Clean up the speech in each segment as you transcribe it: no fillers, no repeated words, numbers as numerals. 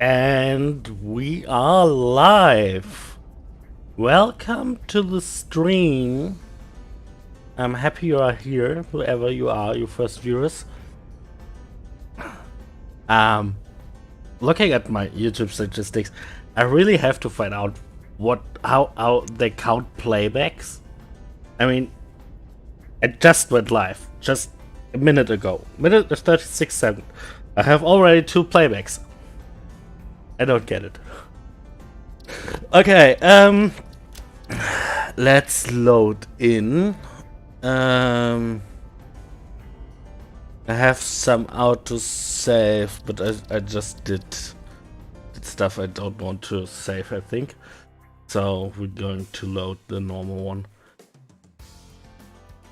And we are live. Welcome to the stream. I'm happy you are here, whoever you are, you first viewers. Looking at my YouTube statistics, I really have to find out how they count playbacks. I mean, I just went live just a minute ago, minute 36 seconds. I have already 2 playbacks. I don't get it. Okay, let's load in. I have some autosave, but I just did stuff I don't want to save, I think. So we're going to load the normal one.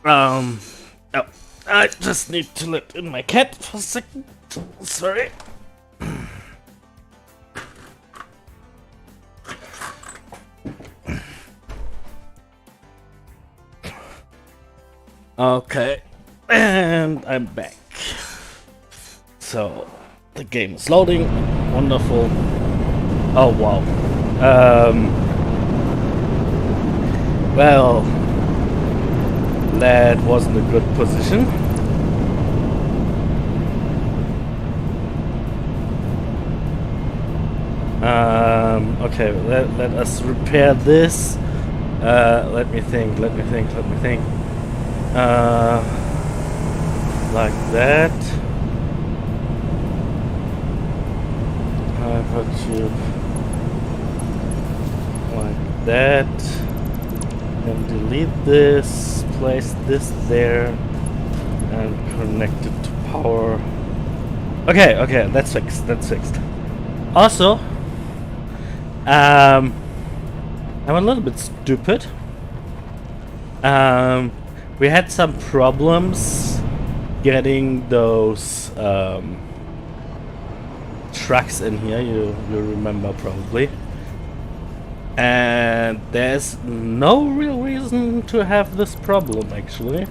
Oh, I just need to let in my cat for a second. Sorry. Okay, and I'm back. So the game is loading. Wonderful. Oh wow. Well, that wasn't a good position. Okay, let us repair this. Let me think. Like that. Hypership. Like that. And delete this. Place this there. And connect it to power. Okay, that's fixed. Also, I'm a little bit stupid. We had some problems getting those trucks in here, you remember probably. And there's no real reason to have this problem actually.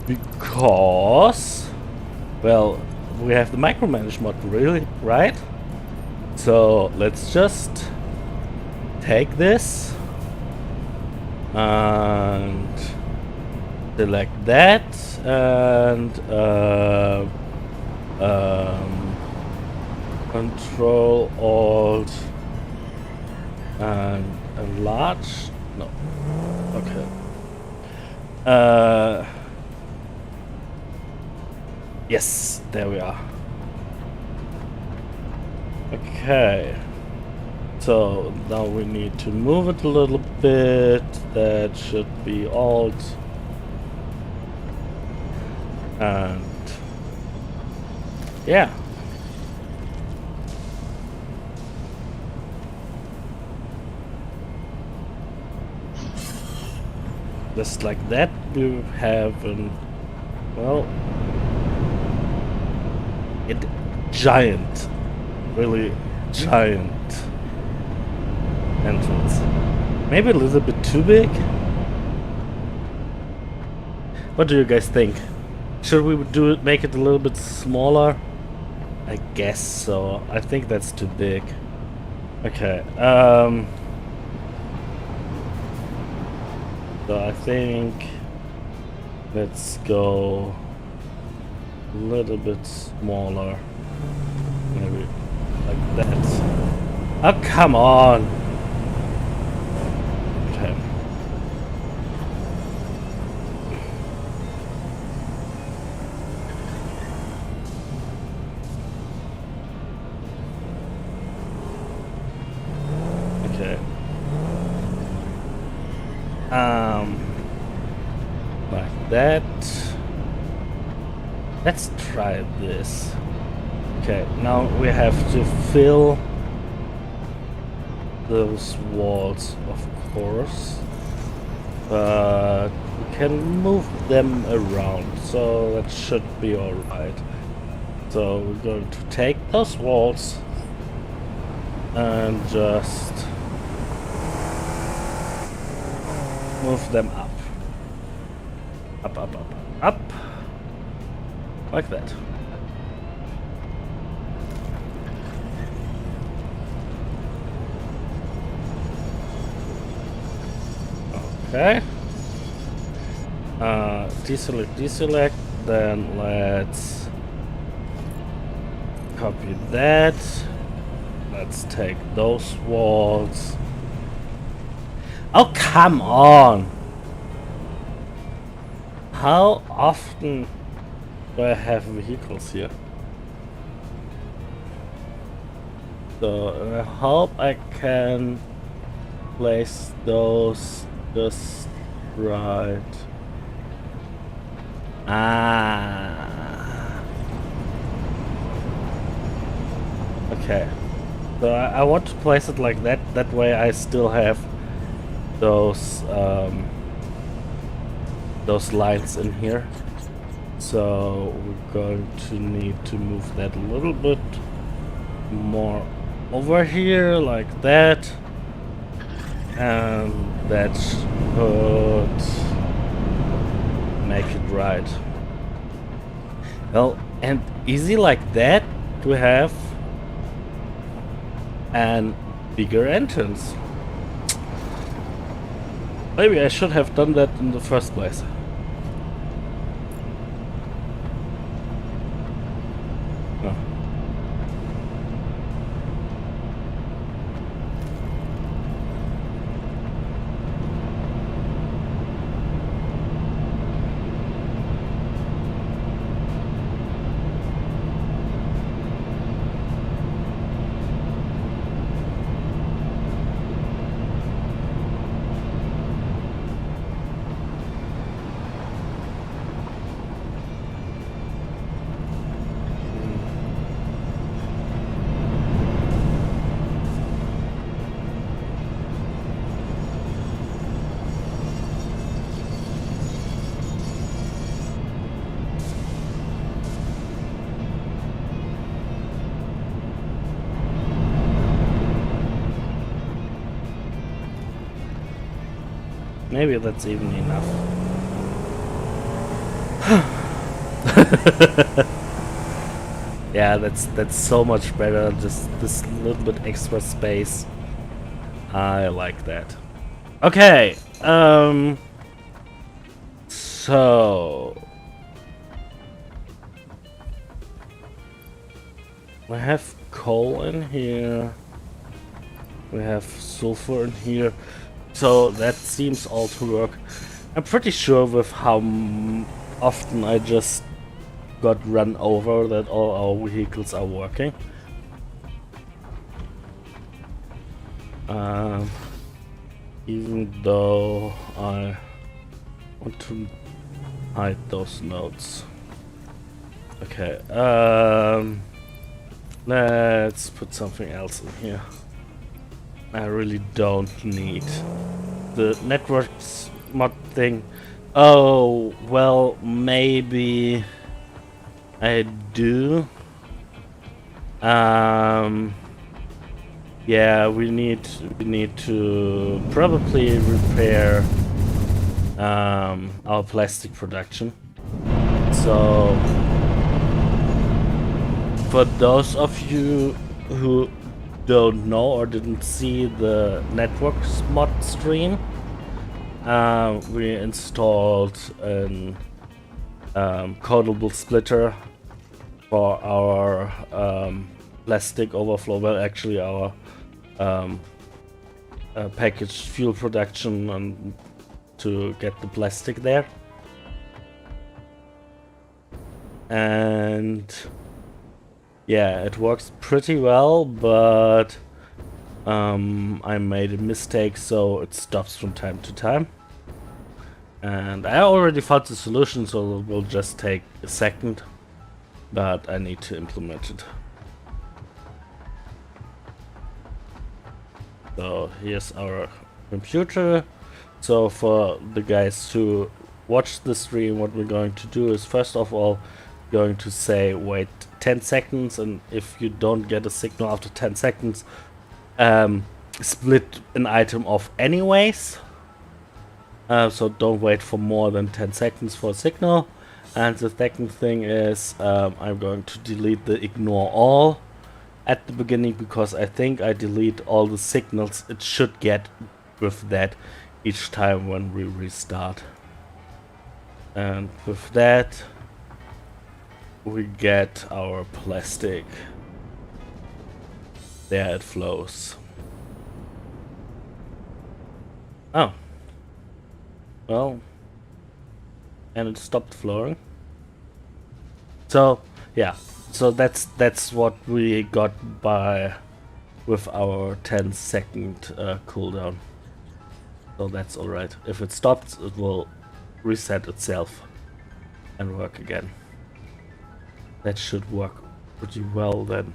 Because, well, we have the micromanage mod, really, right? So let's just take this and select that and Control Alt and enlarge. No. Okay. Yes, there we are. Okay. So now we need to move it a little bit. That should be Alt. And yeah. Just like that, you have an, well, giant, really giant entrance. Maybe a little bit too big. What do you guys think? Should we make it a little bit smaller? I guess so. I think that's too big. Okay. So I think let's go a little bit smaller. Maybe like that. Oh, come on. Okay. Like that. Let's try this. Okay, now we have to fill those walls, of course, but we can move them around, so that should be alright. So we're going to take those walls and just move them up. Up. Like that. Okay. Deselect, then let's copy that. Let's take those walls. Oh, come on! How often do I have vehicles here? So I hope I can place those just right. Okay. So I want to place it like that. That way I still have those lines in here. So we're going to need to move that a little bit more over here, like that. And that should make it right. Well, and easy like that to have an bigger entrance. Maybe I should have done that in the first place. No. Maybe that's even enough. Yeah, that's so much better. Just this little bit extra space. I like that. Okay. So we have coal in here. We have sulfur in here. So that seems all to work. I'm pretty sure with how often I just got run over that all our vehicles are working. Even though I want to hide those nodes. Okay, let's put something else in here. I really don't need the networks mod thing. Oh, well, maybe I do. Yeah, we need to probably repair our plastic production. So for those of you who don't know or didn't see the networks mod stream, we installed an codable splitter for our plastic overflow. Well, actually our packaged fuel production and to get the plastic there. And yeah, it works pretty well, but I made a mistake, so it stops from time to time. And I already found the solution, so it will just take a second, but I need to implement it. So here's our computer. So for the guys who watch the stream, what we're going to do is first of all going to say wait 10 seconds, and if you don't get a signal after 10 seconds, split an item off anyways. So don't wait for more than 10 seconds for a signal. And the second thing is I'm going to delete the ignore all at the beginning, because I think I delete all the signals it should get with that. each time when we restart. And with that, we get our plastic. There it flows. Oh. Well. And it stopped flowing. So, yeah. So that's what we got by with our 10-second cooldown. So that's alright. If it stops, it will reset itself and work again. That should work pretty well then.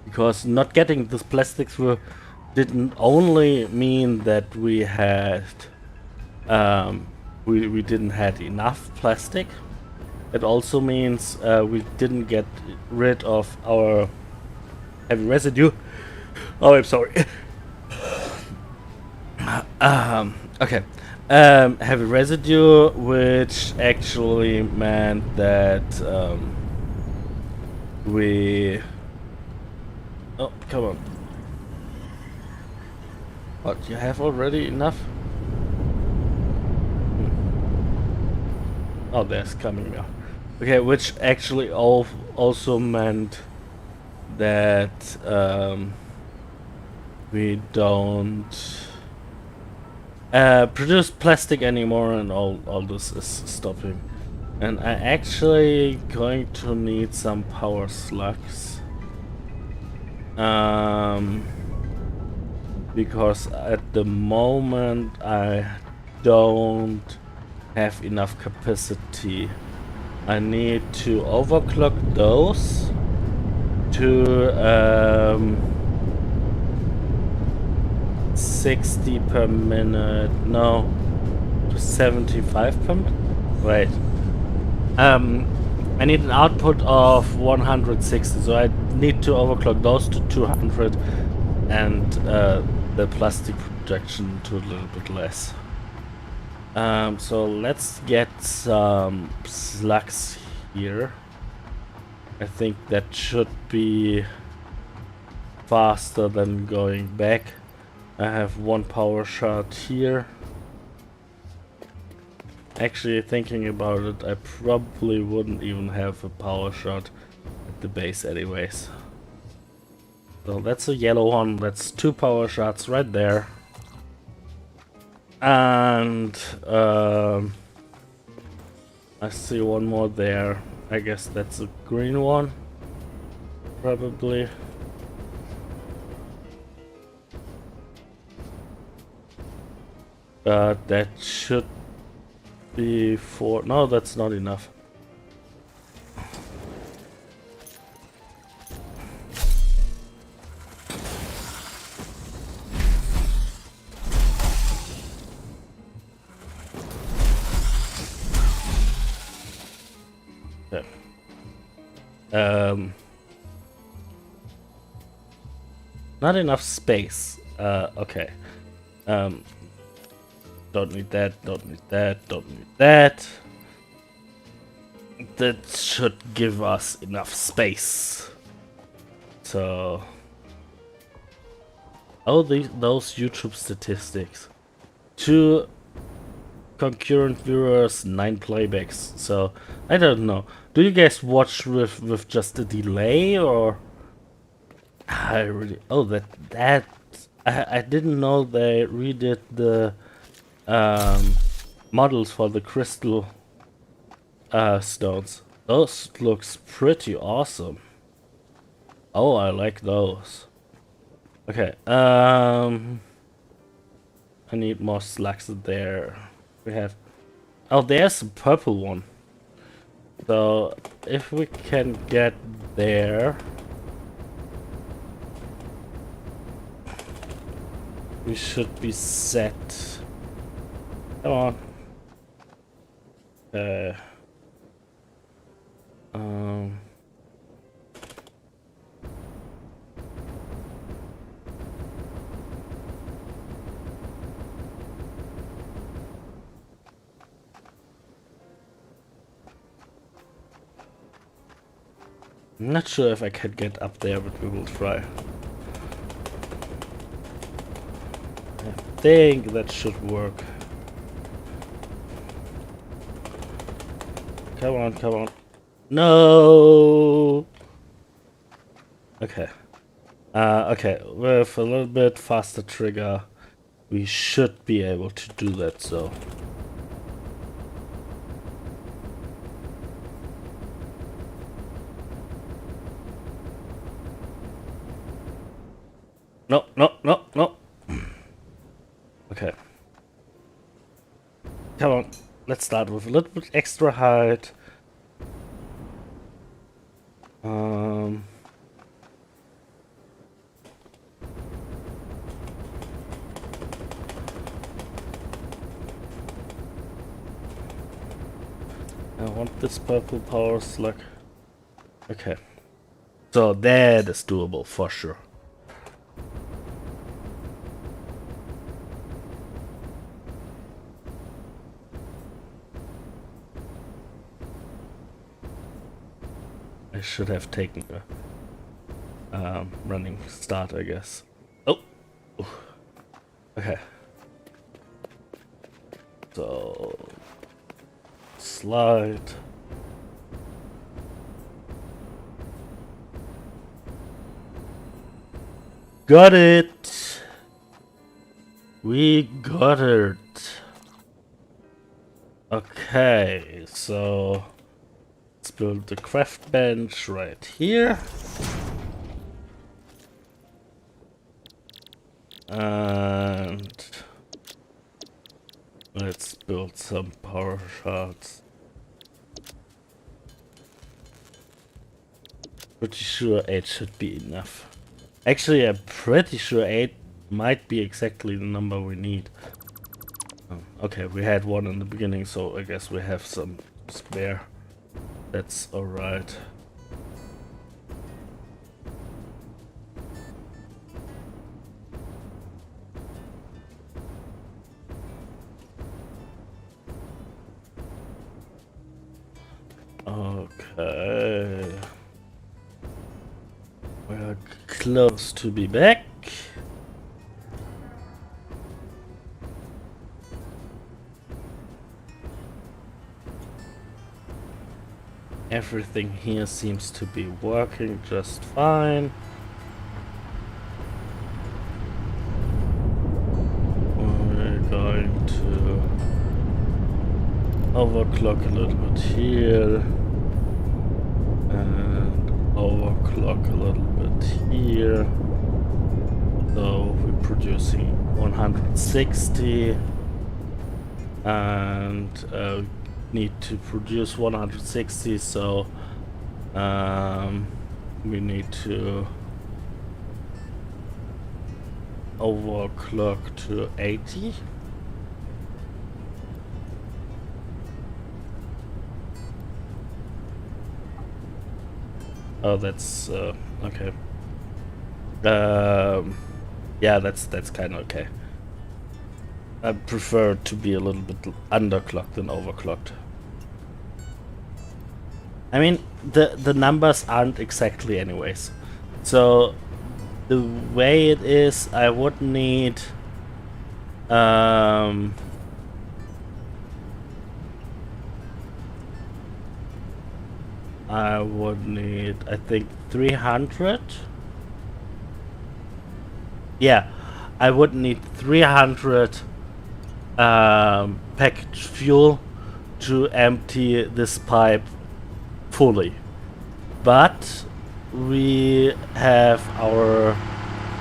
Because not getting this plastic through didn't only mean that we had we didn't had enough plastic. It also means we didn't get rid of our heavy residue. Oh, I'm sorry. Okay. Heavy residue, which actually meant that we... Oh, come on. What, you have already enough? Oh, there's coming now. Okay, which actually also meant that we don't produce plastic anymore, and all this is stopping. And I actually going to need some power slugs. Because at the moment I don't have enough capacity. I need to overclock those to 60 per minute. No, to 75 per minute. Wait. I need an output of 160, so I need to overclock those to 200 and the plastic projection to a little bit less. So let's get some slugs here. I think that should be faster than going back. I have one power shot here. Actually, thinking about it, I probably wouldn't even have a power shot at the base anyways. So that's a yellow one. That's 2 power shots right there. And I see one more there. I guess that's a green one. Probably. But that should be 4. No, that's not enough. Not enough space. Okay. Don't need that, don't need that, don't need that. That should give us enough space. So... Oh, those YouTube statistics. 2 concurrent viewers, 9 playbacks. So, I don't know. Do you guys watch with just a delay, or... I really... Oh, that... I didn't know they redid the models for the crystal stones. Those looks pretty awesome. Oh, I like those. Okay, I need more slugs there. We have... Oh, there's a purple one. So, if we can get there... we should be set. Come on. I'm not sure if I can get up there, but we will try. think that should work. Come on, come on. No! Okay. Okay, with a little bit faster trigger, we should be able to do that, so. No, no, no, no. Okay. Come on. Let's start with a little bit extra height. I want this purple power slug. Okay. So that is doable for sure. I should have taken a running start, I guess. Oh! Ooh. Okay. So... slide. Got it! We got it! Okay, so... let's build the craft bench right here. And... let's build some power shards. Pretty sure 8 should be enough. Actually, I'm pretty sure 8 might be exactly the number we need. Oh, okay, we had one in the beginning, so I guess we have some spare. That's alright. Okay. We're close to be back. Everything here seems to be working just fine. We're going to overclock a little bit here and overclock a little bit here. So we're producing 160 and need to produce 160, so we need to overclock to 80. Oh, that's okay. Yeah, that's kind of okay. I prefer to be a little bit underclocked than overclocked. I mean, the numbers aren't exactly anyways. So the way it is, I would need I think 300. Yeah, I would need 300 packaged fuel to empty this pipe fully. But we have our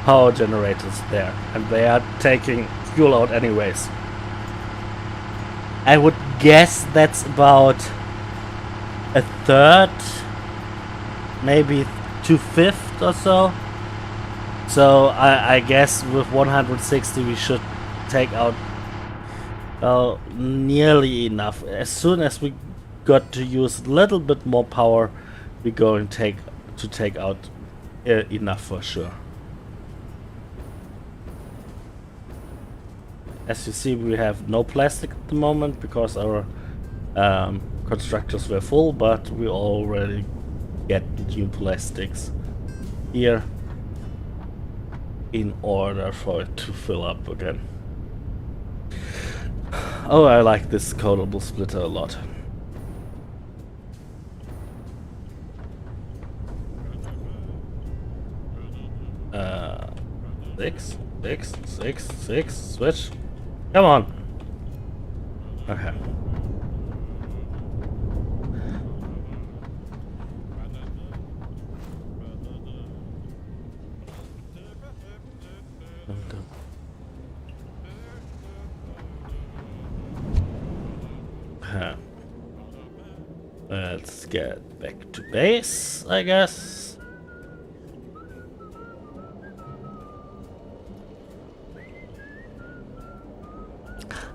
power generators there and they are taking fuel out anyways. I would guess that's about a third, maybe 2/5 or so. So I guess with 160 we should take out nearly enough. As soon as we got to use a little bit more power, we're going to take out enough for sure. As you see, we have no plastic at the moment because our constructors were full, but we already get new plastics here in order for it to fill up again. Oh, I like this codable splitter a lot. Six, switch. Come on. Okay. Let's get back to base, I guess.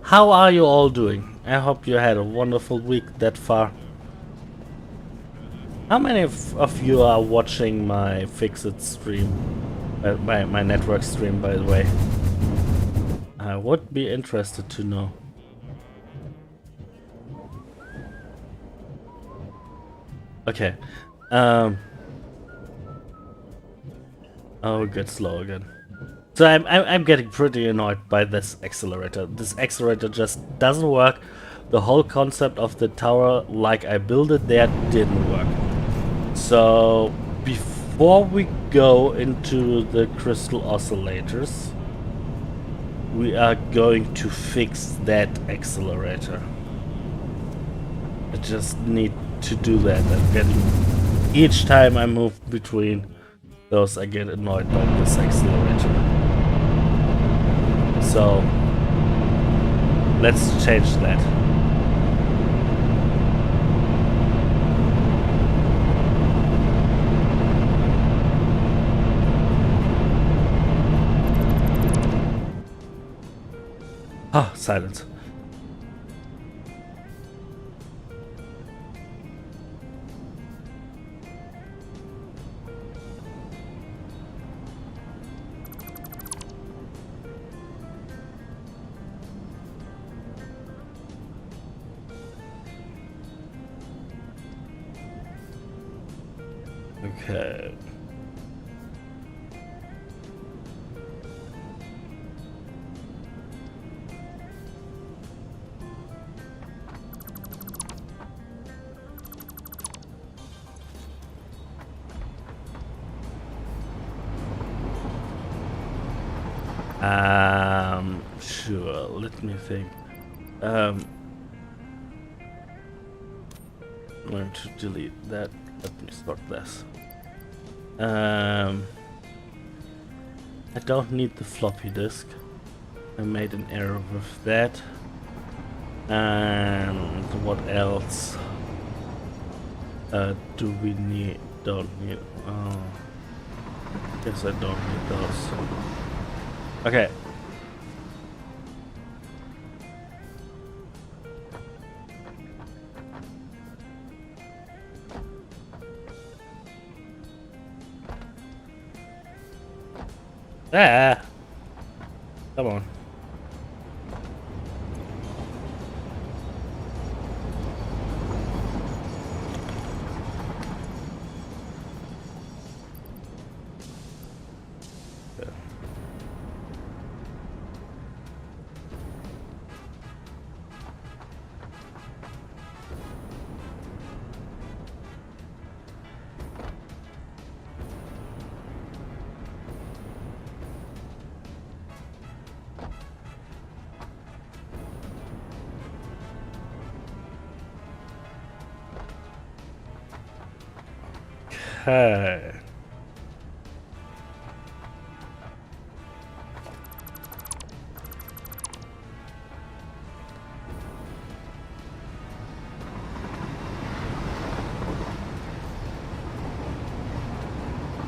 How are you all doing? I hope you had a wonderful week that far. How many of you are watching my Fixit stream? My network stream, by the way. I would be interested to know. Okay. Oh, it gets slow again. So I'm getting pretty annoyed by this accelerator. This accelerator just doesn't work. The whole concept of the tower, like I built it there, didn't work. So before we go into the Crystal Oscillators, we are going to fix that accelerator. I just need to do that. I'm getting, each time I move between those, I get annoyed by this accelerator. So let's change that. Ah, silence. Okay. Sure, let me think. I'm going to delete that. Let me start this. I don't need the floppy disk. I made an error with that. And what else do we need? Don't need. Oh, guess I don't need those. Okay. Ah! Come on. Okay.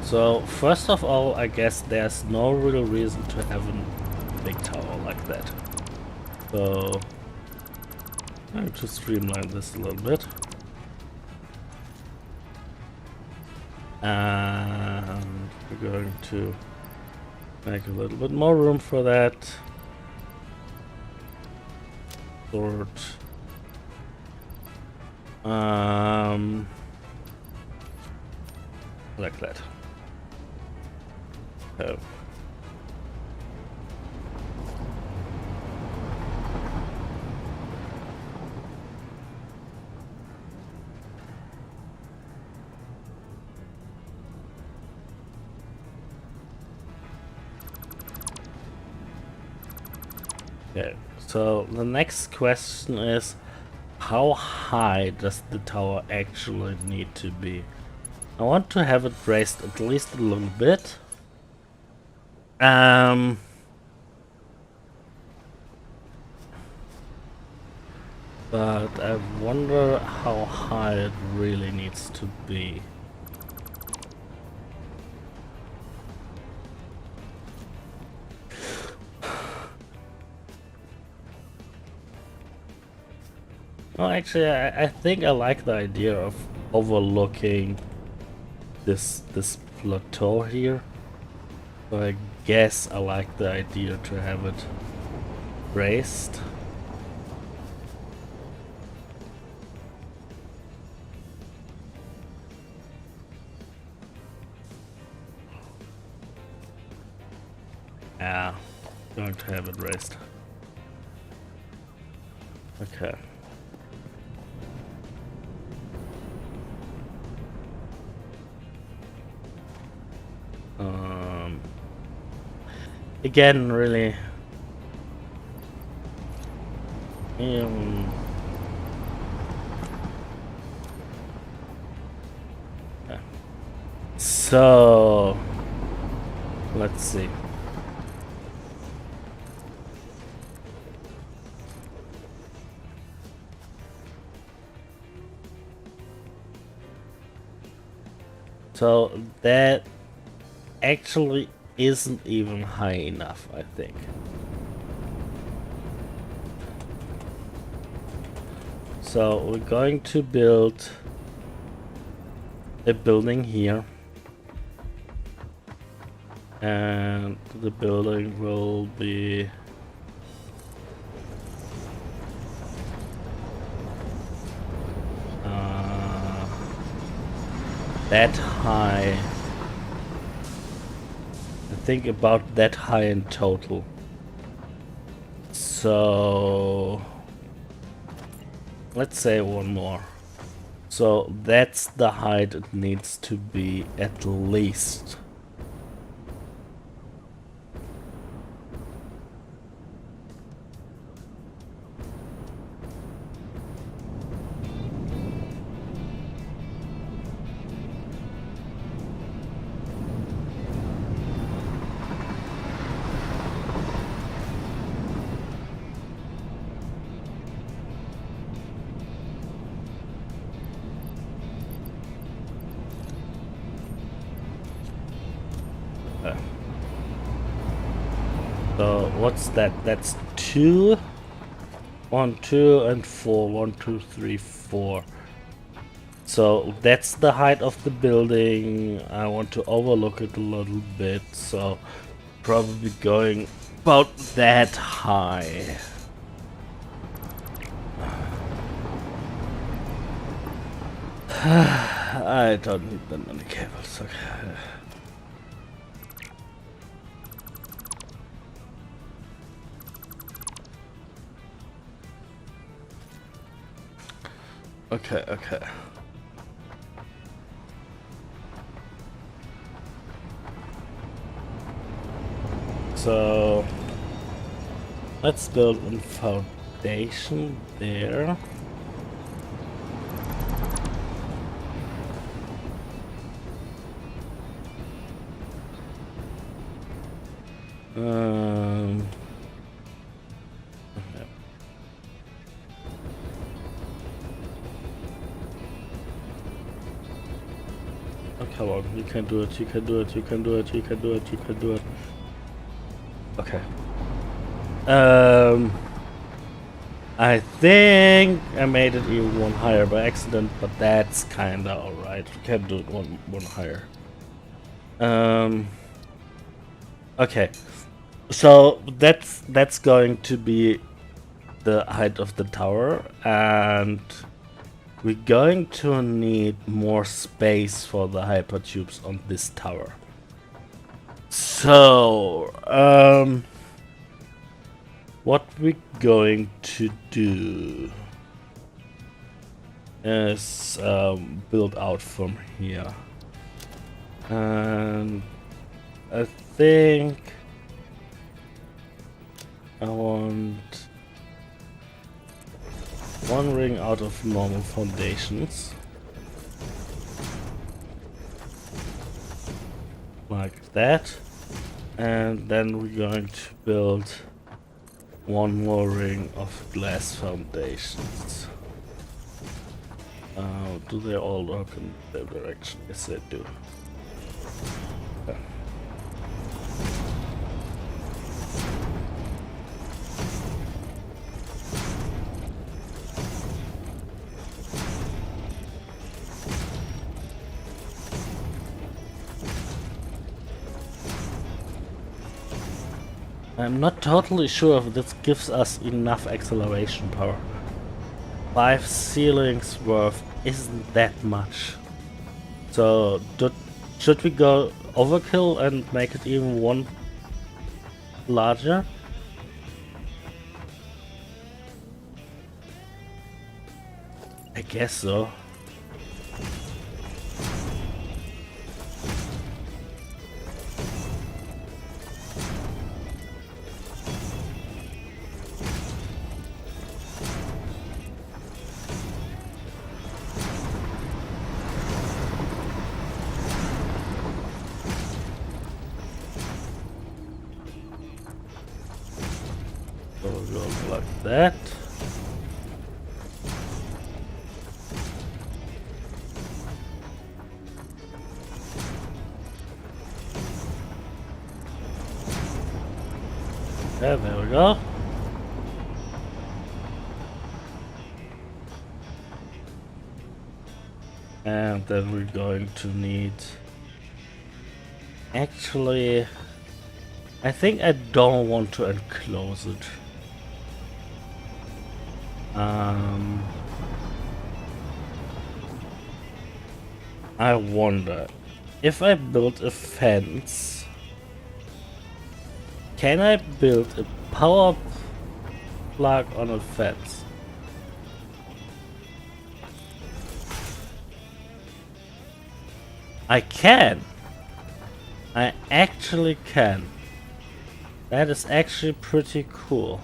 So, first of all, I guess there's no real reason to have a big tower like that. So, I'm going to streamline this a little bit. And we're going to make a little bit more room for that. Sort. Like that. So. Okay, so the next question is, how high does the tower actually need to be? I want to have it raised at least a little bit. But I wonder how high it really needs to be. Well, actually, I think I like the idea of overlooking this plateau here. So I guess I like the idea to have it raised. Yeah, going to have it raised. Okay. Again, really. So let's see. So that actually isn't even high enough, I think. So we're going to build a building here, and the building will be that high. I think about that high in total. So let's say one more. So that's the height it needs to be at least. So what's that? That's 2, 1, 2, and 4. 1, 2, 3, 4. So that's the height of the building. I want to overlook it a little bit, so probably going about that high. I don't need that many cables. Okay. Okay. So let's build a foundation there. Oh, come on, you can do it, you can do it, you can do it, you can do it, you can do it. Okay. I think I made it even one higher by accident, but that's kinda alright. We can do it one higher. Okay. So that's going to be the height of the tower, and we're going to need more space for the hypertubes on this tower. So, what we're going to do is build out from here, and I think I want one ring out of normal foundations. Like that. And then we're going to build one more ring of glass foundations. Do they all work in that direction? Yes, they do. Okay. I'm not totally sure if this gives us enough acceleration power. 5 ceilings worth isn't that much. So should we go overkill and make it even one larger? I guess so. So we'll go like that. Yeah, there we go. And then we're going to need... Actually, I think I don't want to enclose it. I wonder if I build a fence, can I build a power plug on a fence? I can. I actually can. That is actually pretty cool.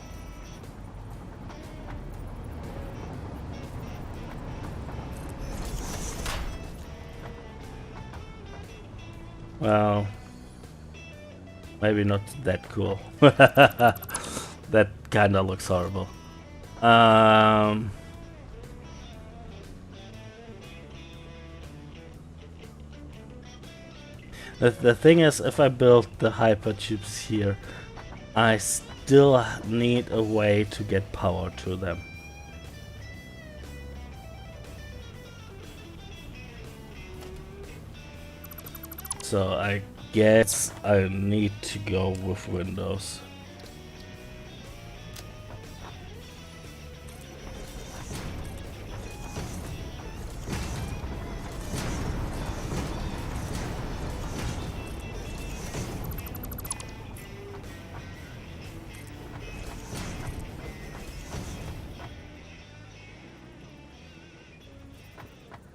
Well, maybe not that cool. That kinda looks horrible. The thing is, if I build the hyper tubes here, I still need a way to get power to them. So I guess I need to go with Windows.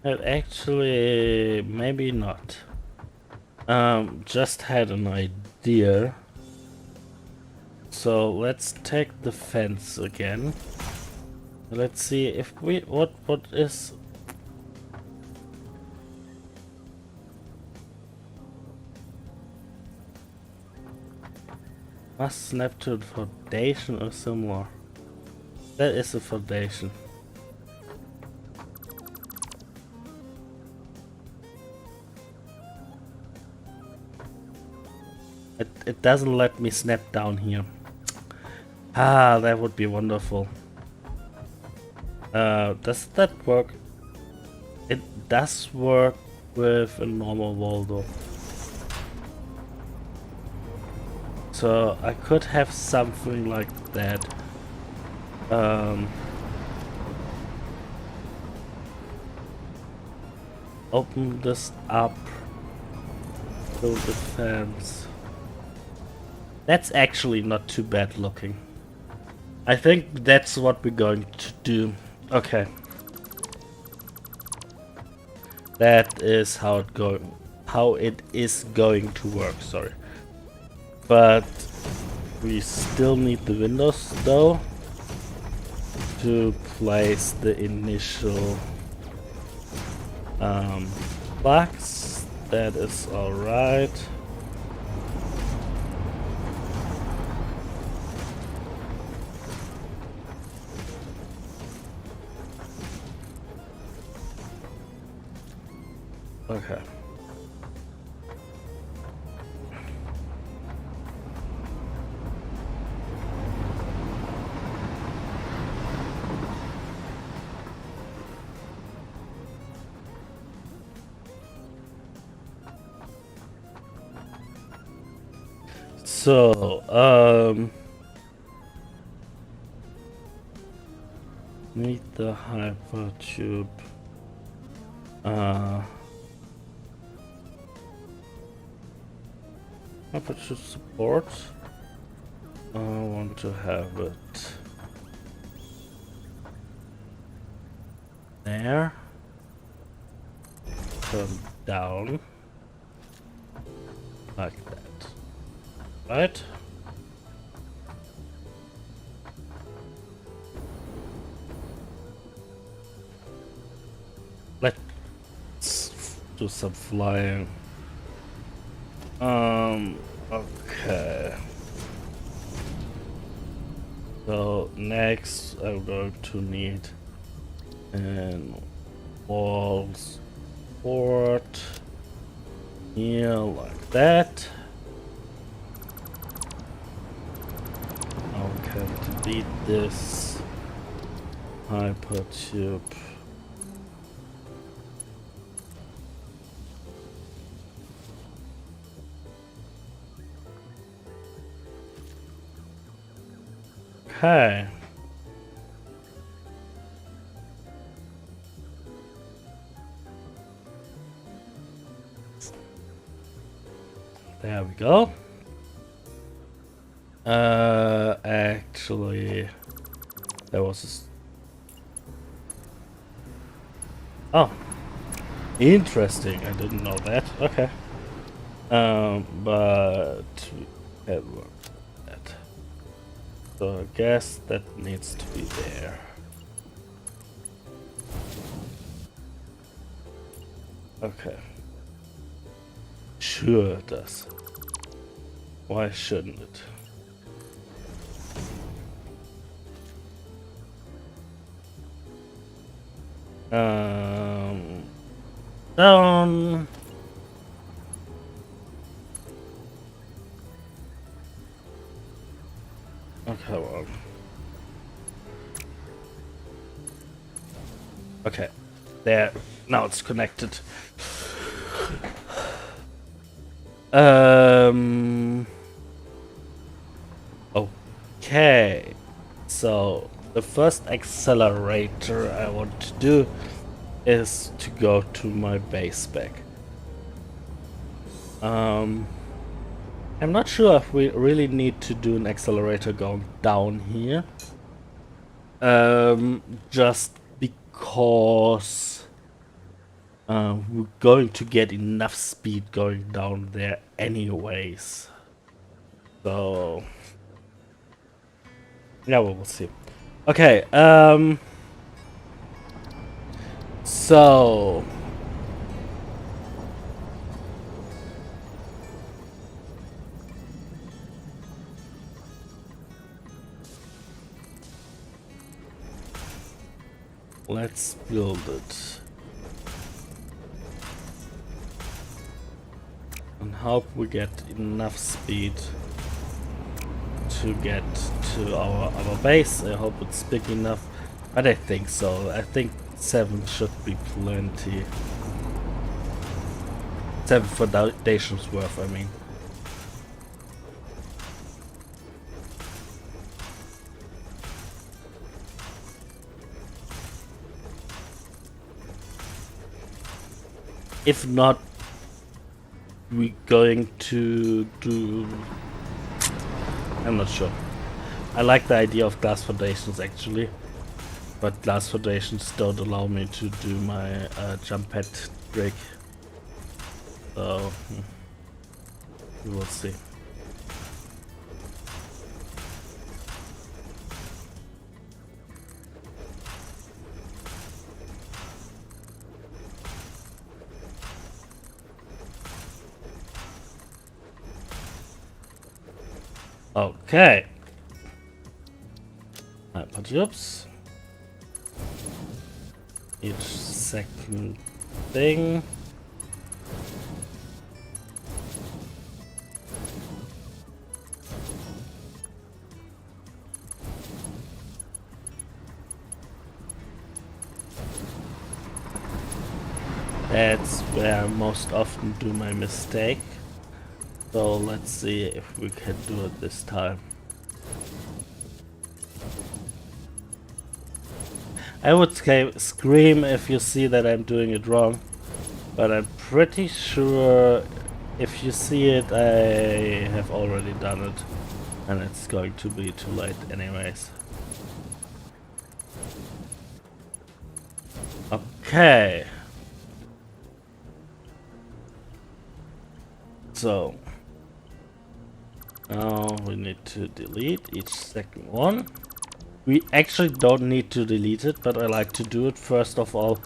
Actually, maybe not. Just had an idea. So let's take the fence again. Let's see if we what is. Must snap to the foundation or similar. That is the foundation. It doesn't let me snap down here. Ah, that would be wonderful. Does that work? It does work with a normal wall though. So I could have something like that. Open this up. Build the fence. That's actually not too bad looking. I think that's what we're going to do. Okay. That is how it is going to work, sorry. But We still need the windows though to place the initial blocks. That is alright. Okay. So, need the hypertube. Hypertube support. I want to have it there. Turn down like that. Right? Let's do some flying. Okay. So next I'm going to need an wall support here like that. Okay, delete this hypertube. Okay. There we go. Actually, there was oh, interesting. I didn't know that. Okay. But we had work that. So I guess that needs to be there. Okay. Sure it does. Why shouldn't it? Down. Okay, well. Okay. There. Now it's connected. Okay. So the first accelerator I want to do is to go to my base spec. I'm not sure if we really need to do an accelerator going down here. Just because we're going to get enough speed going down there anyways. So yeah, we'll see. Okay, so let's build it and hope we get enough speed to get to our base. I hope it's big enough, but I think so. I think 7 should be plenty. 7 foundations worth, I mean. If not, we're going to do... I'm not sure. I like the idea of glass foundations actually, but glass foundations don't allow me to do my jump pad trick. So we will see. Okay. Hypership. Each second thing. That's where I most often do my mistake. So let's see if we can do it this time. I would scream if you see that I'm doing it wrong, but I'm pretty sure if you see it, I have already done it, and it's going to be too late anyways. Okay. So now we need to delete each second one. We actually don't need to delete it, but I like to do it first of all.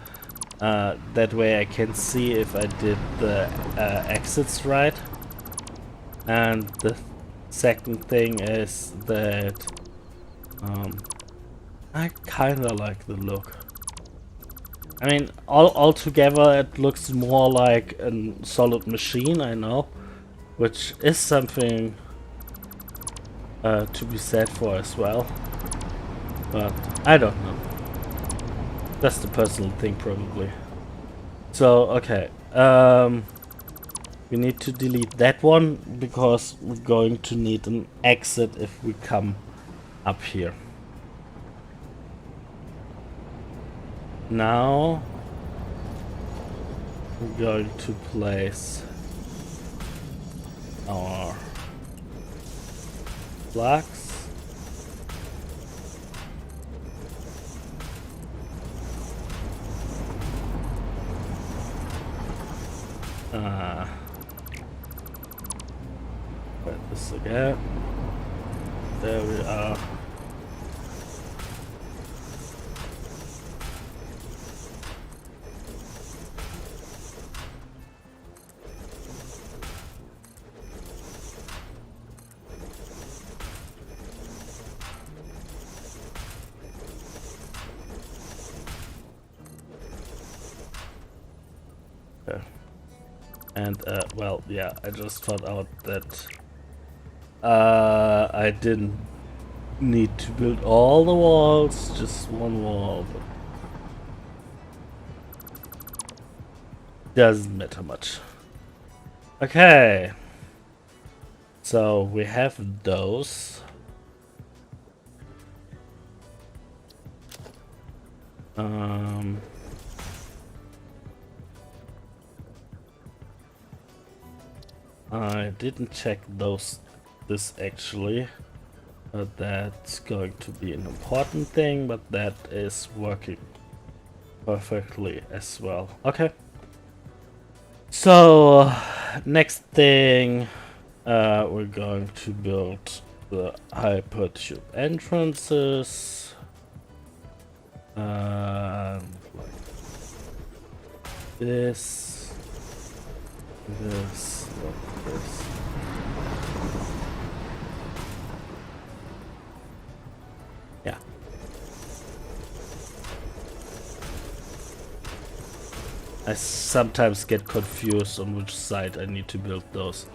That way I can see if I did the exits right. And the second thing is that I kinda like the look. I mean, all together it looks more like a solid machine, I know, which is something to be said for as well. But I don't know. That's the personal thing, probably. So, okay. We need to delete that one because we're going to need an exit if we come up here. Now we're going to place our plugs. Put this again. There we are. Okay. And well, yeah, I just found out that I didn't need to build all the walls, just one wall. But doesn't matter much. Okay. So we have those. I didn't check this actually, but that's going to be an important thing, but that is working perfectly as well. Okay. So next thing, we're going to build the Hypership Entrances. Like this, like this. Yeah. I sometimes get confused on which side I need to build those.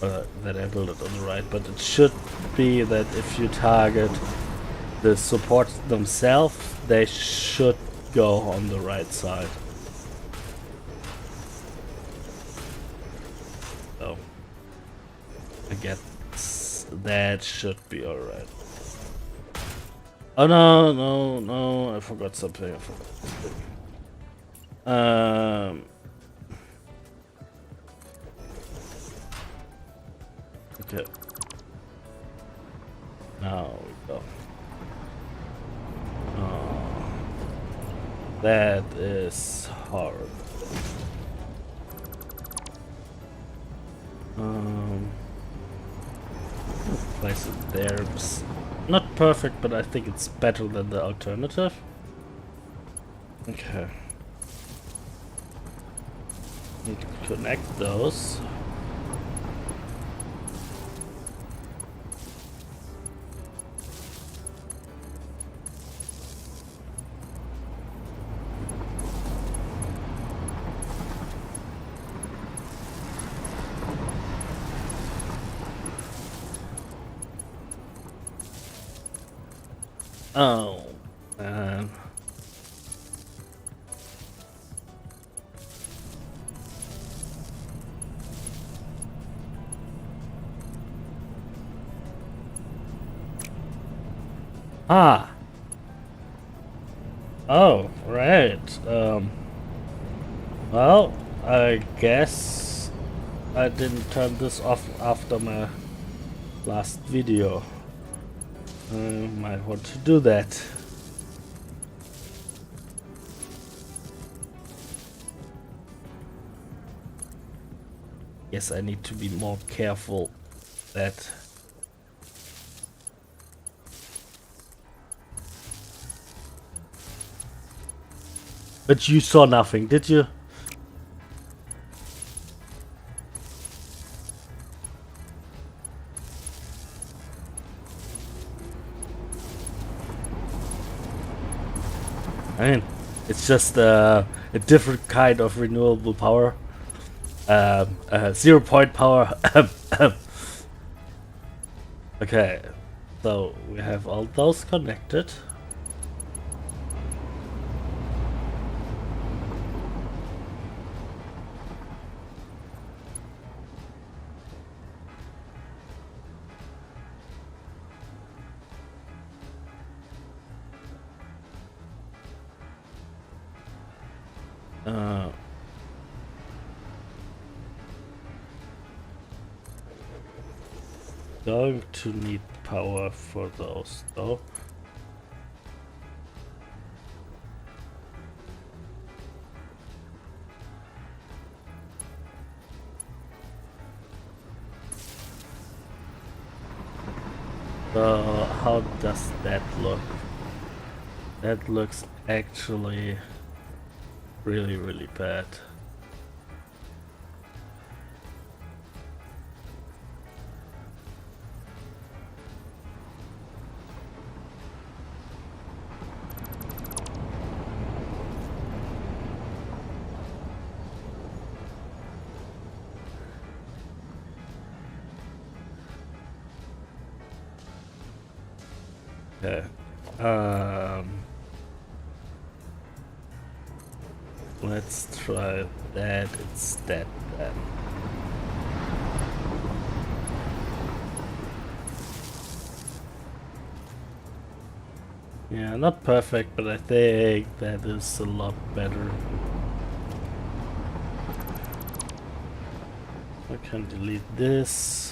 That I build it on the right, but it should be that if you target the supports themselves, they should go on the right side. So I guess that should be alright. Oh no, I forgot something. Okay. Now we go. Oh, that is hard. Place it there. It's not perfect, but I think it's better than the alternative. Okay. Need to connect those. Oh, man. Ah. Oh, right. Well, I guess I didn't turn this off after my last video. I might want to do that. Yes, I need to be more careful that but you saw nothing, did you? I mean, it's just a different kind of renewable power. 0-point power. Okay, so we have all those connected. Going to need power for those though. So how does that look? That looks actually really, really bad. Okay. Let's try that instead then. Yeah, not perfect, but I think that is a lot better. I can delete this.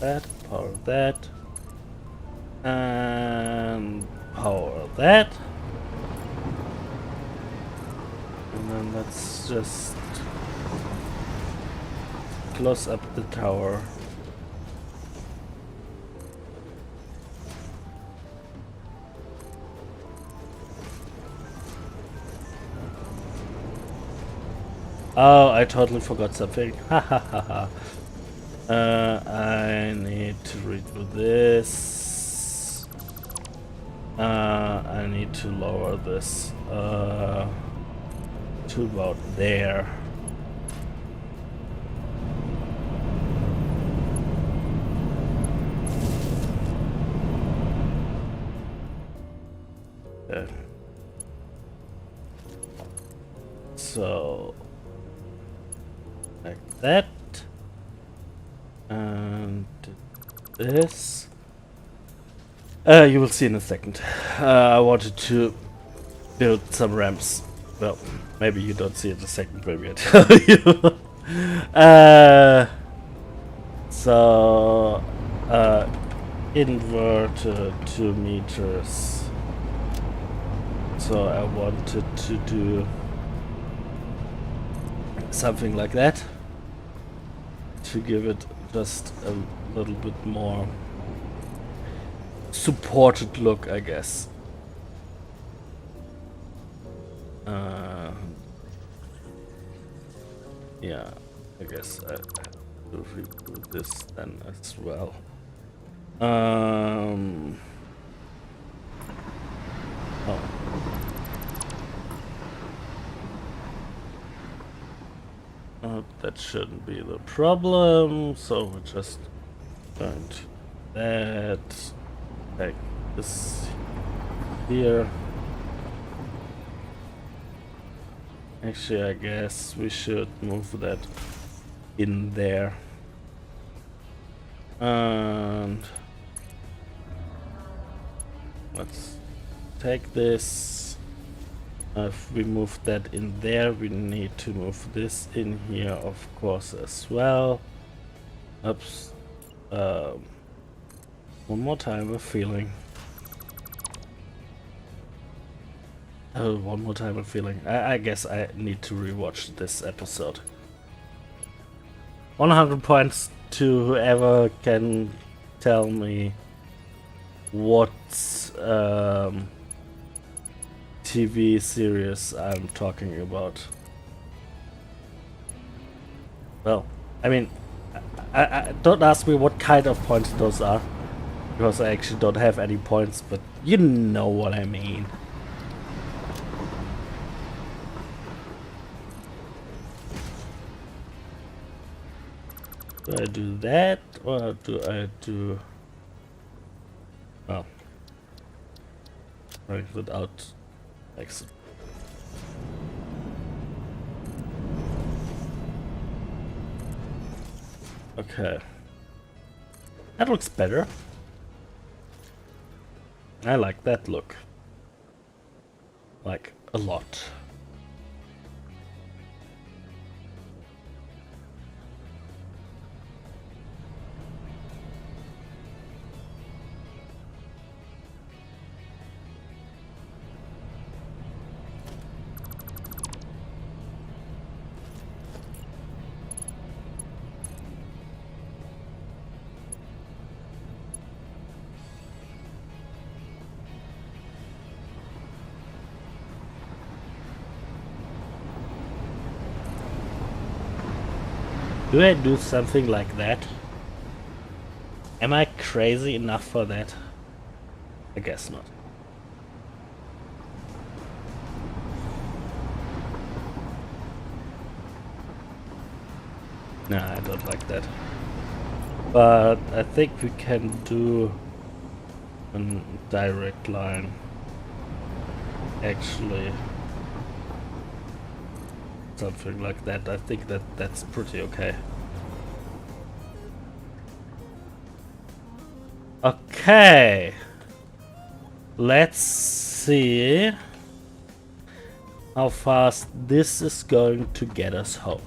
That, power that, and power that, and then let's just close up the tower. Oh, I totally forgot something. Ha ha ha ha. I need to redo this. I need to lower this to about there. So, like that. And this. You will see in a second. I wanted to build some ramps. Well, maybe you don't see it in a second, maybe I tell you. So inverted 2 meters. So I wanted to do something like that to give it just a little bit more supported look, I guess. Yeah, I guess I will redo this then as well. Oh. That shouldn't be the problem, so we're just going to that, like this here. Actually, I guess we should move that in there. And let's take this. If we move that in there, we need to move this in here, of course, as well. Oops. One more time, a feeling. Oh, one more time, a feeling. I guess I need to rewatch this episode. 100 points to whoever can tell me what TV series I'm talking about. Well, I mean, I don't ask me what kind of points those are, because I actually don't have any points, but you know what I mean. Do I do that, or do I do... Oh. Right, without exit. Okay. That looks better. I like that look. Like, a lot. Do I do something like that? Am I crazy enough for that? I guess not. Nah, I don't like that. But I think we can do a direct line. Actually. Something like that. I think that's pretty okay. Okay. Let's see how fast this is going to get us home.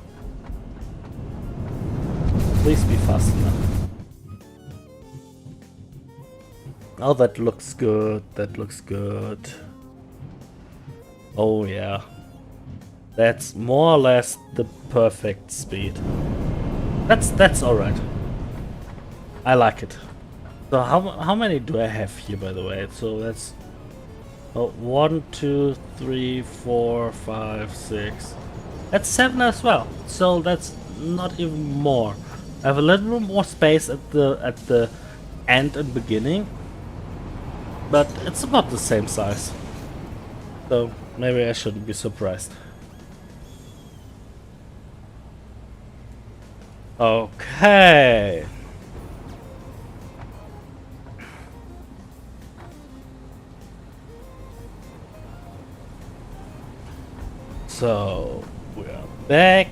Please be fast enough. Oh, that looks good. That looks good. Oh yeah. That's more or less the perfect speed. That's alright. I like it. So how many do I have here, by the way? So that's 1, 2, 3, 4, 5, 6. That's 7 as well. So that's not even more. I have a little more space at the end and beginning, but it's about the same size. So maybe I shouldn't be surprised. Okay. So we are back.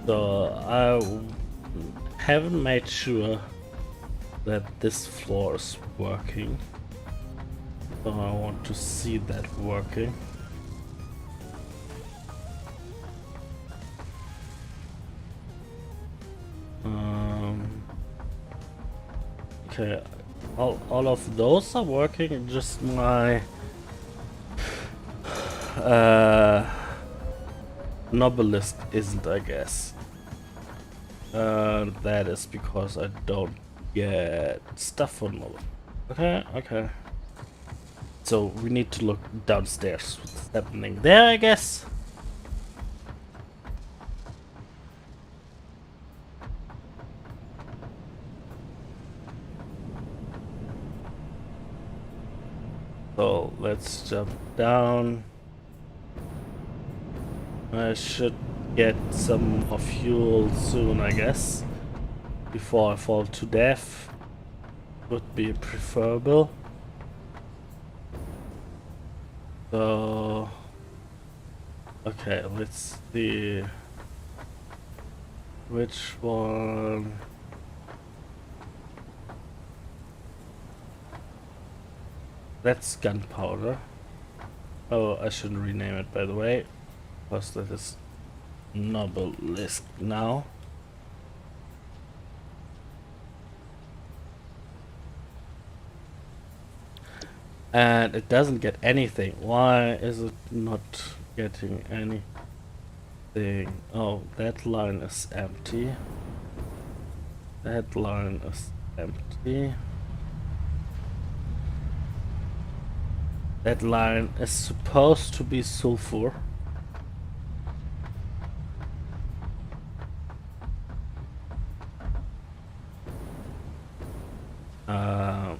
So I haven't made sure that this floor is working. So I want to see that working. Okay, all of those are working, just my Novelist isn't, I guess. That is because I don't get stuff for Novel. Okay. So we need to look downstairs. What's happening there, I guess? So let's jump down. I should get some more fuel soon, I guess. Before I fall to death. Would be preferable. So... okay, let's see... which one... that's gunpowder. Oh, I shouldn't rename it, by the way. Because that is Novelist now. And it doesn't get anything. Why is it not getting anything? Oh, that line is empty. That line is empty. That line is supposed to be sulfur.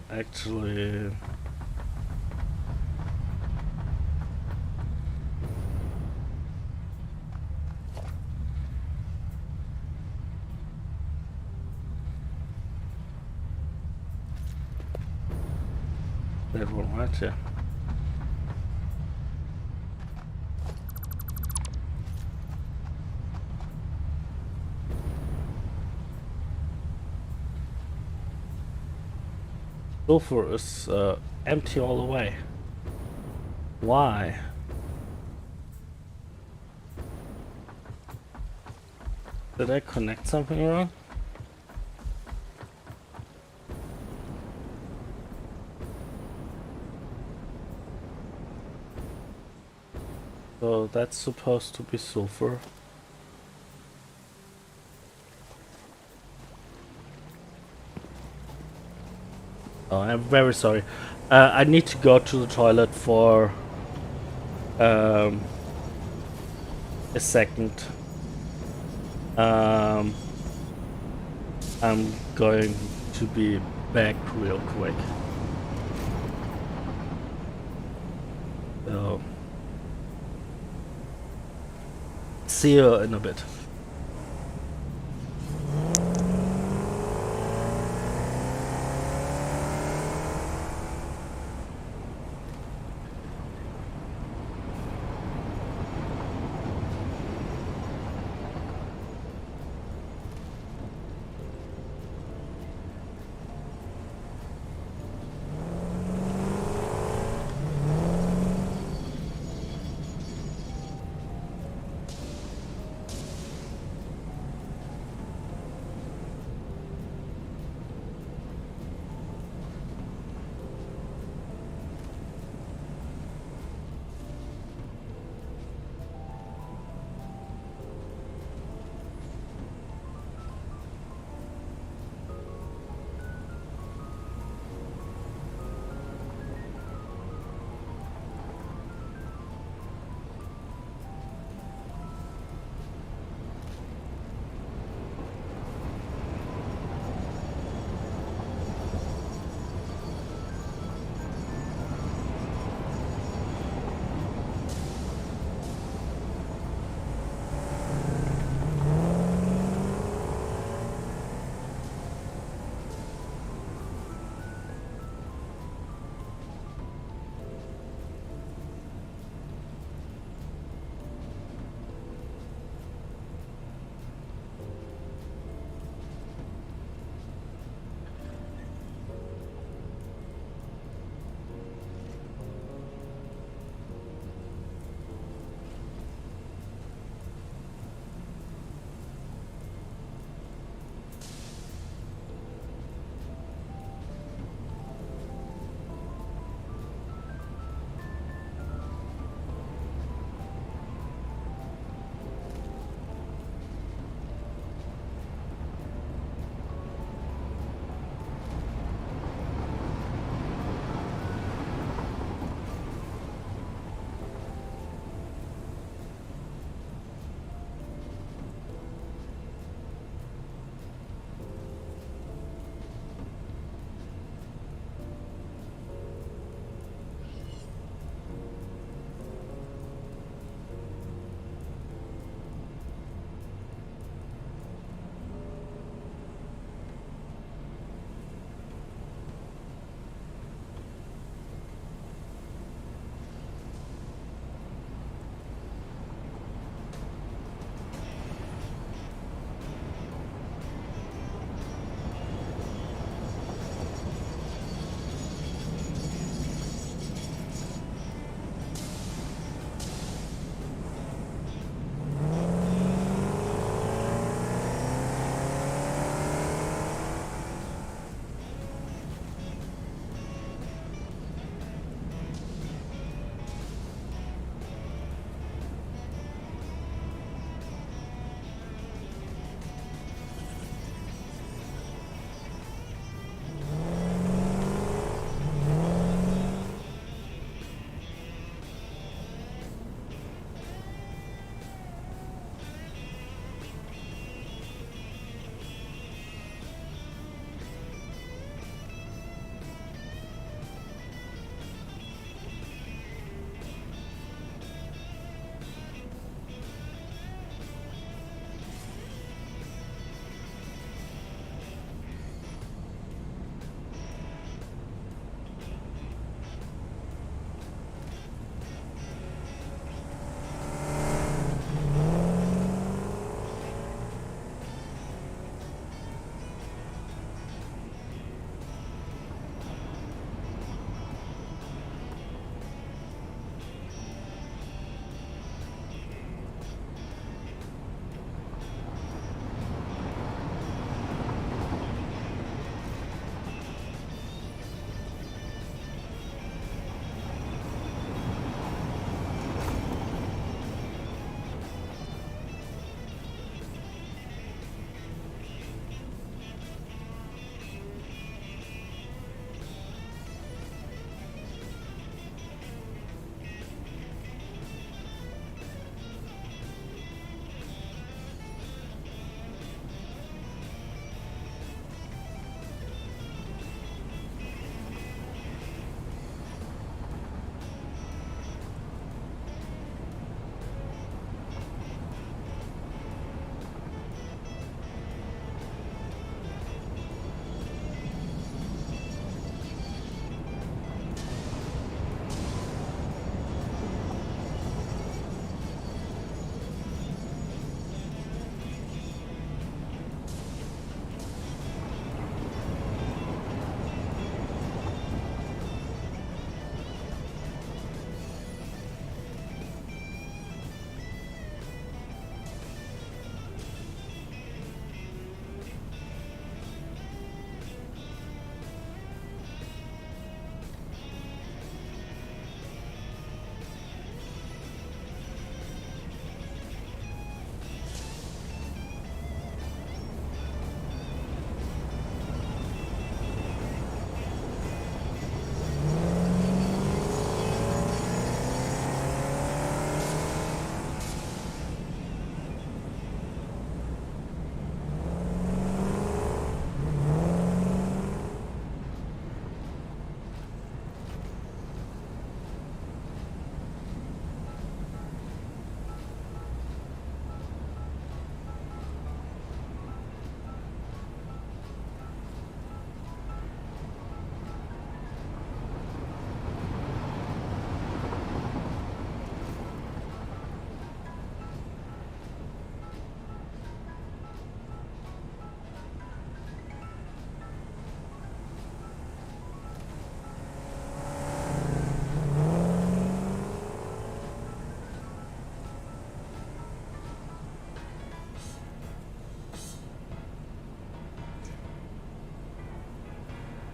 Actually... that one right here. Sulfur is empty all the way. Why? Did I connect something wrong? So that's supposed to be sulfur. Oh, I'm very sorry. I need to go to the toilet for a second. I'm going to be back real quick. So, see you in a bit.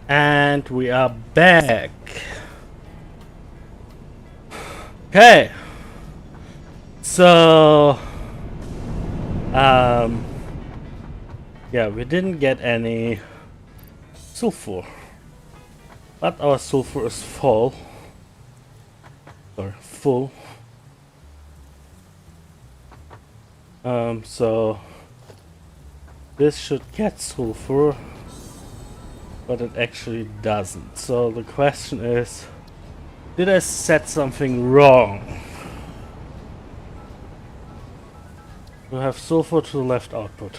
And we are back. Okay. So, yeah, we didn't get any sulfur, but our sulfur is full. Or full. So this should get sulfur, but it actually doesn't. So the question is, did I set something wrong? We have sulfur to the left output.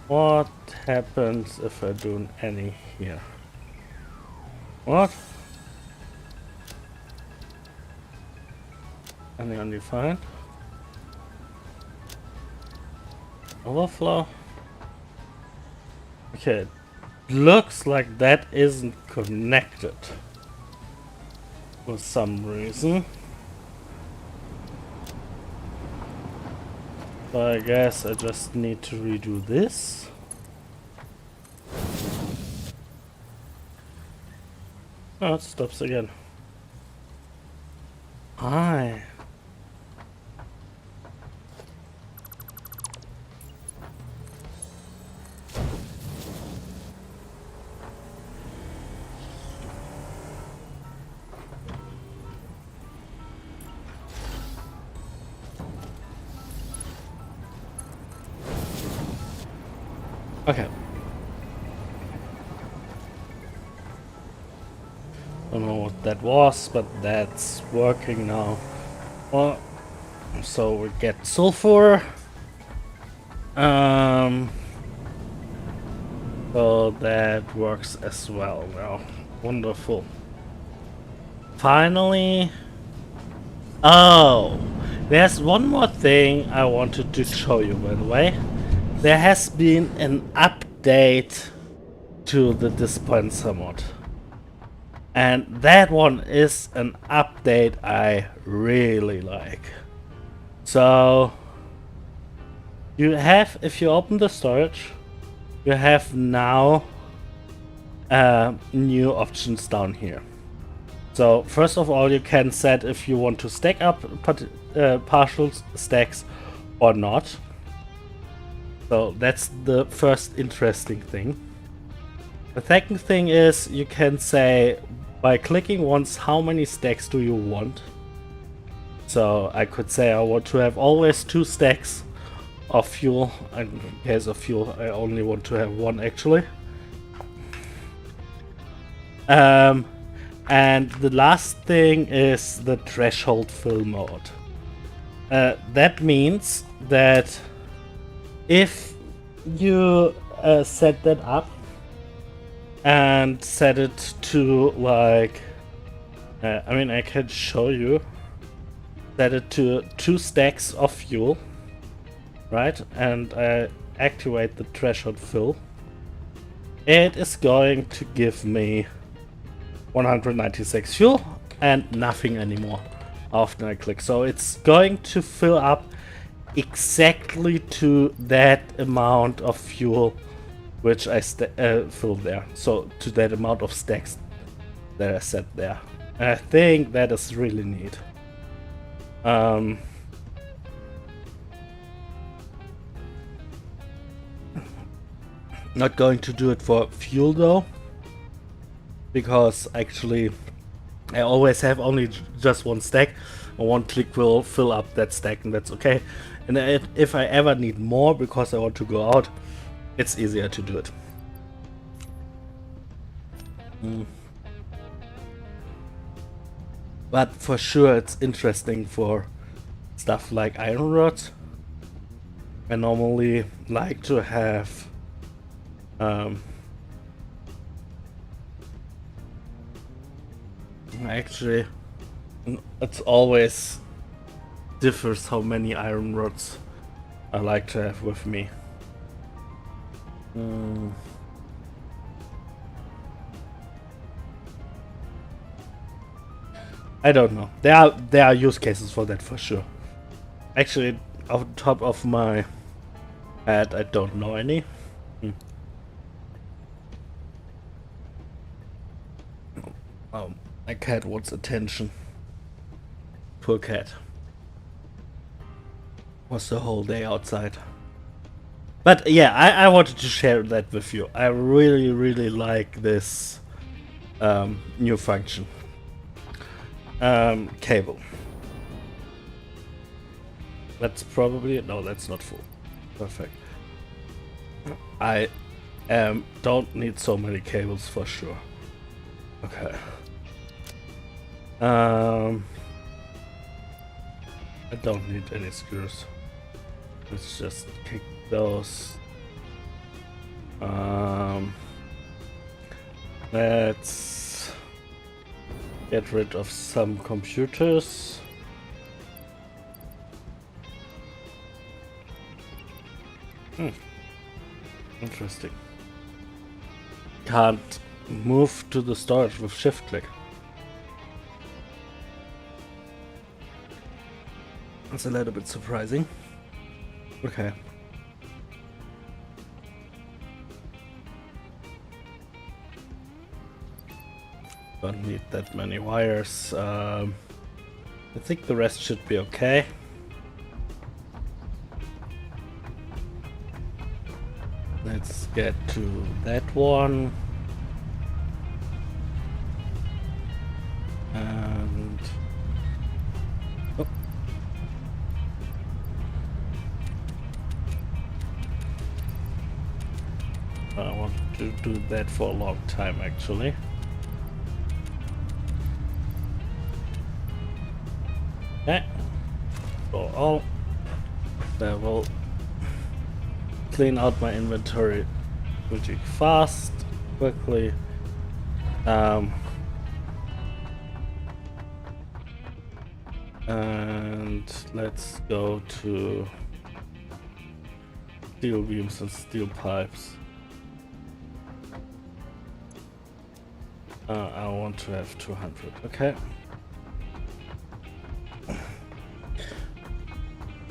What happens if I do any here? What? Any undefined? Overflow? Okay, it looks like that isn't connected for some reason. So I guess I just need to redo this. Oh, it stops again. Hi. Okay. Don't know what that was, but that's working now. Well, so we get sulfur. So that works as well now. Wonderful. Finally. Oh, there's one more thing I wanted to show you, by the way. There has been an update to the Dispenser Mod. And that one is an update I really like. So you have, if you open the storage, you have now new options down here. So first of all, you can set if you want to stack up partial stacks or not. So that's the first interesting thing. The second thing is you can say by clicking once how many stacks do you want. So I could say I want to have always 2 stacks of fuel. In case of fuel, I only want to have 1 actually. And the last thing is the threshold fill mode. That means that if you set that up and set it to like, I mean I can show you, set it to 2 stacks of fuel, right, and activate the threshold fill, it is going to give me 196 fuel and nothing anymore after I click. So it's going to fill up exactly to that amount of fuel which I filled there. So to that amount of stacks that I set there. And I think that is really neat. Not going to do it for fuel though, because actually I always have only just 1 stack, and 1 click will fill up that stack, and that's okay. And if I ever need more because I want to go out, it's easier to do it. But for sure it's interesting for stuff like iron rods. I normally like to have actually it's always differs how many iron rods I like to have with me. I don't know. There are use cases for that for sure. Actually, off the top of my And I don't know any. Oh, my cat wants attention. Poor cat. Was the whole day outside. But yeah, I wanted to share that with you. I really like this new function. Cable. That's probably... No, that's not full. Perfect. I don't need so many cables for sure. Okay. I don't need any screws. Let's just kick those. Let's get rid of some computers. Interesting. Can't move to the storage with shift click. That's a little bit surprising. Okay. Don't need that many wires. I think the rest should be okay. Let's get to that one. And... oh. I want to do that for a long time actually. Okay. So all that will clean out my inventory pretty fast, quickly. And let's go to steel beams and steel pipes. I want to have 200. Okay.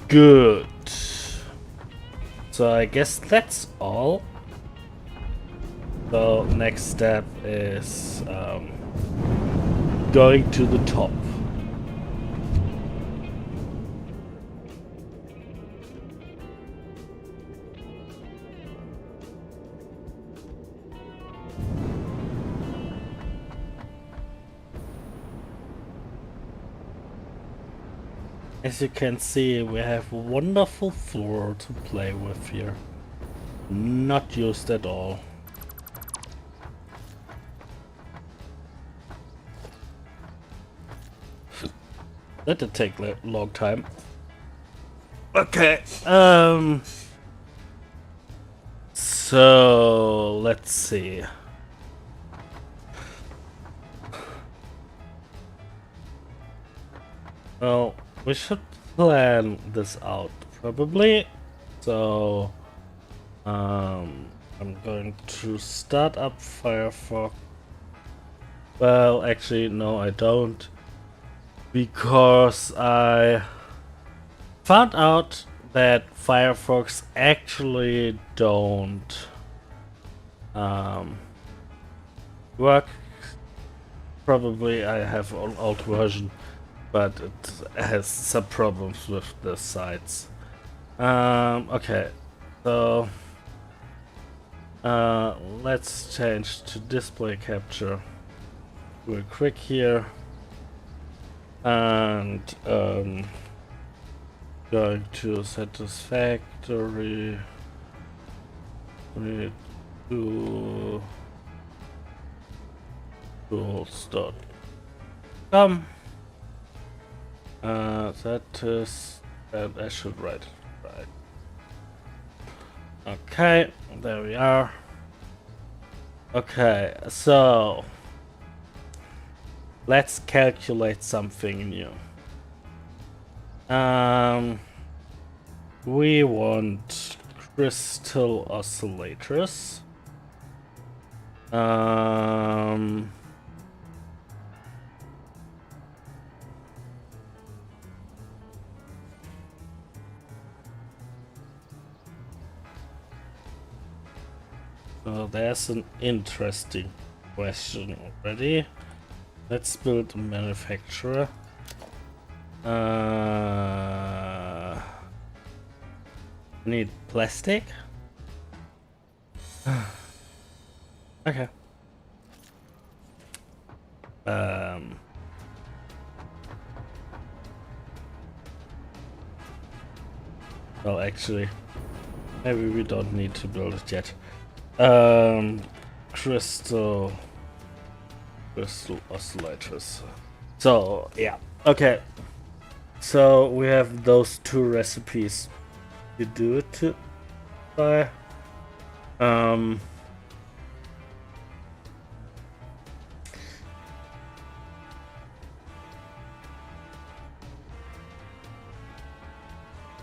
Good. So I guess that's all. So next step is going to the top. As you can see, we have a wonderful floor to play with here. Not used at all. That did take a long time. Okay, so let's see. Well, we should plan this out probably. So I'm going to start up Firefox. Well, actually no, I don't, because I found out that Firefox actually don't work. Probably I have an old version, but it has some problems with the sites. Okay, so let's change to display capture real quick here, and going to Satisfactory. We do tools.com. That is, and I should write it right. Okay, there we are. Okay, so let's calculate something new. We want crystal oscillators. Oh, there's an interesting question already. Let's build a manufacturer. Need plastic? Okay. Well, actually, maybe we don't need to build it yet. Crystal Oscillators. So, yeah. Okay. So, we have those two recipes. You do it to buy.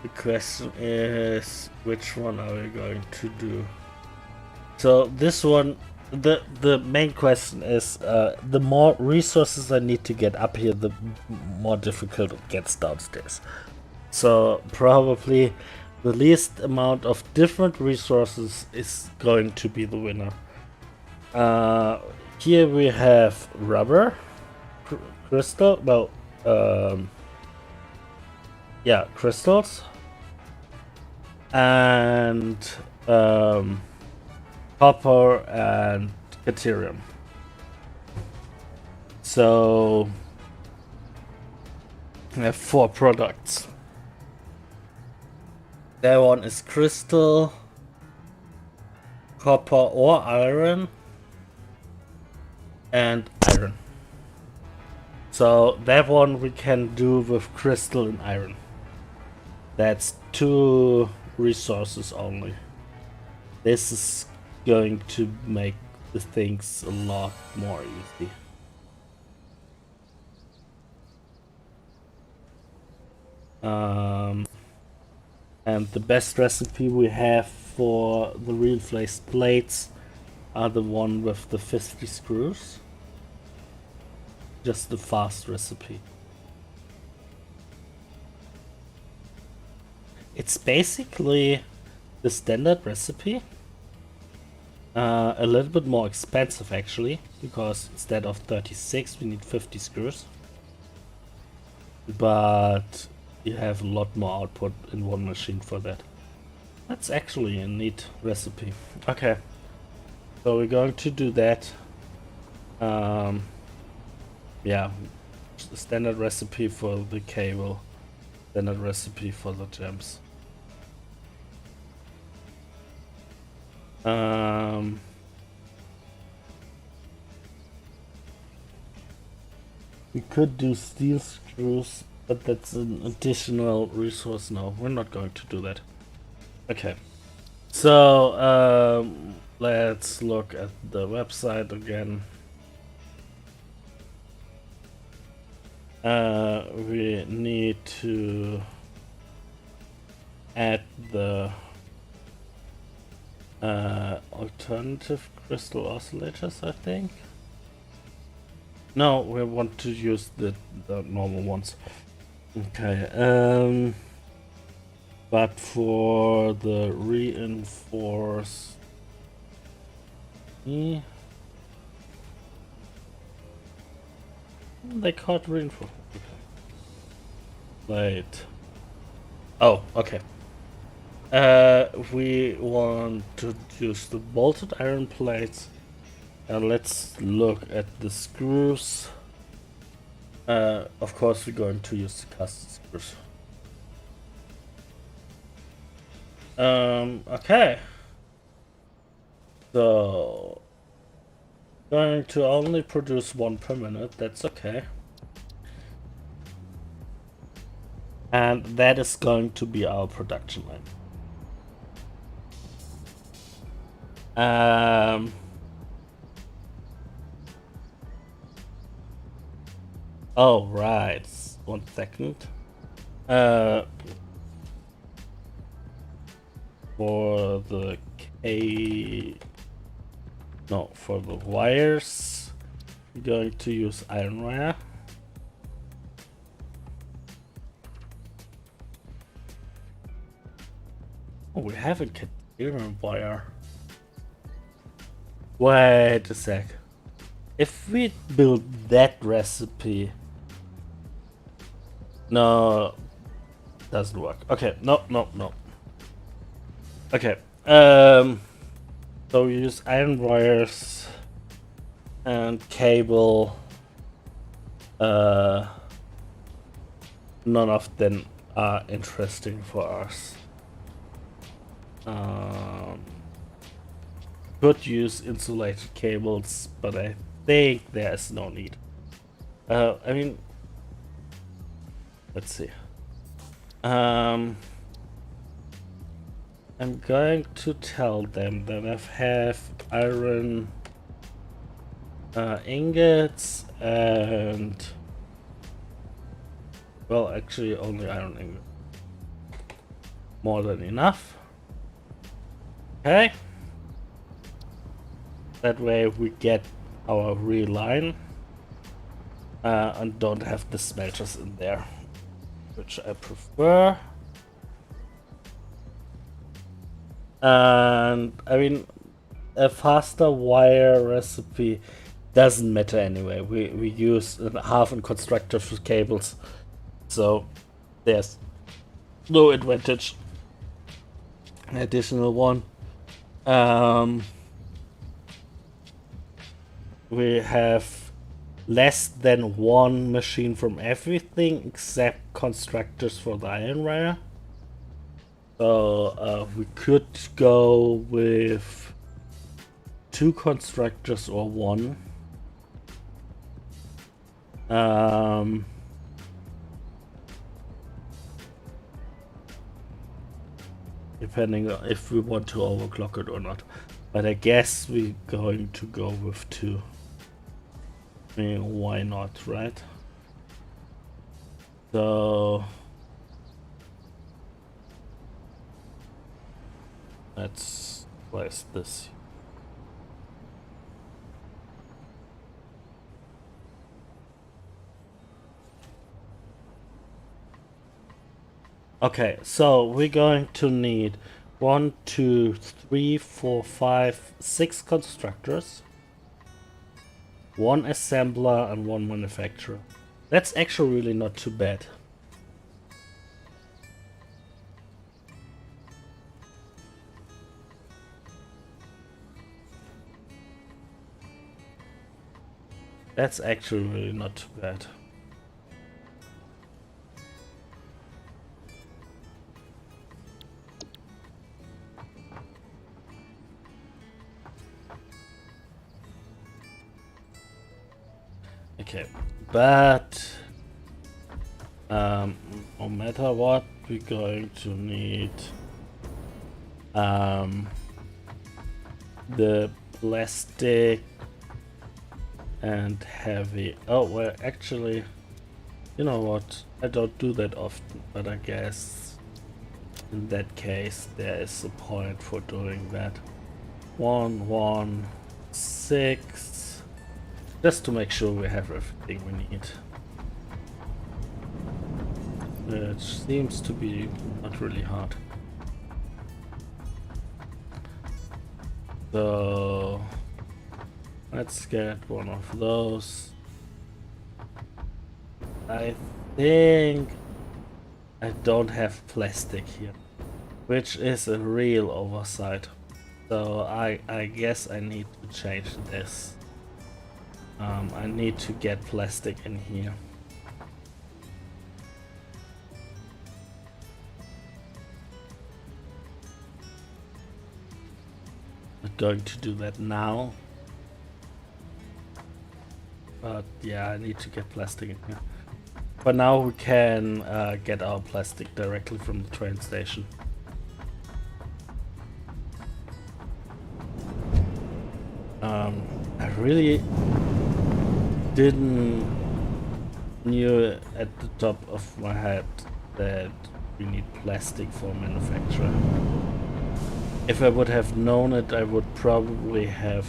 The question is, which one are we going to do? So this one, the main question is, the more resources I need to get up here, the more difficult it gets downstairs. So probably the least amount of different resources is going to be the winner. Here we have rubber, crystal, well, yeah, crystals, and copper and deuterium. So I have 4 products. That one is crystal, copper or iron, and iron. So that one we can do with crystal and iron. That's 2 resources only. This is going to make the things a lot more easy. And the best recipe we have for the reinforced plates are the one with the 50 screws. Just the fast recipe. It's basically the standard recipe. A little bit more expensive actually, because instead of 36 we need 50 screws. But you have a lot more output in one machine for that. That's actually a neat recipe. Okay, so we're going to do that. Yeah, standard recipe for the cable, standard recipe for the gems. We could do steel screws, but that's an additional resource. No, we're not going to do that. Okay, so let's look at the website again. We need to add the alternative crystal oscillators, I think. No, we want to use the normal ones. Okay, but for the reinforce, they can't reinforce. Okay. Wait. Oh, okay. We want to use the bolted iron plates. Let's look at the screws. Of course, we're going to use the cast screws. Okay. So, going to only produce 1 per minute. That's okay. And that is going to be our production line. Oh, right. 1 second. For the for the wires, we're going to use iron wire. Oh, we have a cadmium wire. Wait a sec. If we build that recipe... No, doesn't work. Okay, no. Okay, so we use iron wires and cable. None of them are interesting for us. Could use insulated cables, but I think there's no need. I mean, let's see. I'm going to tell them that I have iron ingots and, well, actually only iron ingot. More than enough. Okay. That way we get our real line and don't have the smelters in there, which I prefer. And I mean, a faster wire recipe doesn't matter anyway. We use half in constructive cables, so there's no advantage. An additional one. We have less than one machine from everything except constructors for the iron wire. So we could go with 2 constructors or 1. Depending on if we want to overclock it or not. But I guess we're going to go with 2. I mean, why not, right? So let's place this. Okay, so we're going to need 1, 2, 3, 4, 5, 6 constructors, 1 assembler and 1 manufacturer. That's actually really not too bad. That's actually really not too bad. Okay, but no matter what, we're going to need the plastic and heavy. Oh, well, actually, you know what? I don't do that often, but I guess in that case there is a point for doing that. 1, 1, 6. Just to make sure we have everything we need. It seems to be not really hard. So let's get one of those. I think I don't have plastic here, which is a real oversight. So I guess I need to change this. I need to get plastic in here. I'm going to do that now. But yeah, I need to get plastic in here. But now we can get our plastic directly from the train station. I really didn't knew at the top of my head that we need plastic for manufacture. If I would have known it, I would probably have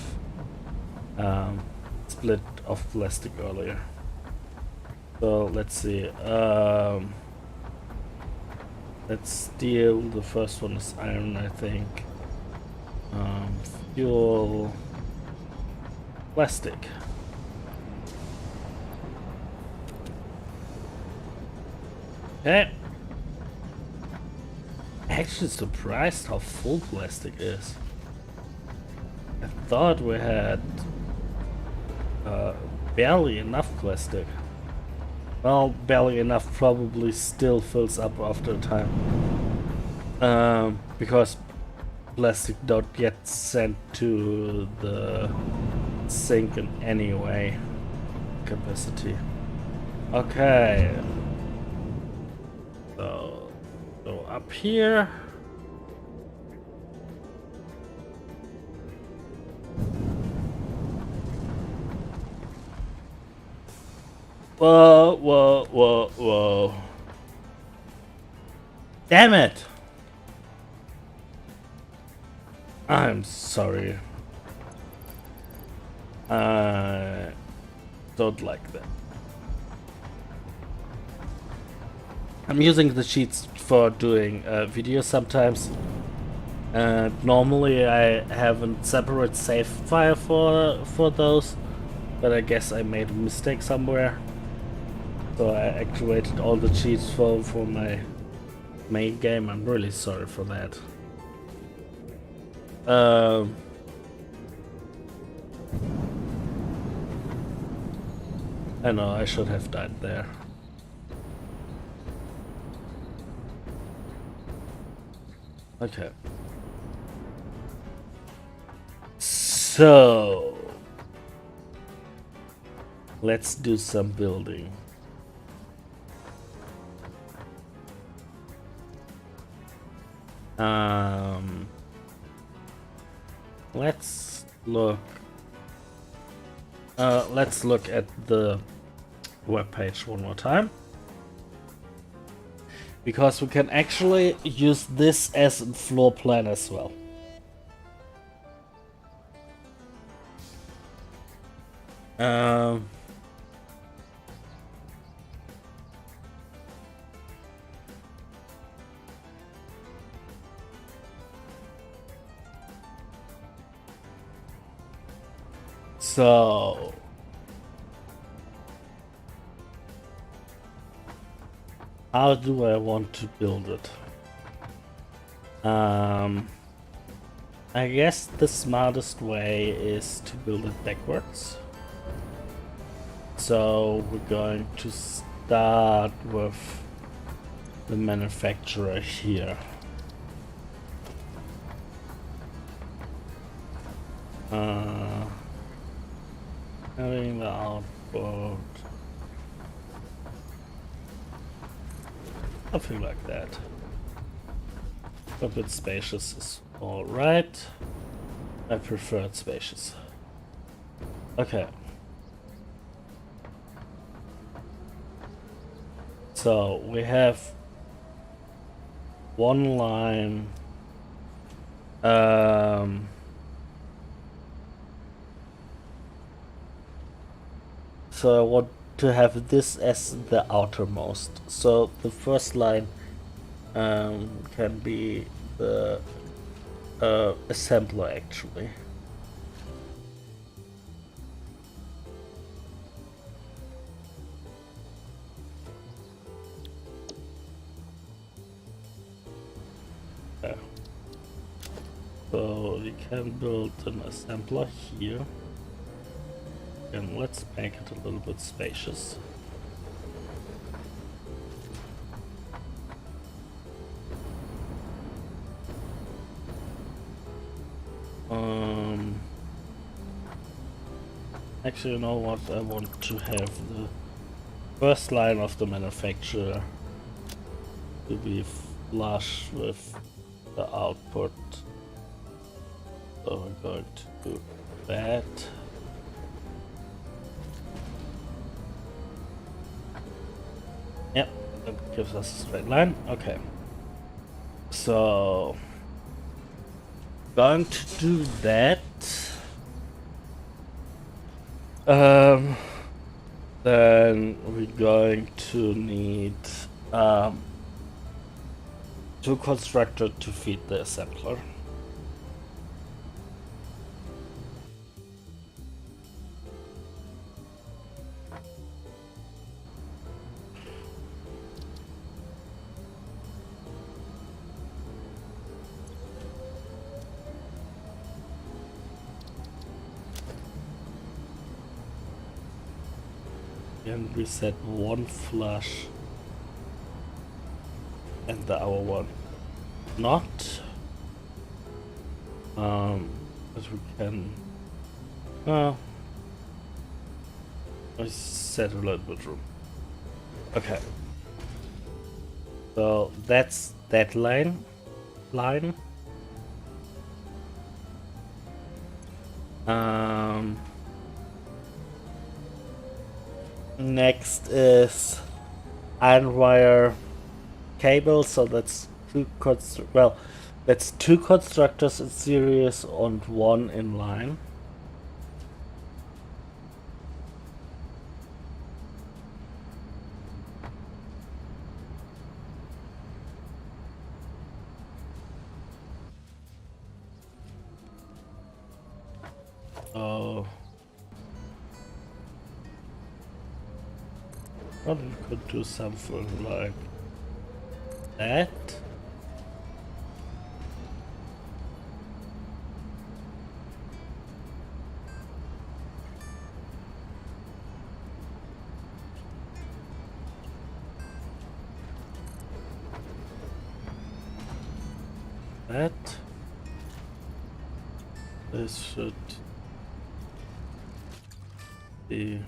split off plastic earlier. So let's see. Let's steel. The first one is iron, I think. Fuel. plastic. Okay. Actually surprised how full plastic is. I thought we had barely enough plastic. Well, barely enough probably still fills up after a time. Because plastic don't get sent to the sink in any way. Capacity. Okay. So go up here. Whoa, whoa, whoa, whoa. Damn it! I'm sorry. I don't like that. I'm using the sheets for doing videos sometimes. Normally I have a separate save file for those, but I guess I made a mistake somewhere. So I activated all the cheats for my main game. I'm really sorry for that. I know I should have died there. Okay. So let's do some building. Let's look at the web page one more time, because we can actually use this as a floor plan as well. So how do I want to build it? I guess the smartest way is to build it backwards. So we're going to start with the manufacturer here. Having the output, something like that. A bit spacious is alright. I prefer it spacious. Okay. So we have one line. So I want to have this as the outermost. So the first line can be the assembler actually. Okay. So we can build an assembler here. And let's make it a little bit spacious. Actually, you know what? I want to have the first line of the manufacturer to be flush with the output. So we're going to do that. Yep, that gives us a straight line. Okay. So going to do that. Then we're going to need two constructors to feed the assembler. And we set one flush and the other one not. But we can I set a little bit room. Okay. So that's that line. Next is iron wire cable, so that's that's two constructors in series and one in line. Oh. Probably could do something like that. This should be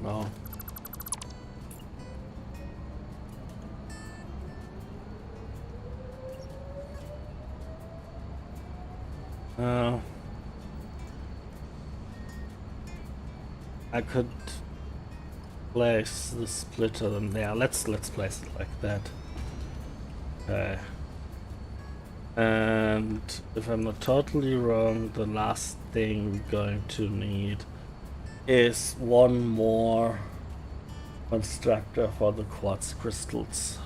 no. I could place the splitter in there. Let's place it like that. Okay. And if I'm not totally wrong, the last thing we're going to need is one more constructor for the quartz crystals.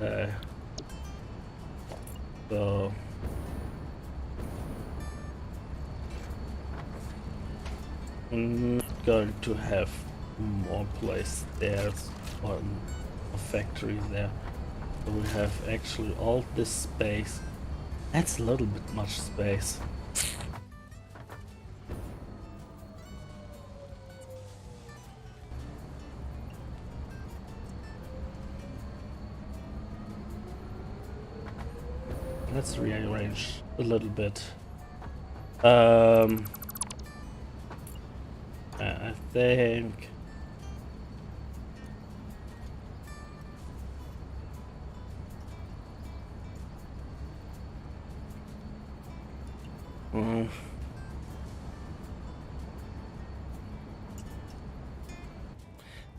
Okay. So I'm not going to have more place there on a factory there. So we have actually all this space. That's a little bit much space. Let's rearrange a little bit. I think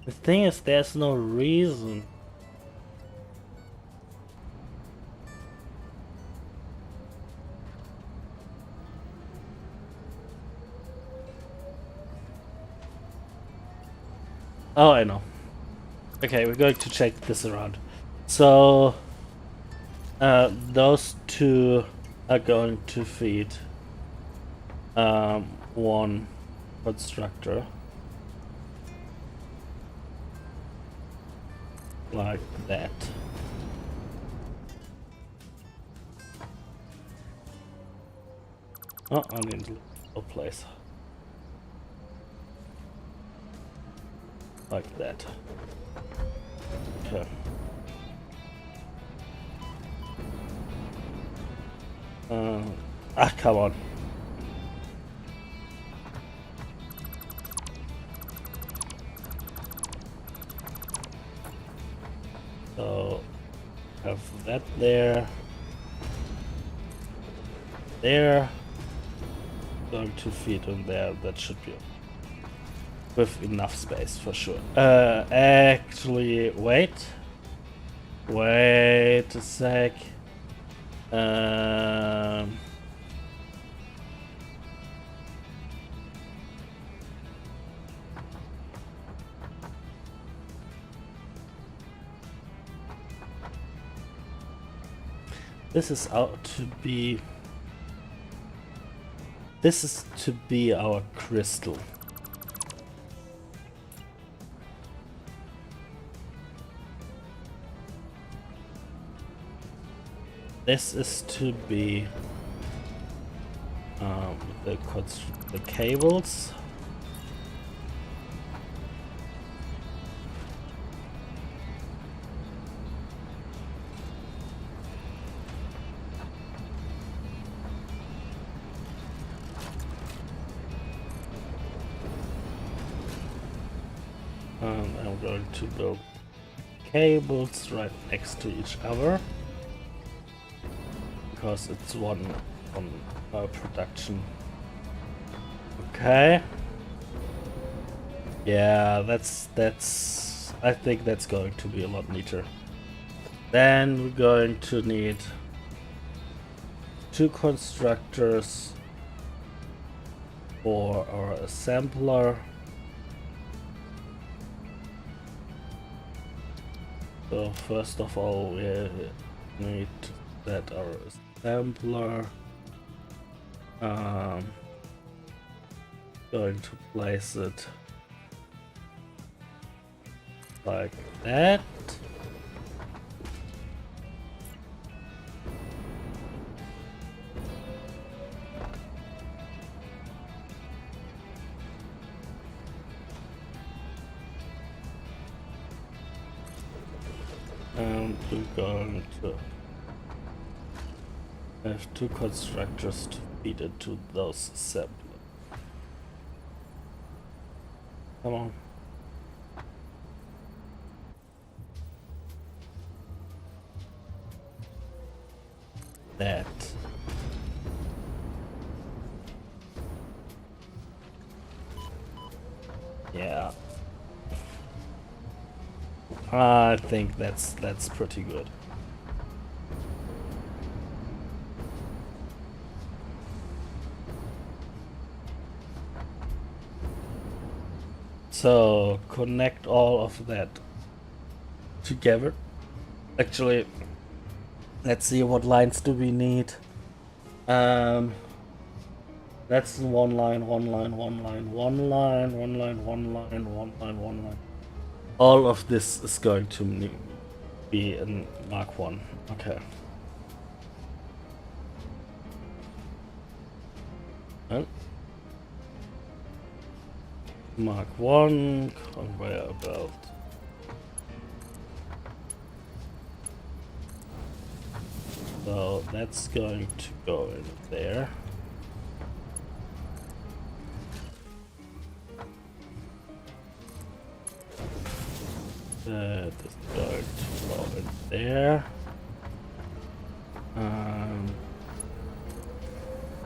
the thing is, there's no reason. Oh, I know. Okay, we're going to check this around. So, those two are going to feed one constructor. Like that. Oh, I need a place. Like that. Okay. Come on. So, have that there. There. Going to feed in there. That should be with enough space for sure. Actually, wait a sec. This is to be our crystal. this is to be the cables. I'm going to build cables right next to each other because it's one production. Okay. Yeah, that's I think that's going to be a lot neater. Then we're going to need 2 constructors for our assembler. So first of all, we need to set our assembler. Going to place it like that. And we're going to have 2 constructors to feed into those assemblers. Come on. That. Yeah. I think that's pretty good. So connect all of that together. Actually, let's see what lines do we need. That's one line, one line, one line, one line, one line, one line, one line, one line. All of this is going to be in Mark 1. Okay. And Mark 1 conveyor belt. So that's going to go in there. That is going to go in there.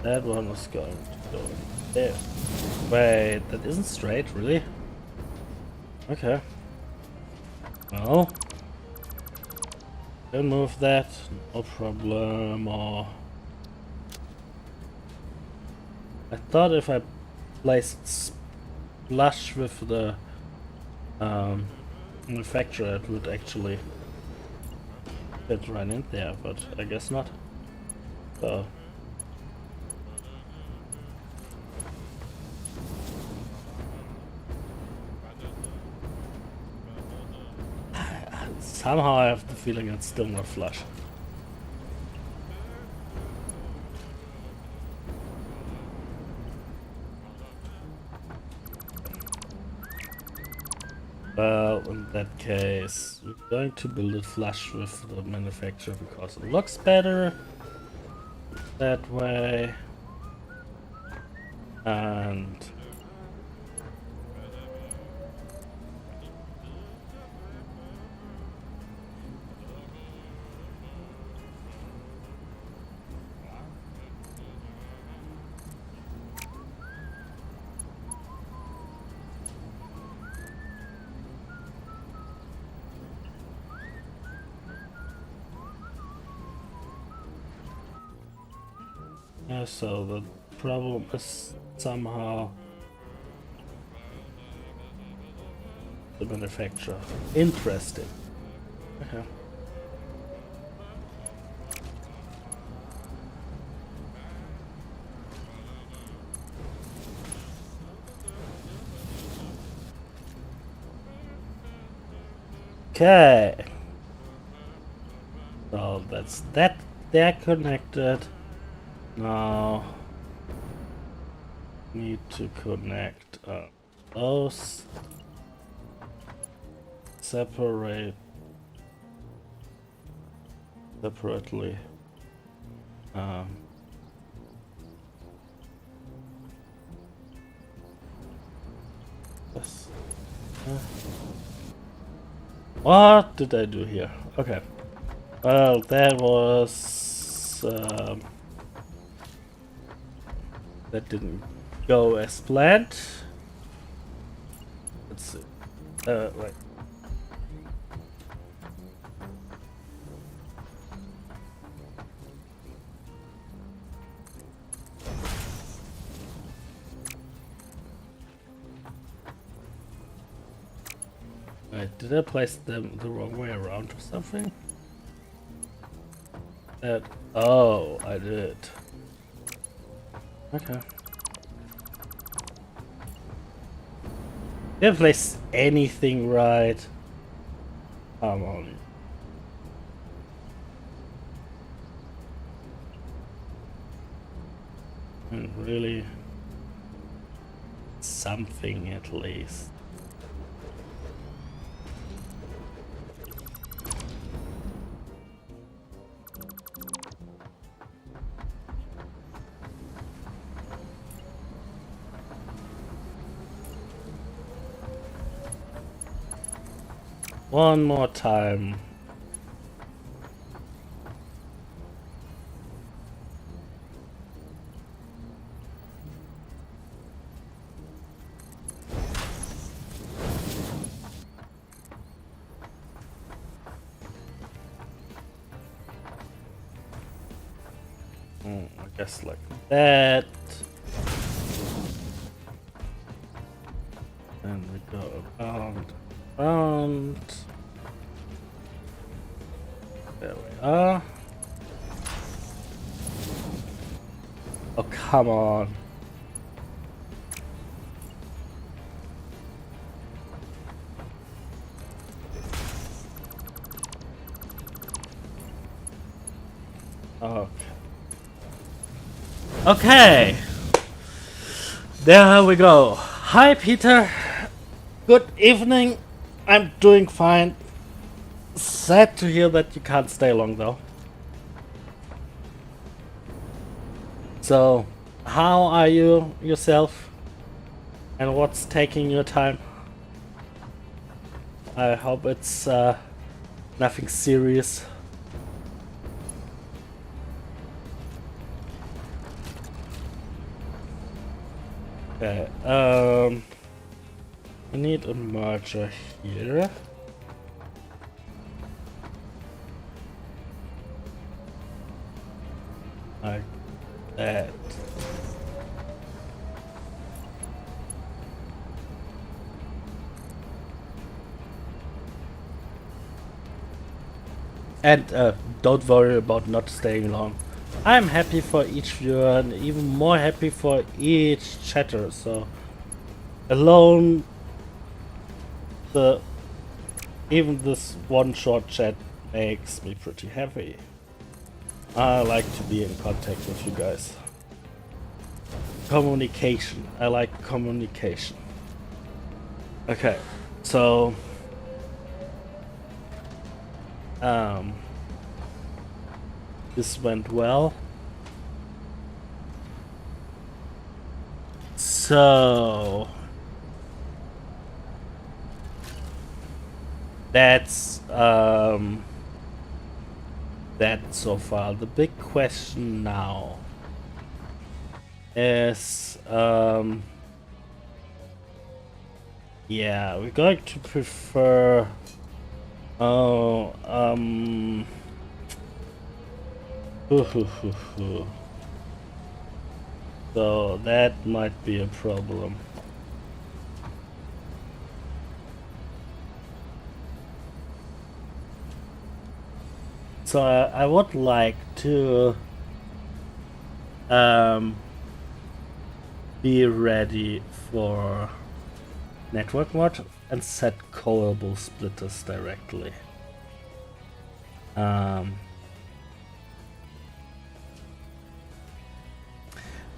That one was going to go in there. Wait, that isn't straight, really? Okay. Well, can move that, no problem. Or I thought if I place it flush with the manufacturer, it would actually fit right in there, but I guess not. So somehow I have the feeling it's still not flush. Well, in that case, we're going to build it flush with the manufacturer because it looks better that way. And so the problem is somehow the manufacturer. Interesting. Okay. Okay. So that's that they're connected. Now need to connect those separately. This. What did I do here? Okay. Well, that was that didn't go as planned. Let's see. Right. Right, did I place them the wrong way around or something? Oh, I did. Okay. Didn't place anything right. Come on. Really? Something at least. One more time. I guess like that. And we go around. There we are. Oh, come on. Okay. Okay. There we go. Hi, Peter. Good evening. I'm doing fine. Sad to hear that you can't stay long though. So, how are you yourself? And what's taking your time? I hope it's nothing serious. Okay, I need a merger here. Like that. And don't worry about not staying long. I'm happy for each viewer and even more happy for each chatter. So alone, even this one short chat makes me pretty happy. I like to be in contact with you guys. Communication. I like communication. Okay, so this went well. So that's that so far. The big question now is yeah, we're going to prefer so that might be a problem. So I would like to be ready for network mod and set callable splitters directly.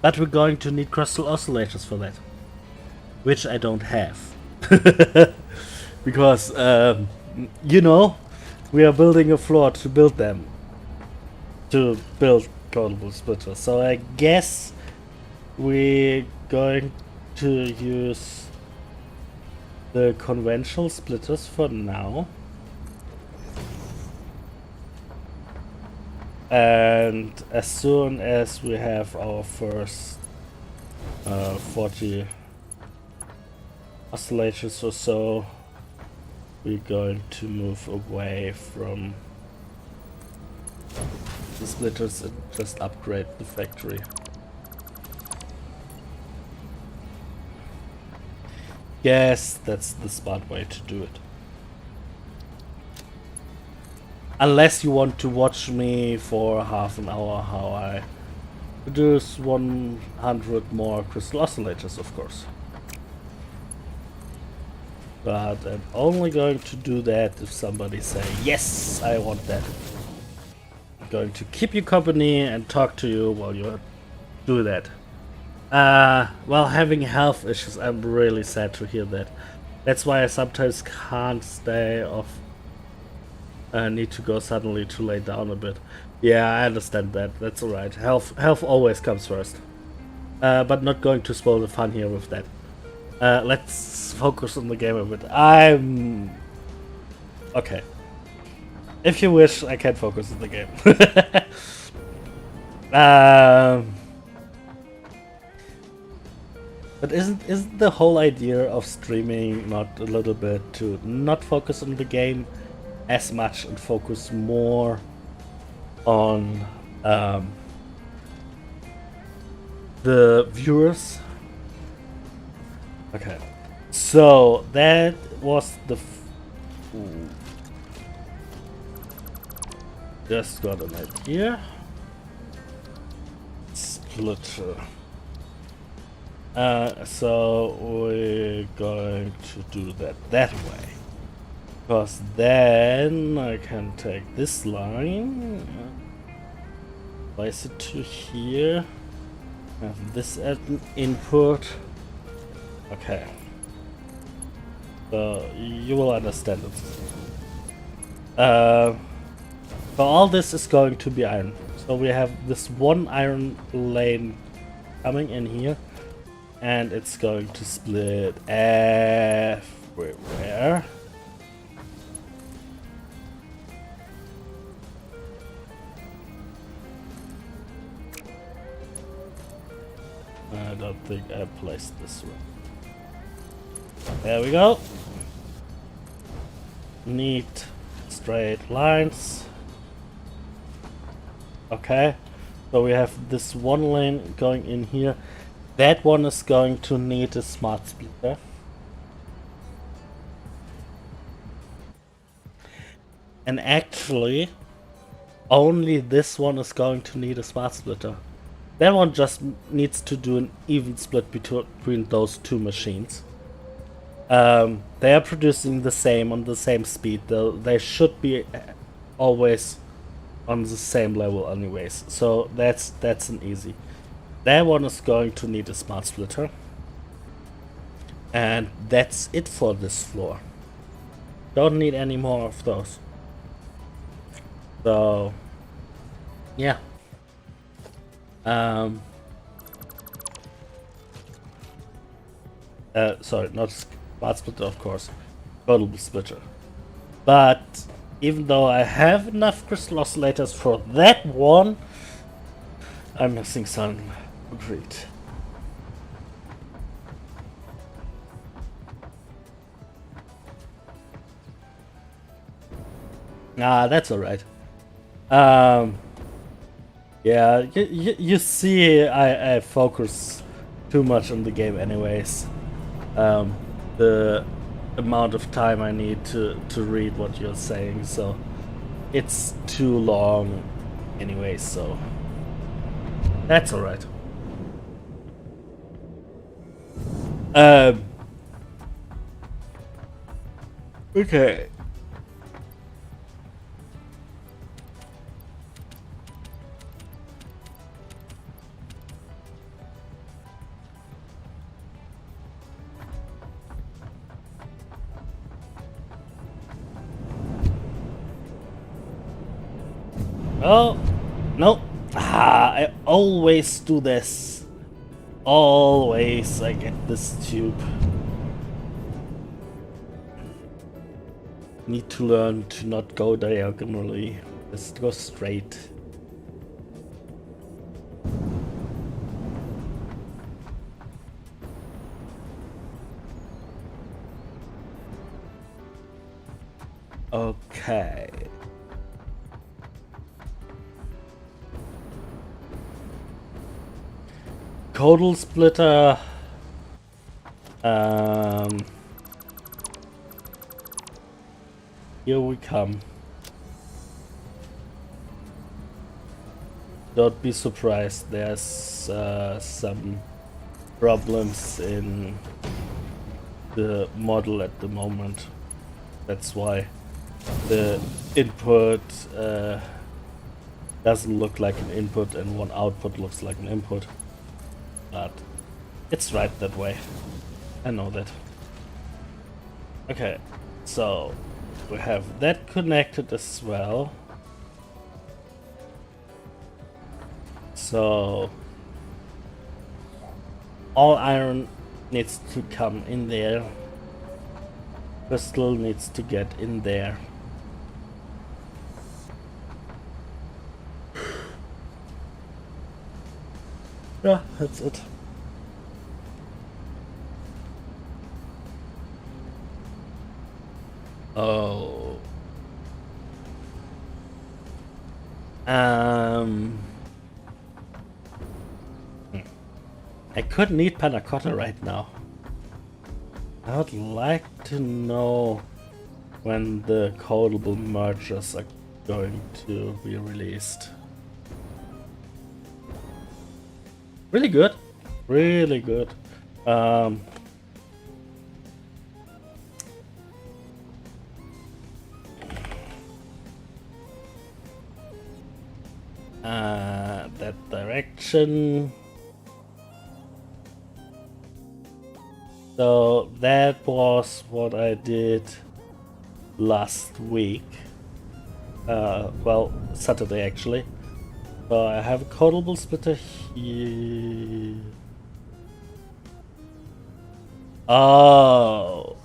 But we're going to need crystal oscillators for that, which I don't have. Because, you know, we are building a floor to build them. To build codable splitters. So I guess we're going to use the conventional splitters for now. And as soon as we have our first 40 oscillators or so, we're going to move away from the splitters and just upgrade the factory. Yes, that's the smart way to do it. Unless you want to watch me for half an hour how I produce 100 more crystal oscillators, of course. But I'm only going to do that if somebody say, yes, I want that. I'm going to keep you company and talk to you while you do that. Well, having health issues, I'm really sad to hear that. That's why I sometimes can't stay off. I need to go suddenly to lay down a bit. Yeah, I understand that. That's alright. Health always comes first. But not going to spoil the fun here with that. Let's focus on the game a bit. Okay. If you wish, I can focus on the game. But isn't the whole idea of streaming not a little bit to not focus on the game as much and focus more on the viewers? Okay, so that was the just got an idea. Splitter. So we're going to do that way. Because then I can take this line, place it to here, have this as an input. Okay. So you will understand it. So all this is going to be iron. So we have this one iron lane coming in here, and it's going to split everywhere. I don't think I placed this one. There we go. Neat straight lines. Okay, so we have this one lane going in here. That one is going to need a smart splitter. And actually, only this one is going to need a smart splitter. That one just needs to do an even split between those two machines. They are producing the same on the same speed, though they should be always on the same level anyways. So that's an easy. That one is going to need a smart splitter. And that's it for this floor. Don't need any more of those. So yeah. Sorry, not smart splitter, of course. Total splitter. But even though I have enough crystal oscillators for that one, I'm missing some concrete. Nah, that's alright. Yeah, you see, I focus too much on the game anyways. The amount of time I need to read what you're saying, so it's too long anyways, so that's alright. Okay. Oh, no. I always do this. Always I get this tube. Need to learn to not go diagonally. Just go straight. Okay. Codal splitter. Here we come. Don't be surprised, there's some problems in the model at the moment. That's why the input doesn't look like an input and one output looks like an input. But it's right that way. I know that. Okay, so we have that connected as well. So all iron needs to come in there. Crystal needs to get in there. Yeah, that's it. Oh. I couldn't eat panna cotta right now. I would like to know when the codable mergers are going to be released. Really good. Really good. That direction. So that was what I did last week. Well, Saturday actually. So I have a codable splitter here. Oh.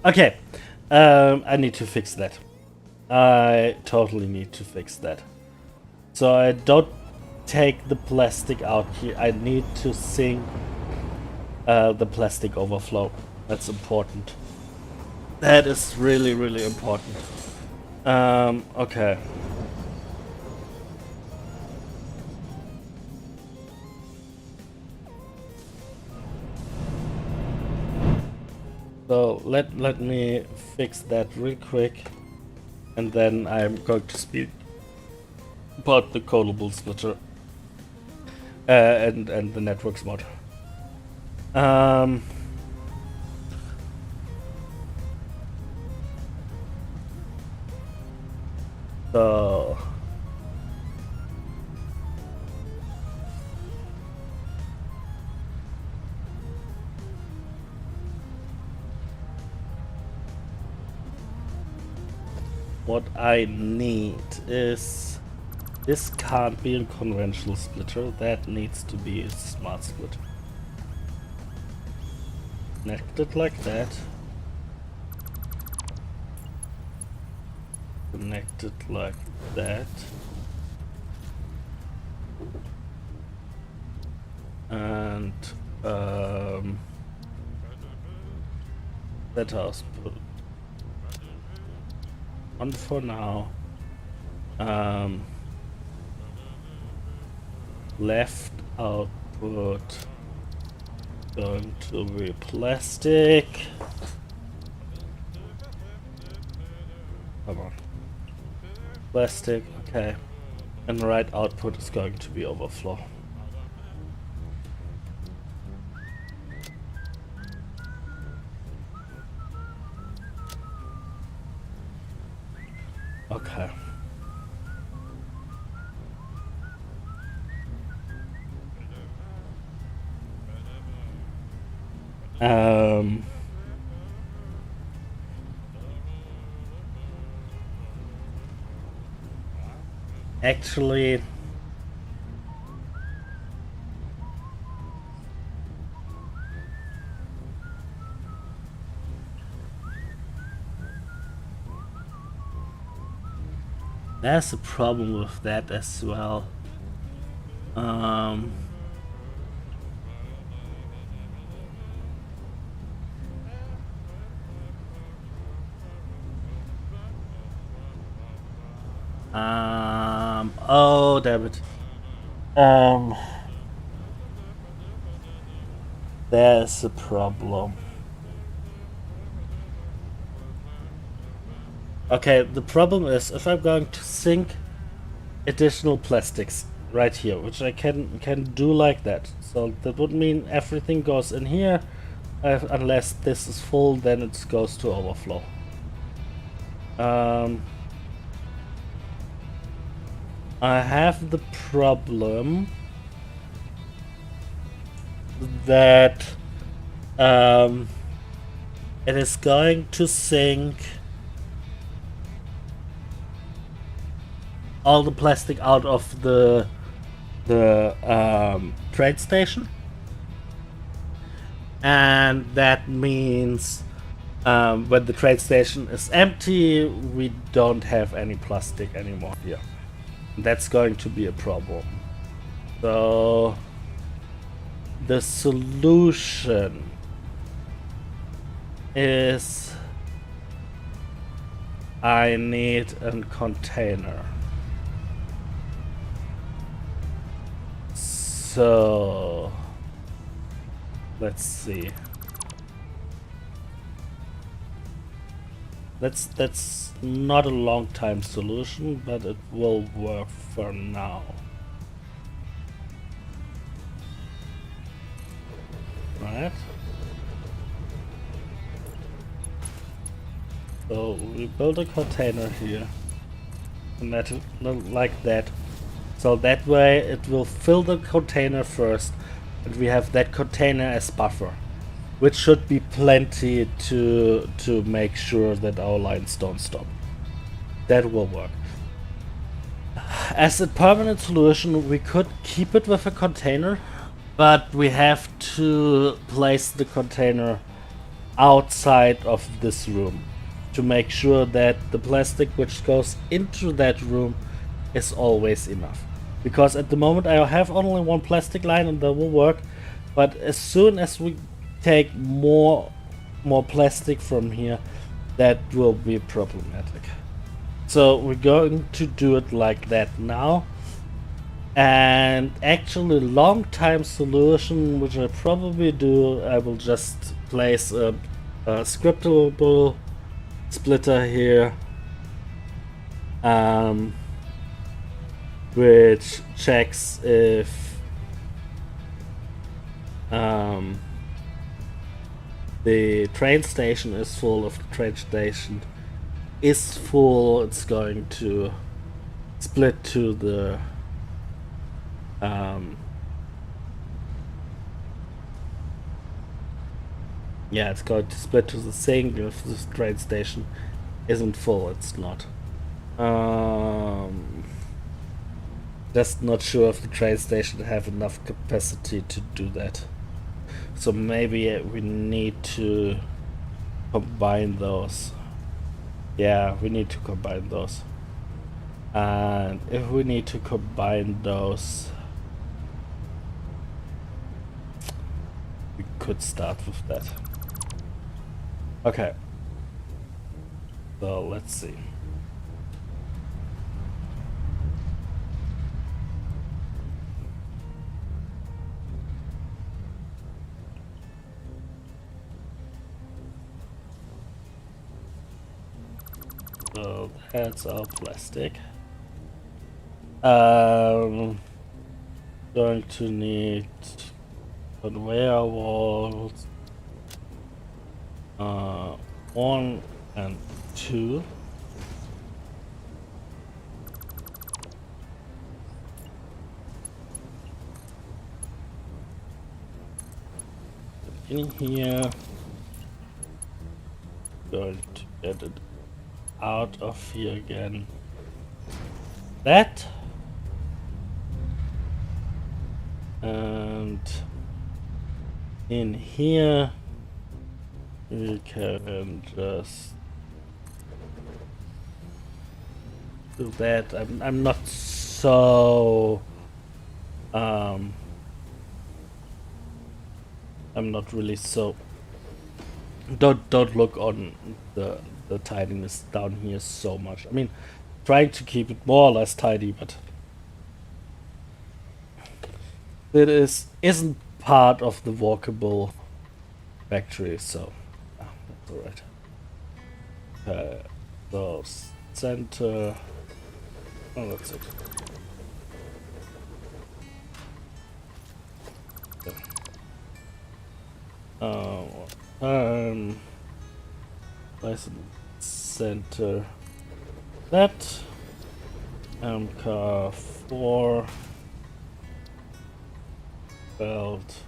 Okay. I need to fix that. I totally need to fix that. So I don't take the plastic out here. I need to sink the plastic overflow. That's important. That is really, really important. Okay. So let me fix that real quick, and then I'm going to speak about the codable splitter and the networks mod. So what I need is, this can't be a conventional splitter, that needs to be a smart splitter. Connect it like that. Connect it like that. And that house put on for now. Left output going to be plastic. Come on. Plastic, okay. And the right output is going to be overflow. Okay. Actually, there's a problem with that as well. Oh damn it. There's a problem. Okay, the problem is if I'm going to sink additional plastics right here, which I can do like that. So that would mean everything goes in here. Unless this is full, then it goes to overflow. I have the problem that it is going to sink all the plastic out of the trade station, and that means when the trade station is empty, we don't have any plastic anymore here. That's going to be a problem. So the solution is I need a container. So let's see. That's not a long time solution, but it will work for now. Right? So we build a container here, and that like that. So that way it will fill the container first, and we have that container as buffer, which should be plenty to make sure that our lines don't stop. That will work. As a permanent solution, we could keep it with a container, but we have to place the container outside of this room to make sure that the plastic which goes into that room is always enough. Because at the moment I have only one plastic line and that will work, but as soon as we take more plastic from here, that will be problematic. So we're going to do it like that now. And actually long time solution, which I probably do, I will just place a scriptable splitter here, which checks if the train station is full. If the train station is full, it's going to split to the yeah, it's going to split to the sink. If this train station isn't full, it's not. Just not sure if the train station have enough capacity to do that. So maybe we need to combine those. Yeah, we need to combine those. And if we need to combine those, we could start with that. Okay. So let's see. So that's our plastic. Going to need conveyor walls 1 and 2. In here, going to get it out of here again. That And in here we can just do that. I'm not so I'm not really so don't look on the tidiness down here so much. I mean, trying to keep it more or less tidy, but it isn't part of the walkable factory, so that's alright. Okay, so center. Oh, that's it. Okay. Place in center. That car 4 belt.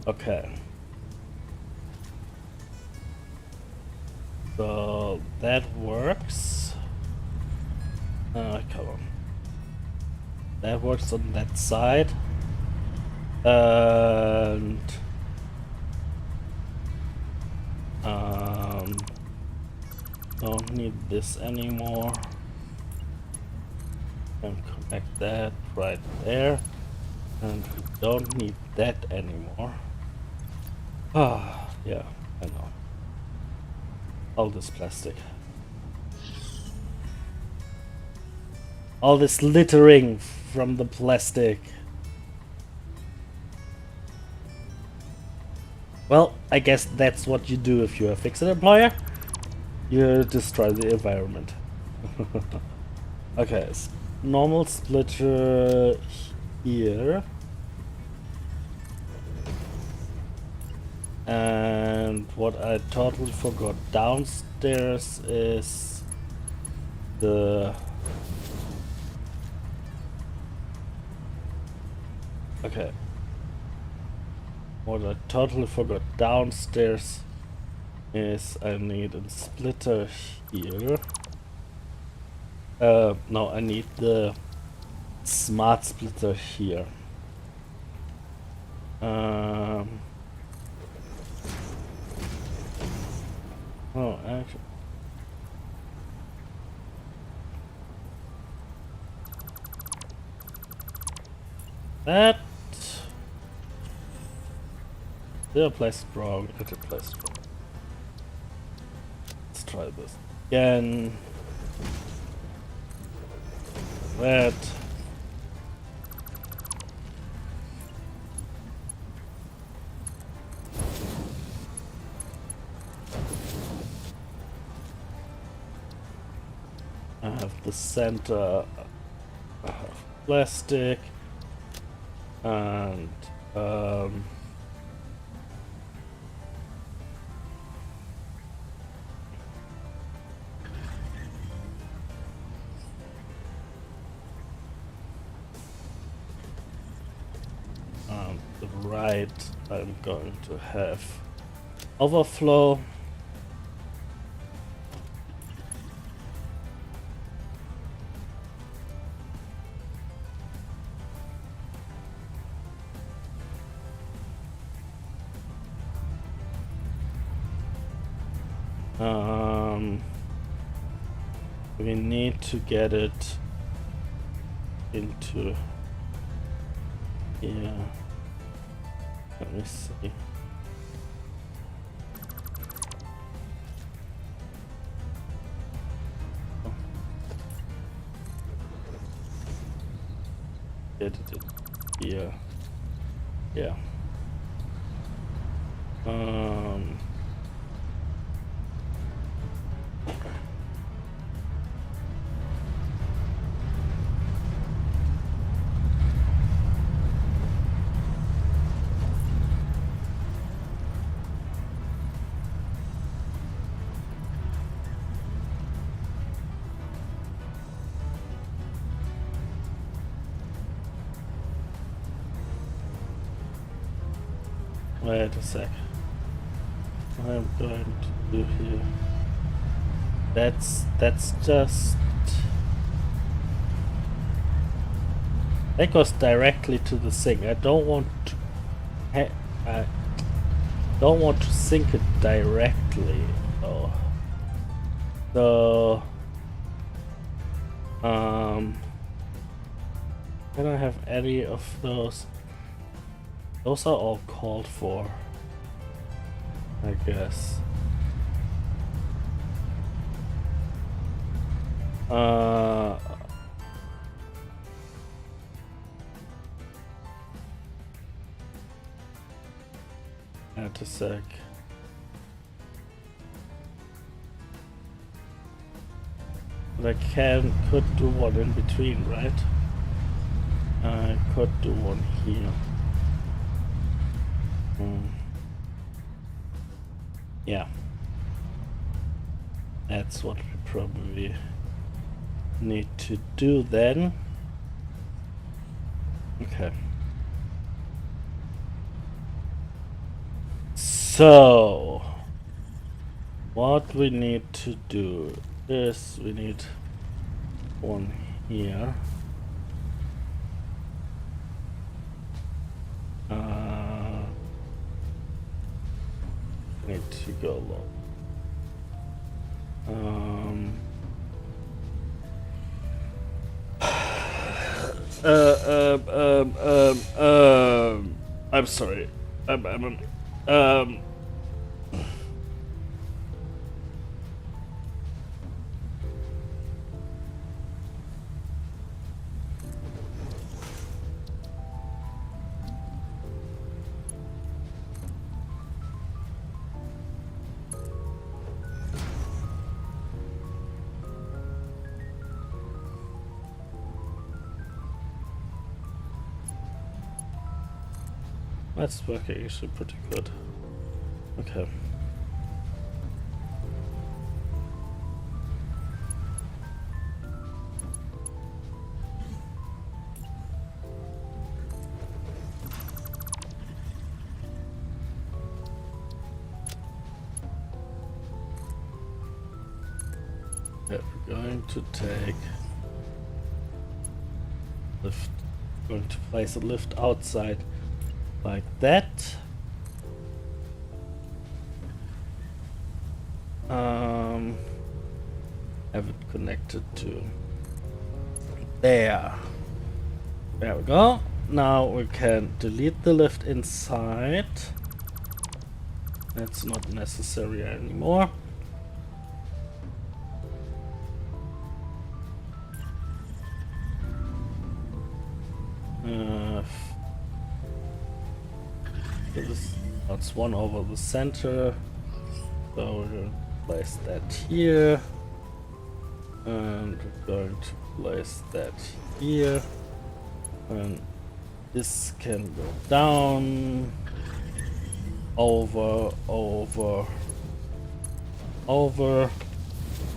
Okay. So that works. Come on. That works on that side. And don't need this anymore. And connect that right there. And we don't need that anymore. Ah, yeah, I know. All this plastic. All this littering from the plastic. Well, I guess that's what you do if you're a fix-it employer. You destroy the environment. Okay, normal splitter here. And what I totally forgot downstairs is the... Okay. What I totally forgot downstairs is I need a splitter here. No, I need the smart splitter here. Oh, actually. That... Did I place it wrong? I did place it wrong. Let's try this again. That... I have the center of plastic and on the right I'm going to have overflow. We need to get it into here. Let me see. Oh. Get it in here. Yeah. Wait a sec. I'm going to do here. That's just. That goes directly to the sink. I don't want to. I don't want to sync it directly. Oh. So. I don't have any of those. Those are all called for, I guess. Wait a sec. But I could do one in between, right? I could do one here. Yeah. That's what we probably need to do then. Okay. So, what we need to do is we need one here. Need to go low. I'm sorry. That's working actually pretty good. Okay. Yeah, we're going to take lift. Going to place a lift outside. Like that. Have it connected to there. There we go. Now we can delete the lift inside. That's not necessary anymore. That's one over the center, so we're going to place that here, and we're going to place that here, and this can go down, over,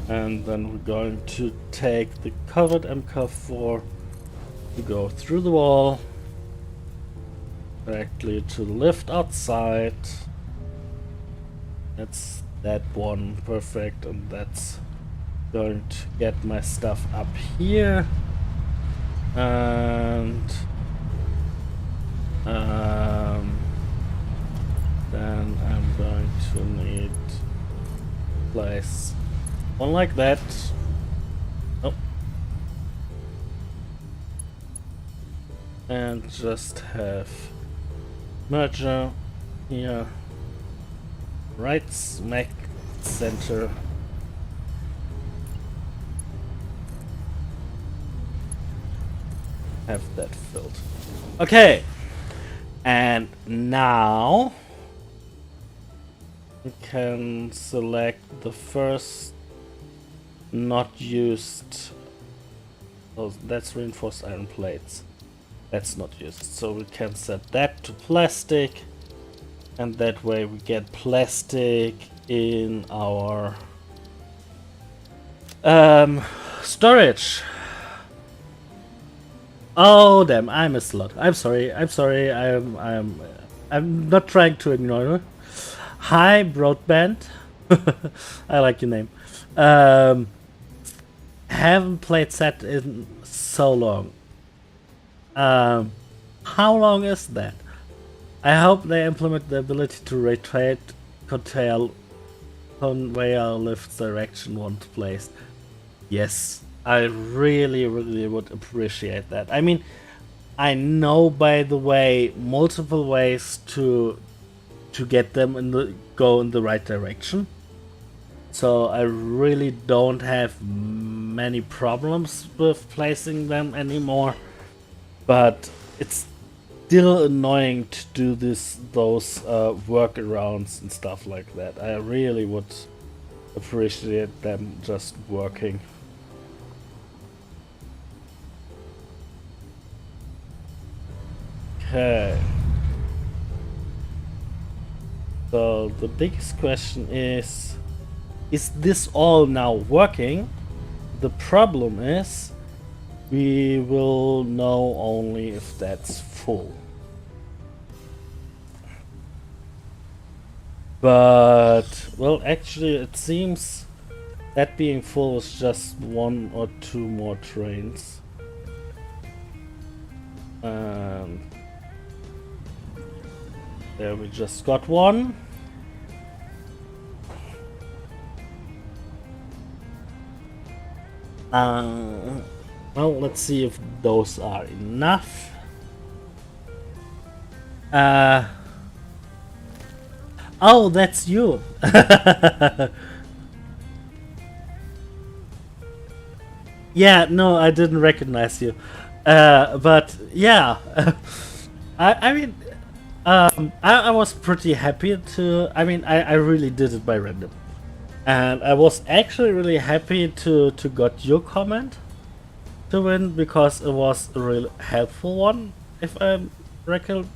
and then we're going to take the covered MK4 to go through the wall directly to the lift outside. That's that one, perfect, and that's going to get my stuff up here, and then I'm going to need to place one like that. Oh. And just have merger here, right smack center. Have that filled. Okay, and now we can select the first not used. Oh, that's reinforced iron plates. That's not used, so we can set that to plastic, and that way we get plastic in our storage. Oh damn, I missed a lot. I'm sorry. I'm not trying to ignore you. Hi, Broadband. I like your name. Haven't played Set in so long. How long is that? I hope they implement the ability to rotate conveyor lifts direction once placed. Yes, I really would appreciate that. I mean, I know, by the way, multiple ways to get them go in the right direction. So I really don't have many problems with placing them anymore. But it's still annoying to do those workarounds and stuff like that. I really would appreciate them just working. Okay. So the biggest question is this all now working? The problem is we will know only if that's full. But, well, actually it seems that being full is just 1 or 2 more trains. There we just got one. Well, let's see if those are enough. Oh, that's you. Yeah, no, I didn't recognize you. But yeah, I mean, I was pretty happy to. I mean, I really did it by random, and I was actually really happy to got your comment to win, because it was a real helpful one, if I'm recollecting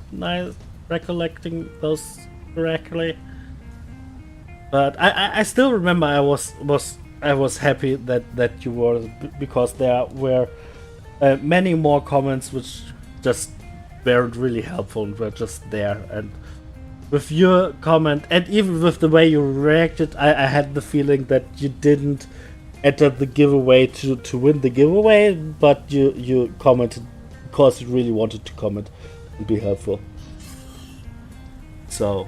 those correctly. But I still remember I was happy that you were, because there were many more comments which just weren't really helpful and were just there. And with your comment, and even with the way you reacted, I had the feeling that you didn't enter the giveaway to win the giveaway, but you commented because you really wanted to comment and be helpful. So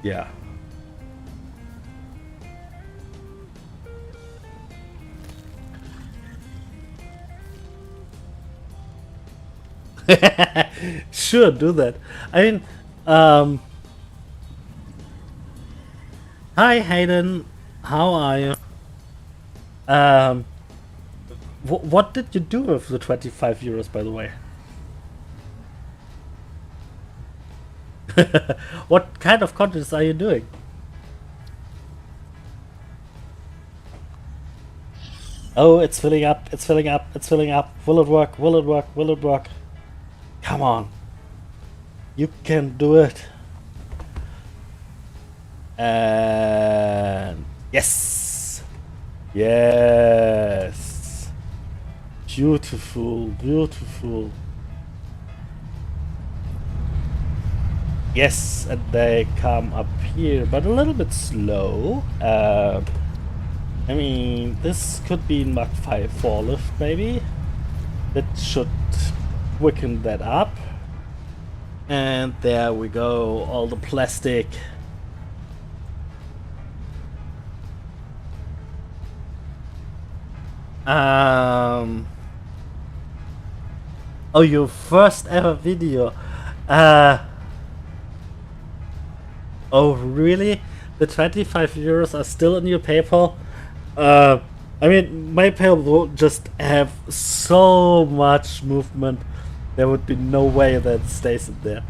yeah. Sure, do that. I mean, hi Hayden, how are you? What did you do with the 25 euros, by the way? What kind of contents are you doing? Oh, it's filling up, it's filling up, it's filling up. Will it work? Will it work? Will it work? Come on. You can do it. And yes. Yes. Beautiful, beautiful. Yes, and they come up here, but a little bit slow. I mean, this could be Mach 5 forklift, maybe. That should quicken that up. And there we go, all the plastic. Oh, your first ever video. Oh, really? The 25 euros are still in your PayPal? I mean, my PayPal will just have so much movement. There would be no way that it stays in there.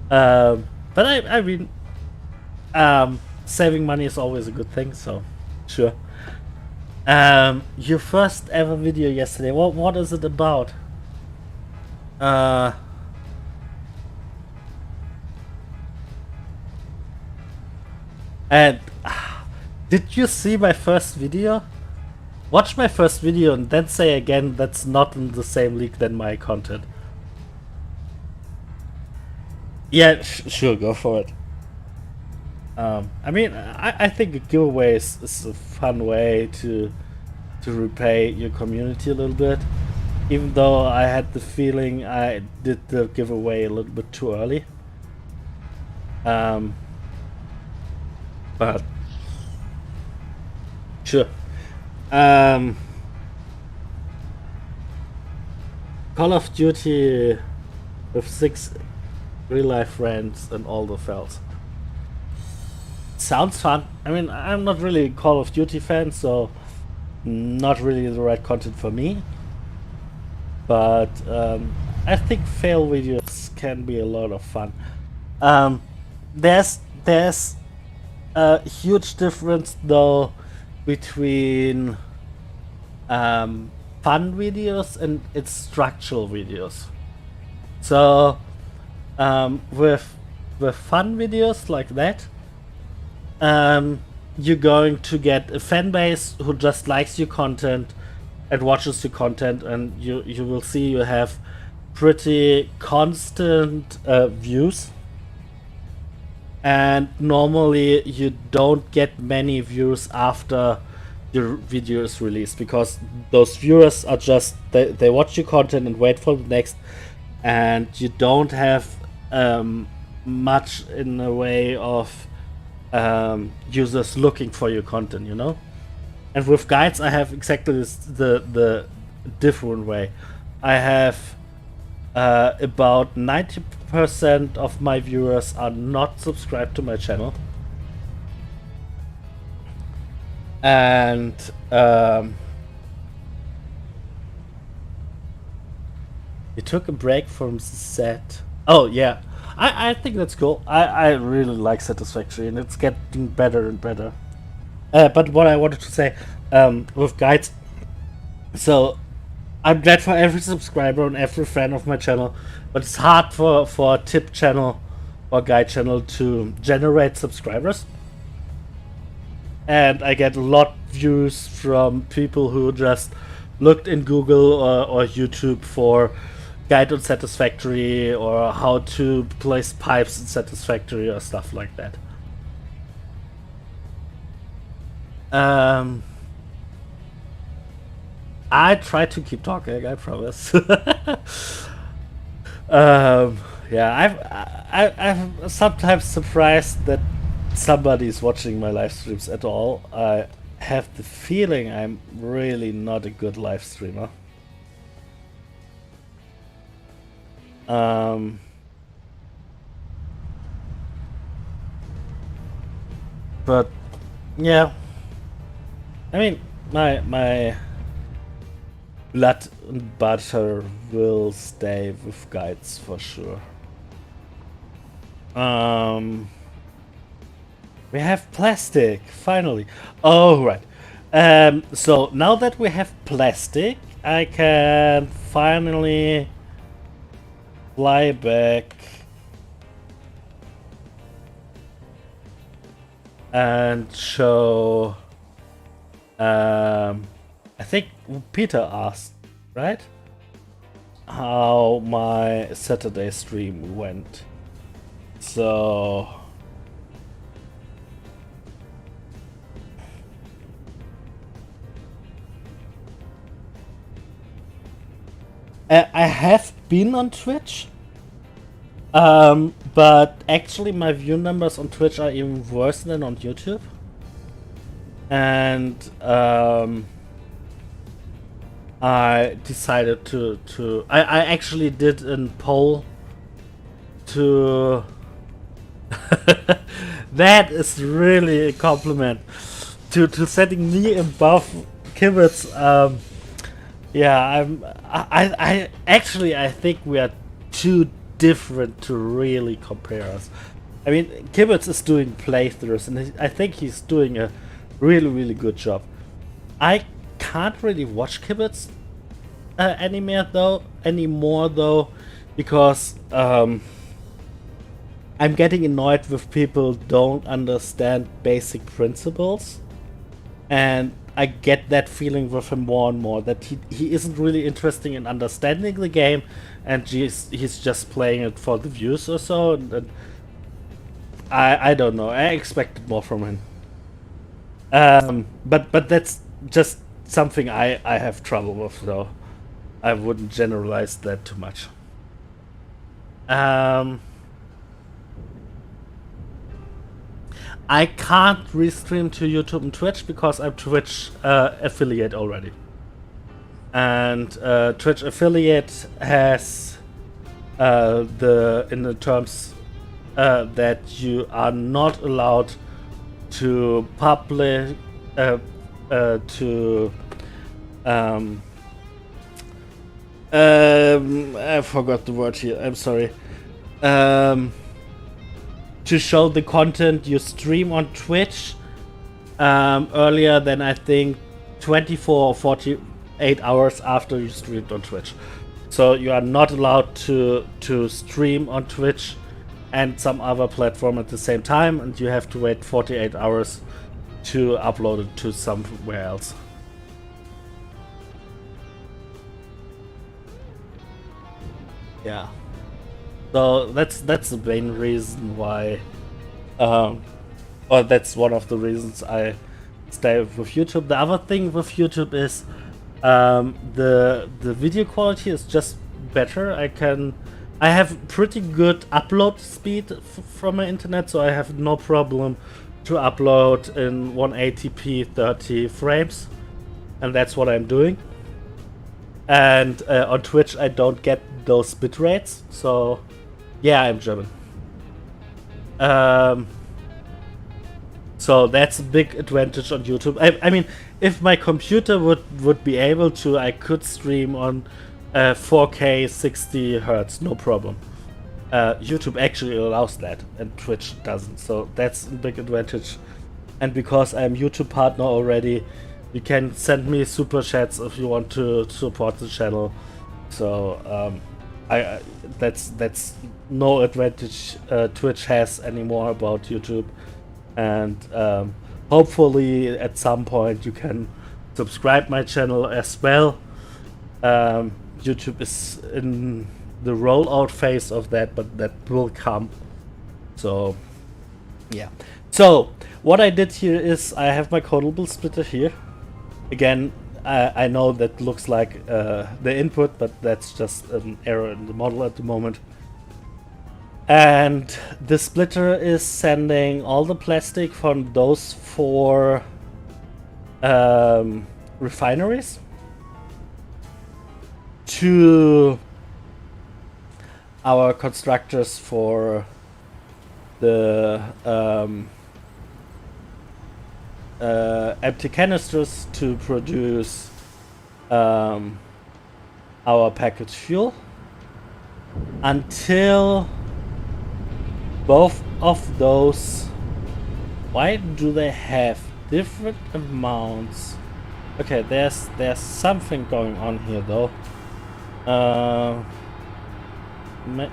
But I mean, saving money is always a good thing, so sure. Your first ever video yesterday. What is it about? And did you see my first video? Watch my first video and then say again that's not in the same league than my content. Yeah, sure, go for it. I mean, I think a giveaway is a fun way to repay your community a little bit. Even though I had the feeling I did the giveaway a little bit too early. But sure. Call of Duty with 6 real life friends and all the fells. Sounds fun. I mean, I'm not really a Call of Duty fan, so not really the right content for me. But I think fail videos can be a lot of fun. There's a huge difference though between fun videos and instructional videos. So with fun videos like that, you're going to get a fan base who just likes your content and watches your content, and you will see you have pretty constant views. And normally you don't get many views after your video is released, because those viewers are just they watch your content and wait for the next, and you don't have much in the way of users looking for your content, you know. And with guides I have exactly the different way. I have about 90% of my viewers are not subscribed to my channel, and you took a break from set. Oh yeah, I think that's cool. I really like Satisfactory, and it's getting better and better. But what I wanted to say with guides, so I'm glad for every subscriber and every fan of my channel, but it's hard for a tip channel or guide channel to generate subscribers. And I get a lot of views from people who just looked in Google or YouTube for guide on Satisfactory, or how to place pipes in Satisfactory, or stuff like that. I try to keep talking, I promise. Yeah, I'm sometimes surprised that somebody's watching my live streams at all. I have the feeling I'm really not a good live streamer. But yeah, I mean, my blood and butter will stay with guides for sure. We have plastic, finally. Oh, right. So now that we have plastic, I can finally fly back and show. I think Peter asked, right? How my Saturday stream went. So I have been on Twitch, but actually my view numbers on Twitch are even worse than on YouTube. And I decided to I actually did a poll to that is really a compliment to setting me above Kibitz. Yeah, I actually I think we are too different to really compare us. I mean, Kibitz is doing playthroughs, and I think he's doing a really good job. I can't really watch Kibitz anymore though, because I'm getting annoyed with people don't understand basic principles, and I get that feeling with him more and more, that he isn't really interested in understanding the game, and he's just playing it for the views or so. And I don't know. I expected more from him. But that's just something I have trouble with, though. I wouldn't generalize that too much. I can't restream to YouTube and Twitch because I'm Twitch affiliate already. And Twitch affiliate has in the terms that you are not allowed to publish I forgot the word here. I'm sorry. To show the content you stream on Twitch earlier than, I think, 24 or 48 hours after you streamed on Twitch. So you are not allowed to stream on Twitch and some other platform at the same time, and you have to wait 48 hours to upload it to somewhere else. Yeah. So that's the main reason why, or that's one of the reasons I stay with YouTube. The other thing with YouTube is the video quality is just better. I have pretty good upload speed from my internet, so I have no problem to upload in 180p 30 frames, and that's what I'm doing. And on Twitch I don't get those bit rates, so yeah, I'm German. So that's a big advantage on YouTube. I mean, if my computer would be able to, I could stream on 4K 60 Hertz, no problem. YouTube actually allows that, and Twitch doesn't, so that's a big advantage. And because I'm YouTube partner already, you can send me super chats if you want to support the channel. So that's no advantage Twitch has anymore about YouTube. And hopefully at some point you can subscribe my channel as well. YouTube is in the rollout phase of that, but that will come. So yeah. So what I did here is I have my codable splitter here. Again, I know that looks like the input, but that's just an error in the model at the moment. And the splitter is sending all the plastic from those 4 refineries to our constructors for the empty canisters to produce our packaged fuel, until both of those. Why do they have different amounts? Okay, there's something going on here though.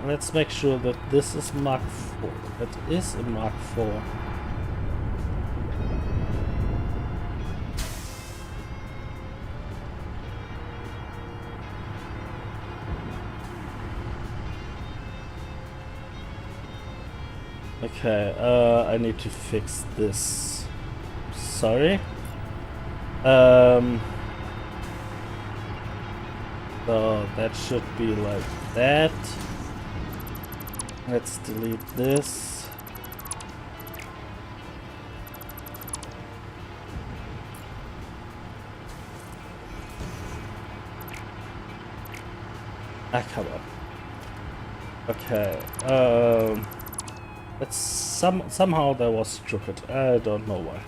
Let's make sure that this is Mark 4. That is a Mark 4. Okay, I need to fix this. Sorry. So that should be like that. Let's delete this. Ah, come on. Okay. It's somehow that was stupid. I don't know why.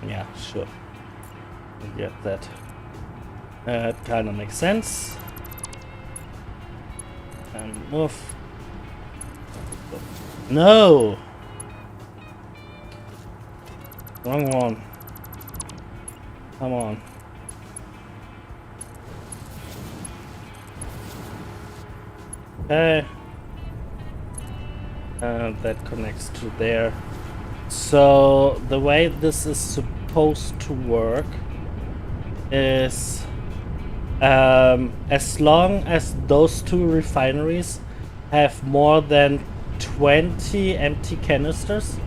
Yeah, sure. I get that. It kind of makes sense. And move. No! Wrong one. Come on. Okay. And that connects to there. So the way this is supposed to work is as long as those two refineries have more than 20 empty canisters,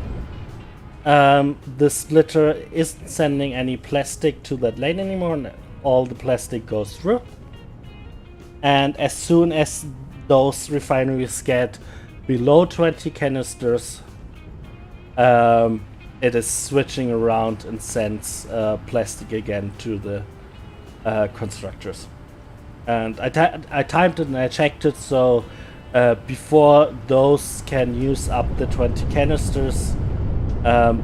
the splitter isn't sending any plastic to that lane anymore, and all the plastic goes through. And as soon as those refineries get below 20 canisters, it is switching around and sends plastic again to the constructors. And I timed it and I checked it, so before those can use up the 20 canisters,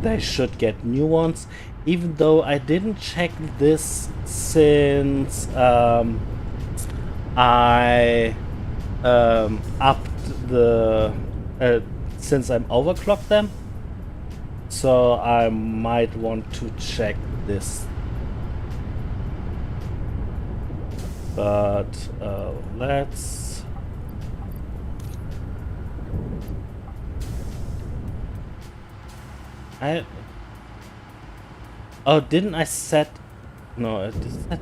they should get new ones. Even though I didn't check this since I upped the since I'm overclocked them, so I might want to check this. But let's didn't I set? No, it is set.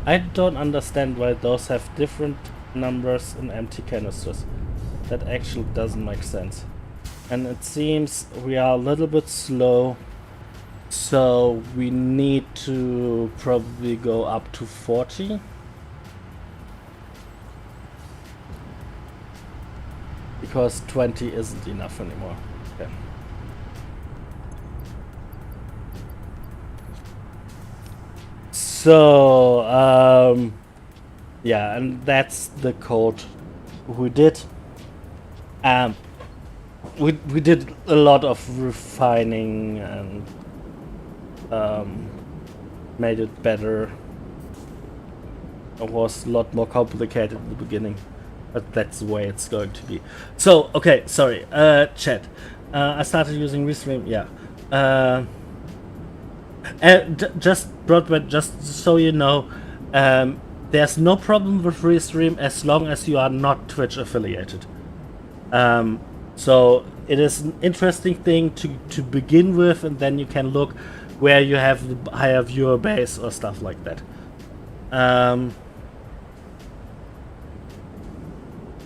I don't understand why those have different numbers in empty canisters. That actually doesn't make sense. And it seems we are a little bit slow, so we need to probably go up to 40. Because 20 isn't enough anymore. Okay. So, yeah, and that's the code we did. We did a lot of refining and made it better. It was a lot more complicated in the beginning, but that's the way it's going to be. So, okay, sorry, chat. I started using Restream, yeah. Just broadband, just so you know, there's no problem with Restream as long as you are not Twitch affiliated. So it is an interesting thing to begin with, and then you can look where you have the higher viewer base or stuff like that.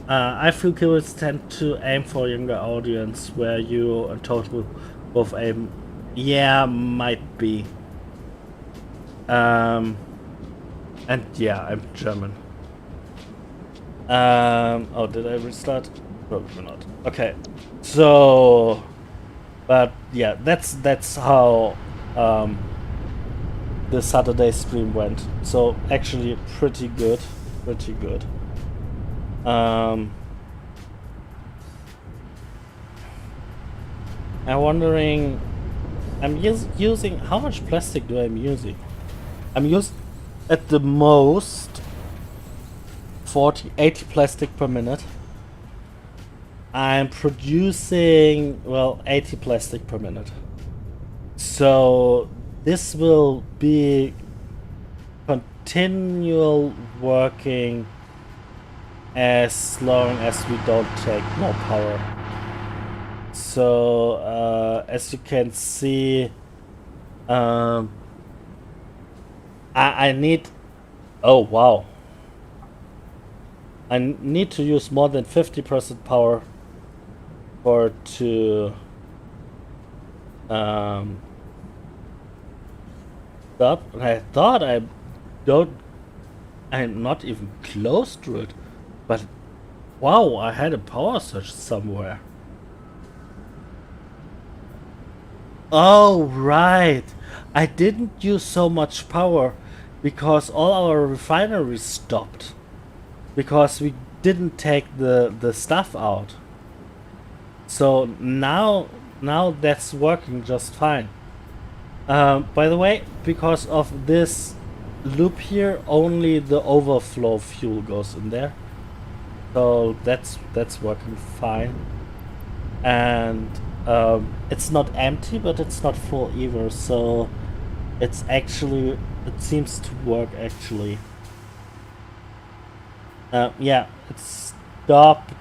I feel curious tend to aim for younger audience, where you in total both aim. Yeah, might be. And yeah, I'm German. Oh, did I restart? Probably not. Okay, so, but yeah, that's how the Saturday stream went. So actually, pretty good, pretty good. I'm wondering. I'm using how much plastic do I'm using? I'm using at the most 80 plastic per minute. I'm producing, well, 80 plastic per minute. So this will be continual working as long as we don't take more power. So as you can see, I need, oh wow, I need to use more than 50% power for it to stop. And I thought I'm not even close to it, but wow, I had a power surge somewhere. Oh right, I didn't use so much power because all our refineries stopped because we didn't take the stuff out. So now that's working just fine. By the way, because of this loop here, only the overflow fuel goes in there. So that's working fine. And It's not empty, but it's not full either, so it's actually, it seems to work actually. Yeah, it stopped.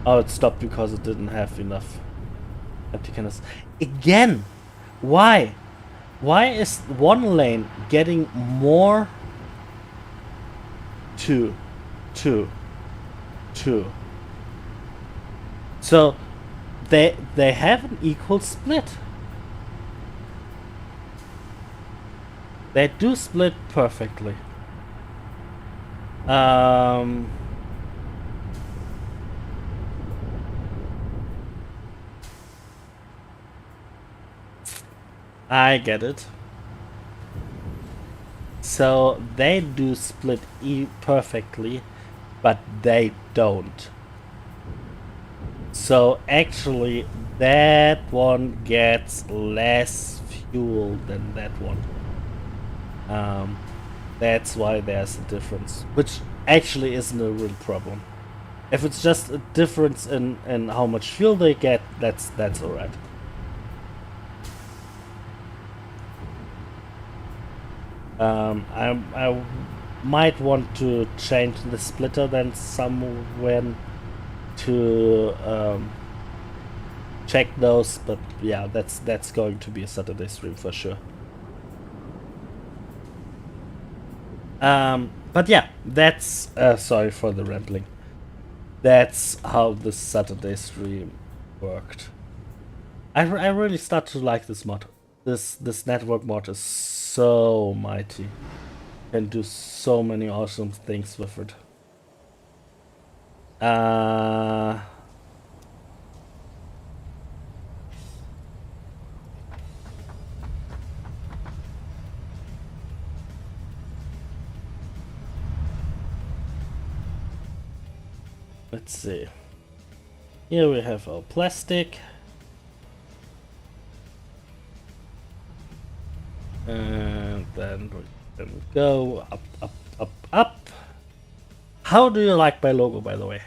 Oh, it stopped because it didn't have enough empty candles. Again, why? Why is one lane getting more? Two. So they have an equal split. They do split perfectly. I get it. So they do split perfectly, but they don't. So actually that one gets less fuel than that one. That's why there's a difference, which actually isn't a real problem. If it's just a difference in how much fuel they get, that's alright. I might want to change the splitter then somewhere to check those, but yeah, that's going to be a Saturday stream for sure. But yeah, that's sorry for the rambling. That's how the Saturday stream worked. I really start to like this mod. This network mod is so mighty. Can do so many awesome things with it. Let's see. Here we have our plastic. And then we can go up. How do you like my logo, by the way?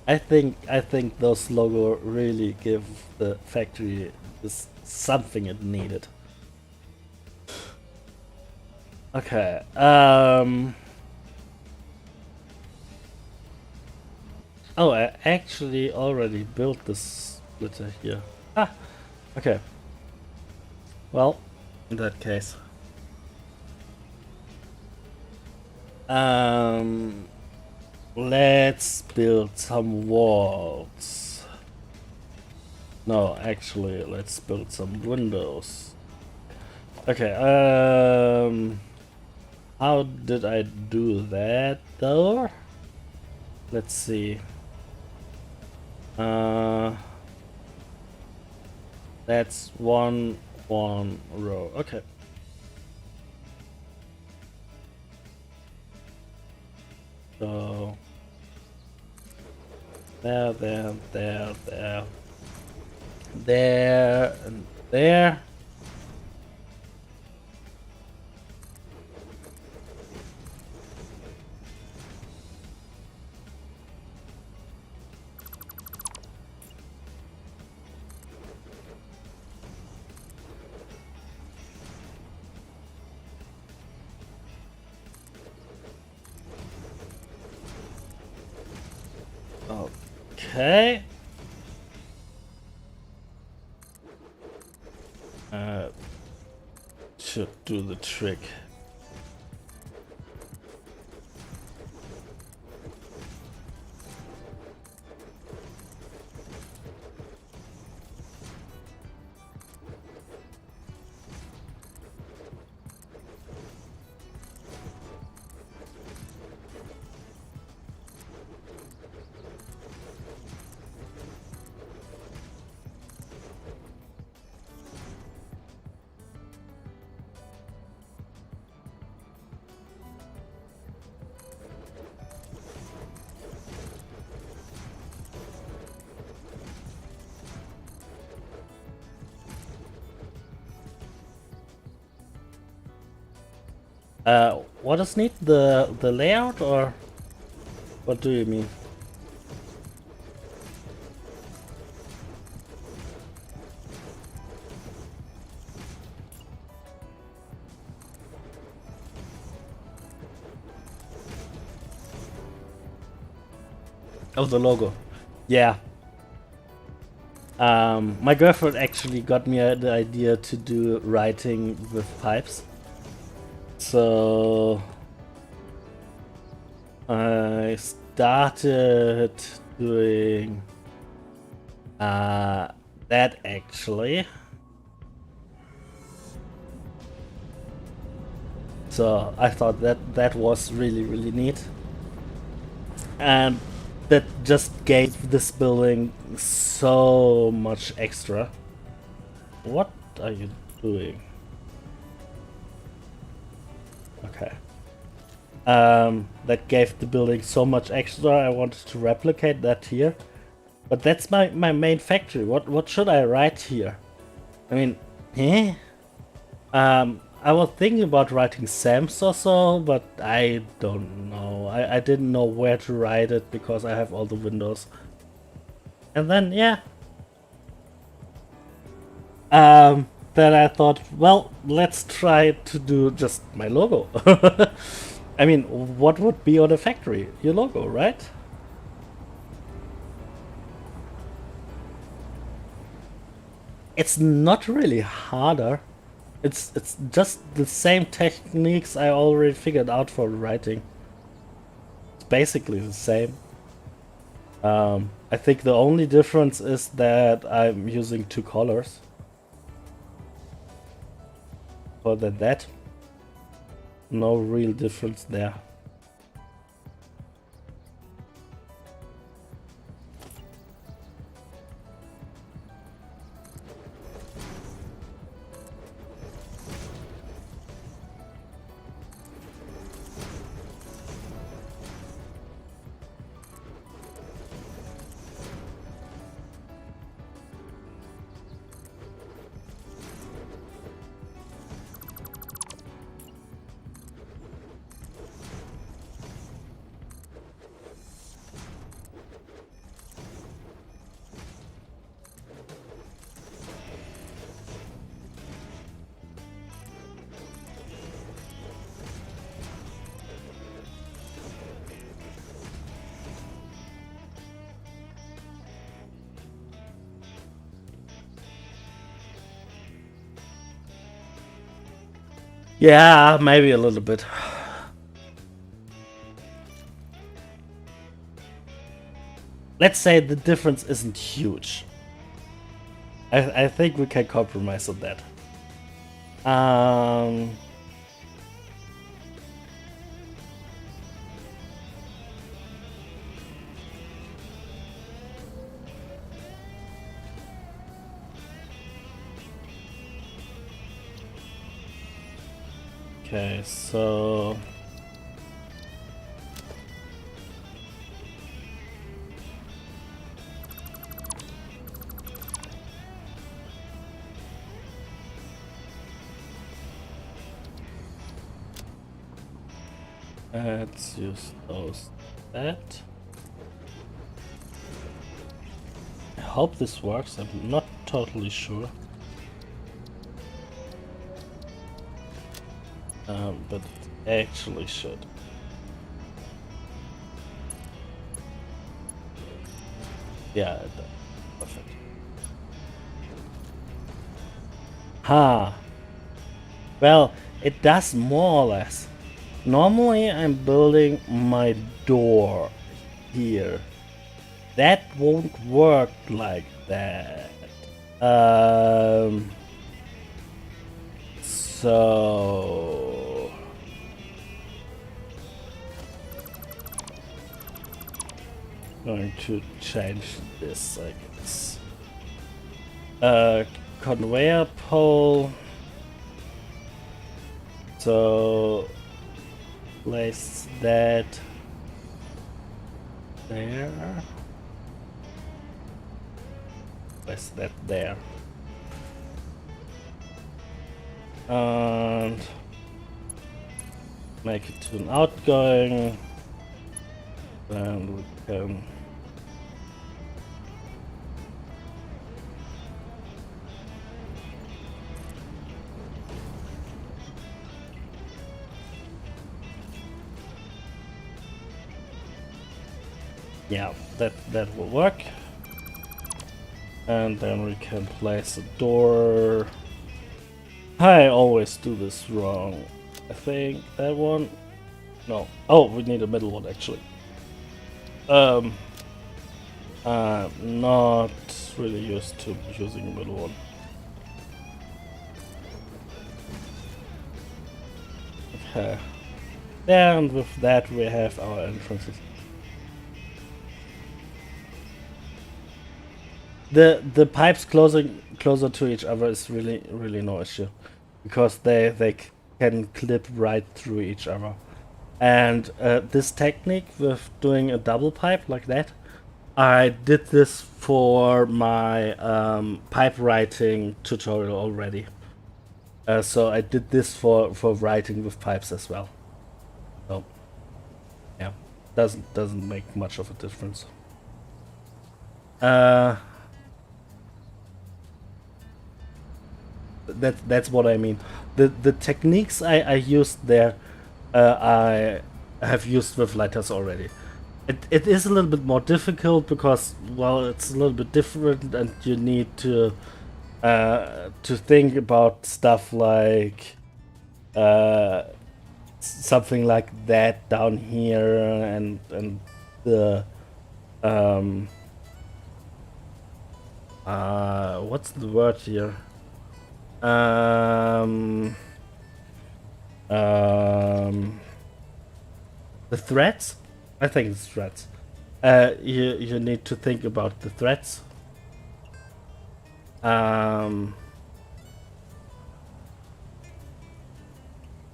I think those logo really give the factory this something it needed. Okay. Oh, I actually already built this splitter here. Ah, okay. Well, in that case. Let's build some walls. No, actually, let's build some windows. Okay, how did I do that though? Let's see. That's one row. Okay. So there, and there. Okay. Should do the trick. What is neat? The layout or? What do you mean? Oh, the logo. Yeah. My girlfriend actually got me the idea to do writing with pipes. So I started doing that actually. So I thought that was really neat. And that just gave this building so much extra. What are you doing? Okay. That gave the building so much extra. I wanted to replicate that here. But that's my main factory. What should I write here? I mean, eh? I was thinking about writing Sam's or so, but I don't know. I didn't know where to write it because I have all the windows. And then, yeah. Then I thought, well, let's try to do just my logo. I mean, what would be on a factory? Your logo, right? It's not really harder. It's just the same techniques I already figured out for writing. It's basically the same. I think the only difference is that I'm using two colors. Other than that, no real difference there. Yeah, maybe a little bit. Let's say the difference isn't huge. I think we can compromise on that. Okay, so let's use those. That. I hope this works. I'm not totally sure. But it actually should. Yeah, it does. Perfect. Ha! Well, it does more or less. Normally I'm building my door here. That won't work like that. So going to change this, I guess. Conveyor pole. So place that there. Place that there. And make it to an outgoing. And we can... Yeah, that will work. And then we can place a door. I always do this wrong. I think that one. No. Oh, we need a middle one actually. I'm not really used to using a middle one. Okay. And with that we have our entrances. The pipes closer to each other is really no issue, because they can clip right through each other. And this technique with doing a double pipe like that, I did this for my pipe writing tutorial already. So I did this for writing with pipes as well. So yeah, doesn't make much of a difference. That's what I mean. The techniques I used there, I have used with letters already. It is a little bit more difficult because, well, it's a little bit different, and you need to think about stuff like something like that down here, and the what's the word here? The threads? I think it's threads. You need to think about the threads.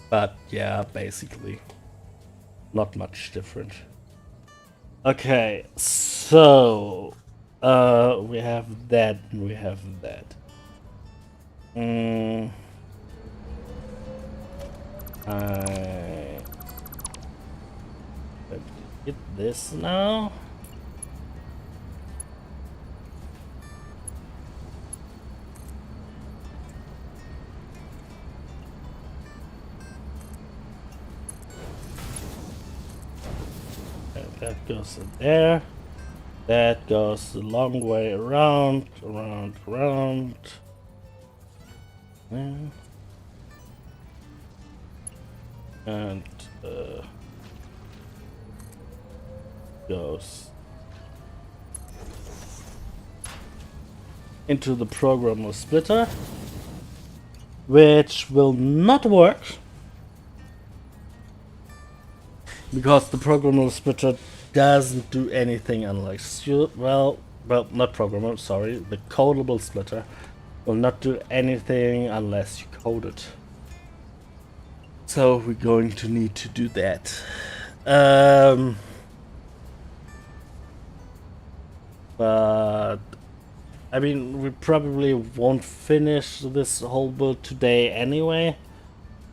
But yeah, basically not much different. Okay, so we have that and we have that. I get this now. And that goes in there. That goes the long way around. And goes into the programmable splitter, which will not work because the programmable splitter doesn't do anything unless you, well, not programmable, sorry, the codable splitter will not do anything unless you code it. So we're going to need to do that. But I mean, we probably won't finish this whole build today anyway.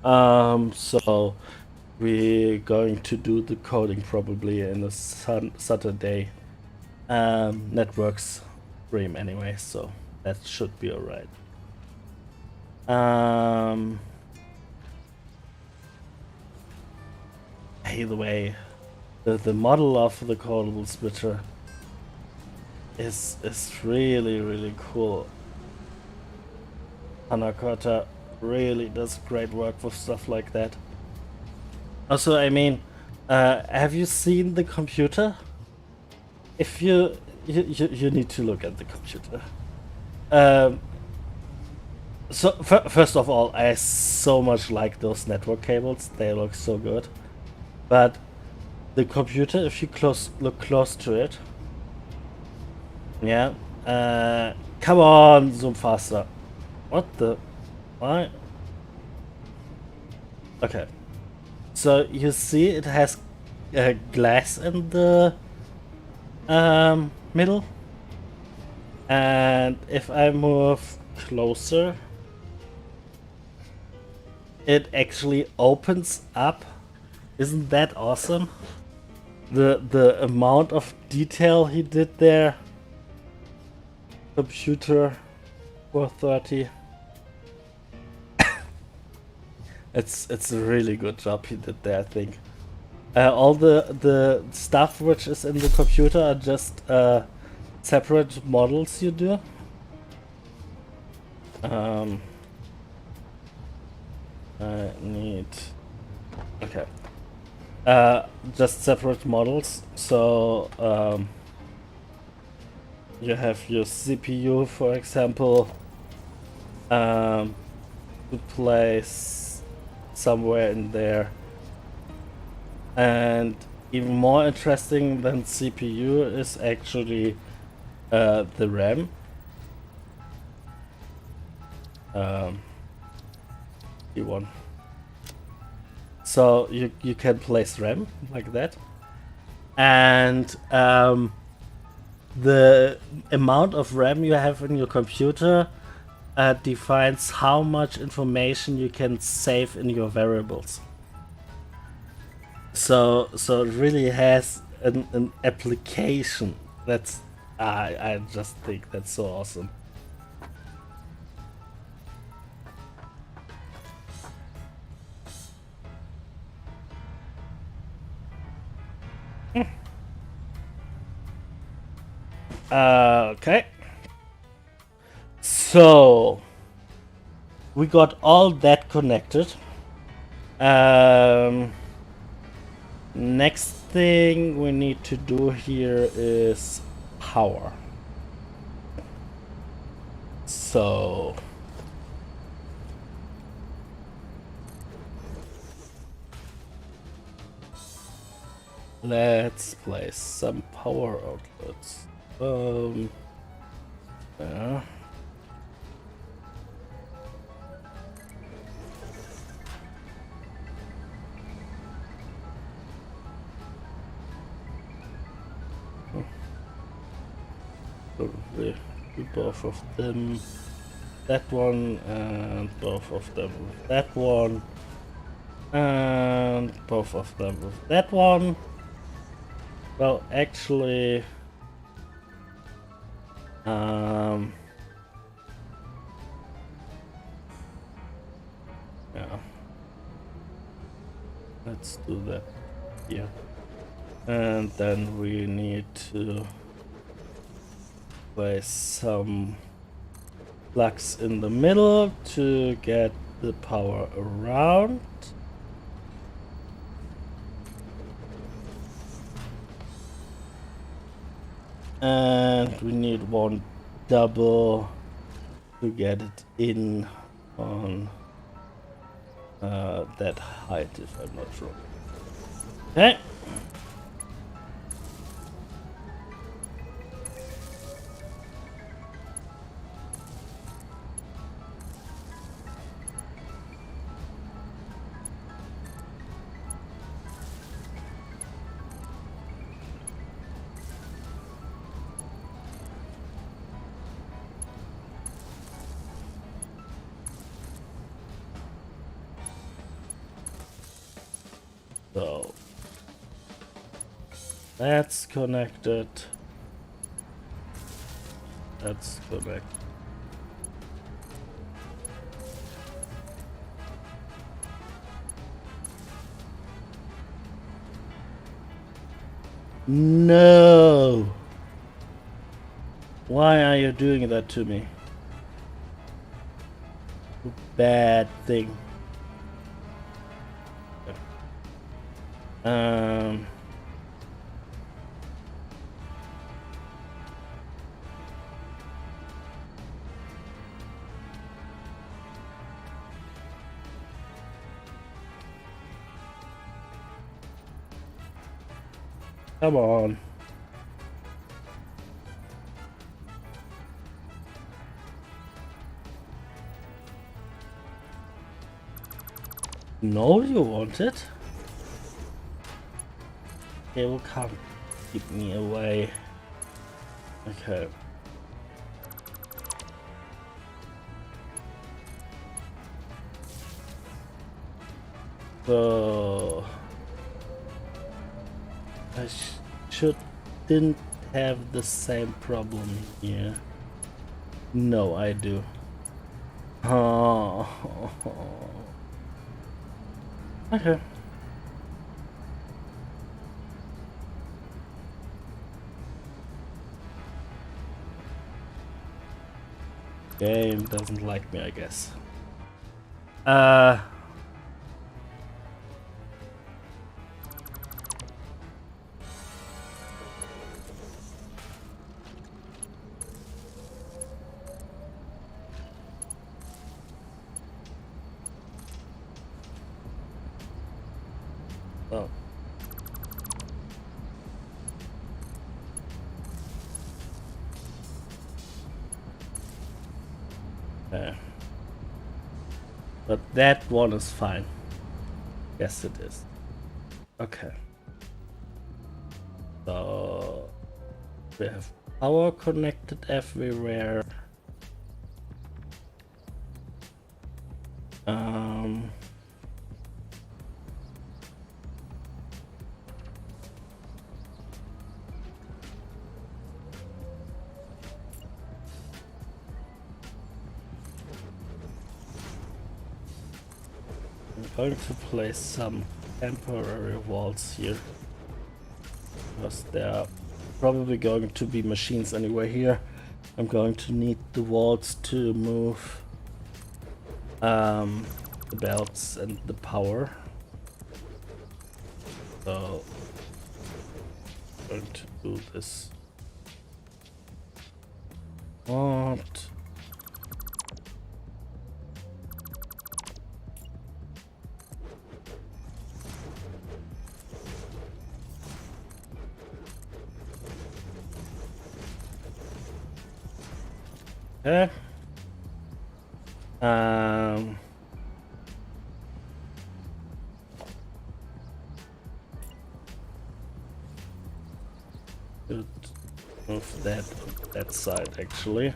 So we're going to do the coding probably in a Saturday networks stream anyway, so that should be alright. Either way, the model of the codable splitter is really cool. Hanakata really does great work with stuff like that. Also, I mean, have you seen the computer? If you need to look at the computer. So first of all, I so much like those network cables. They look so good. But the computer, if you look close to it, yeah, come on, zoom faster. What the? Why? Okay, so you see it has glass in the middle, and if I move closer, it actually opens up. Isn't that awesome? the amount of detail he did there. Computer 430. It's a really good job he did there, I think. All the stuff which is in the computer are just separate models you do. I need... Okay. Just separate models. So you have your CPU, for example, to place somewhere in there. And even more interesting than CPU is actually the RAM. E1. So you can place RAM like that, and the amount of RAM you have in your computer defines how much information you can save in your variables. So it really has an application. That's I just think that's so awesome. Okay. So we got all that connected. Next thing we need to do here is power. So let's place some power outlets. Yeah. Probably do both of them. That one and both of them with that one. And both of them with that one. Well, actually, yeah. Let's do that here. And then we need to place some plugs in the middle to get the power around. And we need one double to get it in on that height, if I'm not wrong. Okay. So that's connected. That's connected. No! Why are you doing that to me? Bad thing. Come on. No, you want it? They will come. Keep me away. Okay. So I didn't have the same problem here. No, I do. Oh. Okay. Game doesn't like me, I guess. Oh. Okay. But that one is fine. Yes, it is. Okay. So we have power connected everywhere. I'm going to place some temporary walls here, because there are probably going to be machines anywhere here. I'm going to need the walls to move the belts and the power. So I'm going to do this. What? Okay. Should move that on that side actually.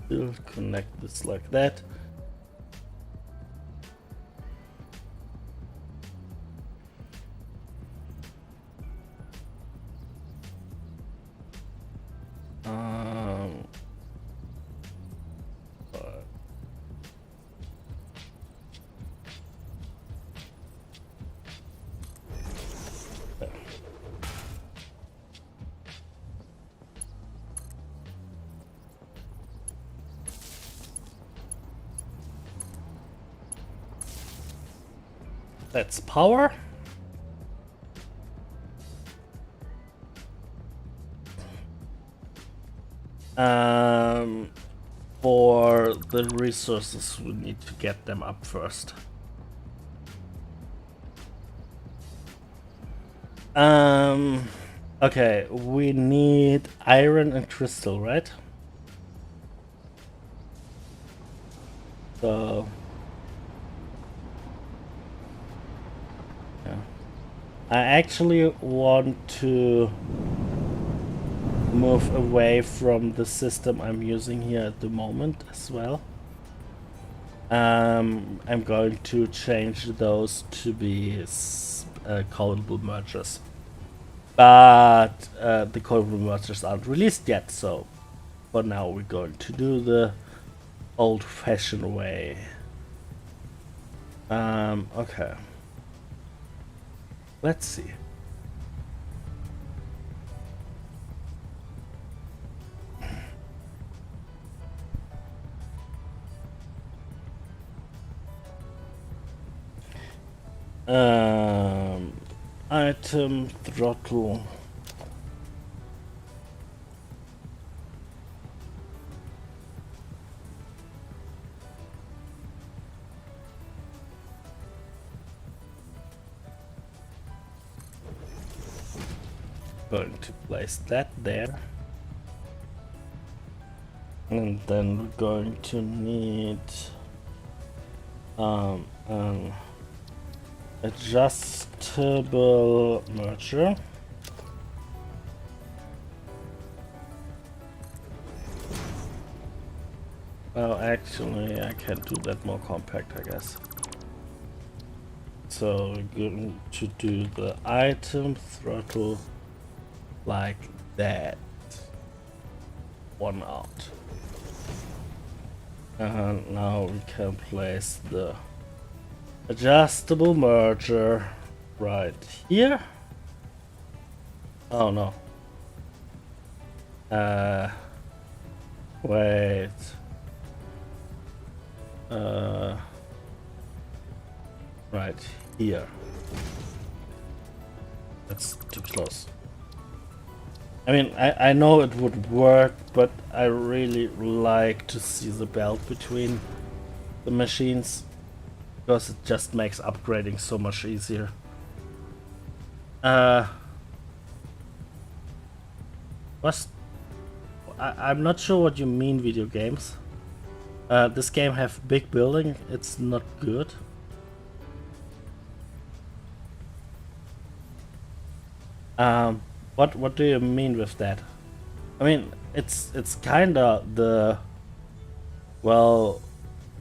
Still connect this like that. That's power. For the resources, we need to get them up first. Okay, we need iron and crystal, right? So yeah, I actually want to move away from the system I'm using here at the moment as well. I'm going to change those to be callable mergers, but the callable mergers aren't released yet, so for now we're going to do the old-fashioned way. Okay, let's see. Item throttle. Going to place that there. And then we're going to need adjustable merger. Well, actually, I can do that more compact, I guess. So we're going to do the item throttle like that. One out. And now we can place the adjustable merger right here. Oh no. Wait. Right here. That's too close. I mean, I know it would work, but I really like to see the belt between the machines because it just makes upgrading so much easier. I'm not sure what you mean, video games. This game have big building, it's not good. What do you mean with that? I mean, it's kinda the, well,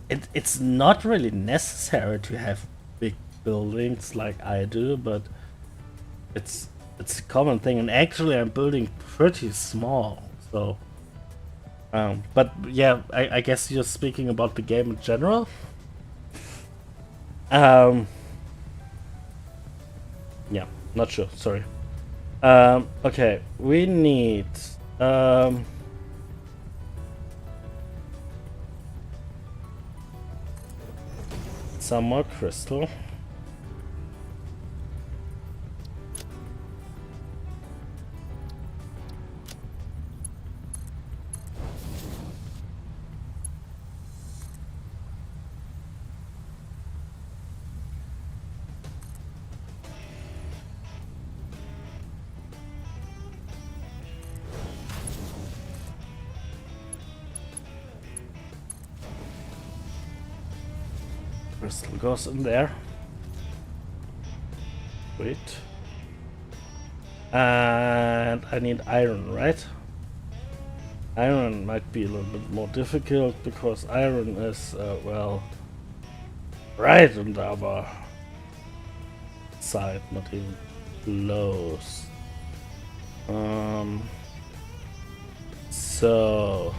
it's not really necessary to have big buildings like I do, but it's a common thing, and actually I'm building pretty small, so but yeah, I guess you're speaking about the game in general. Yeah, not sure, sorry. Okay, we need some more crystal. Crystal goes in there. Wait. And I need iron, right? Iron might be a little bit more difficult because iron is, well, right on the other side, not even close. So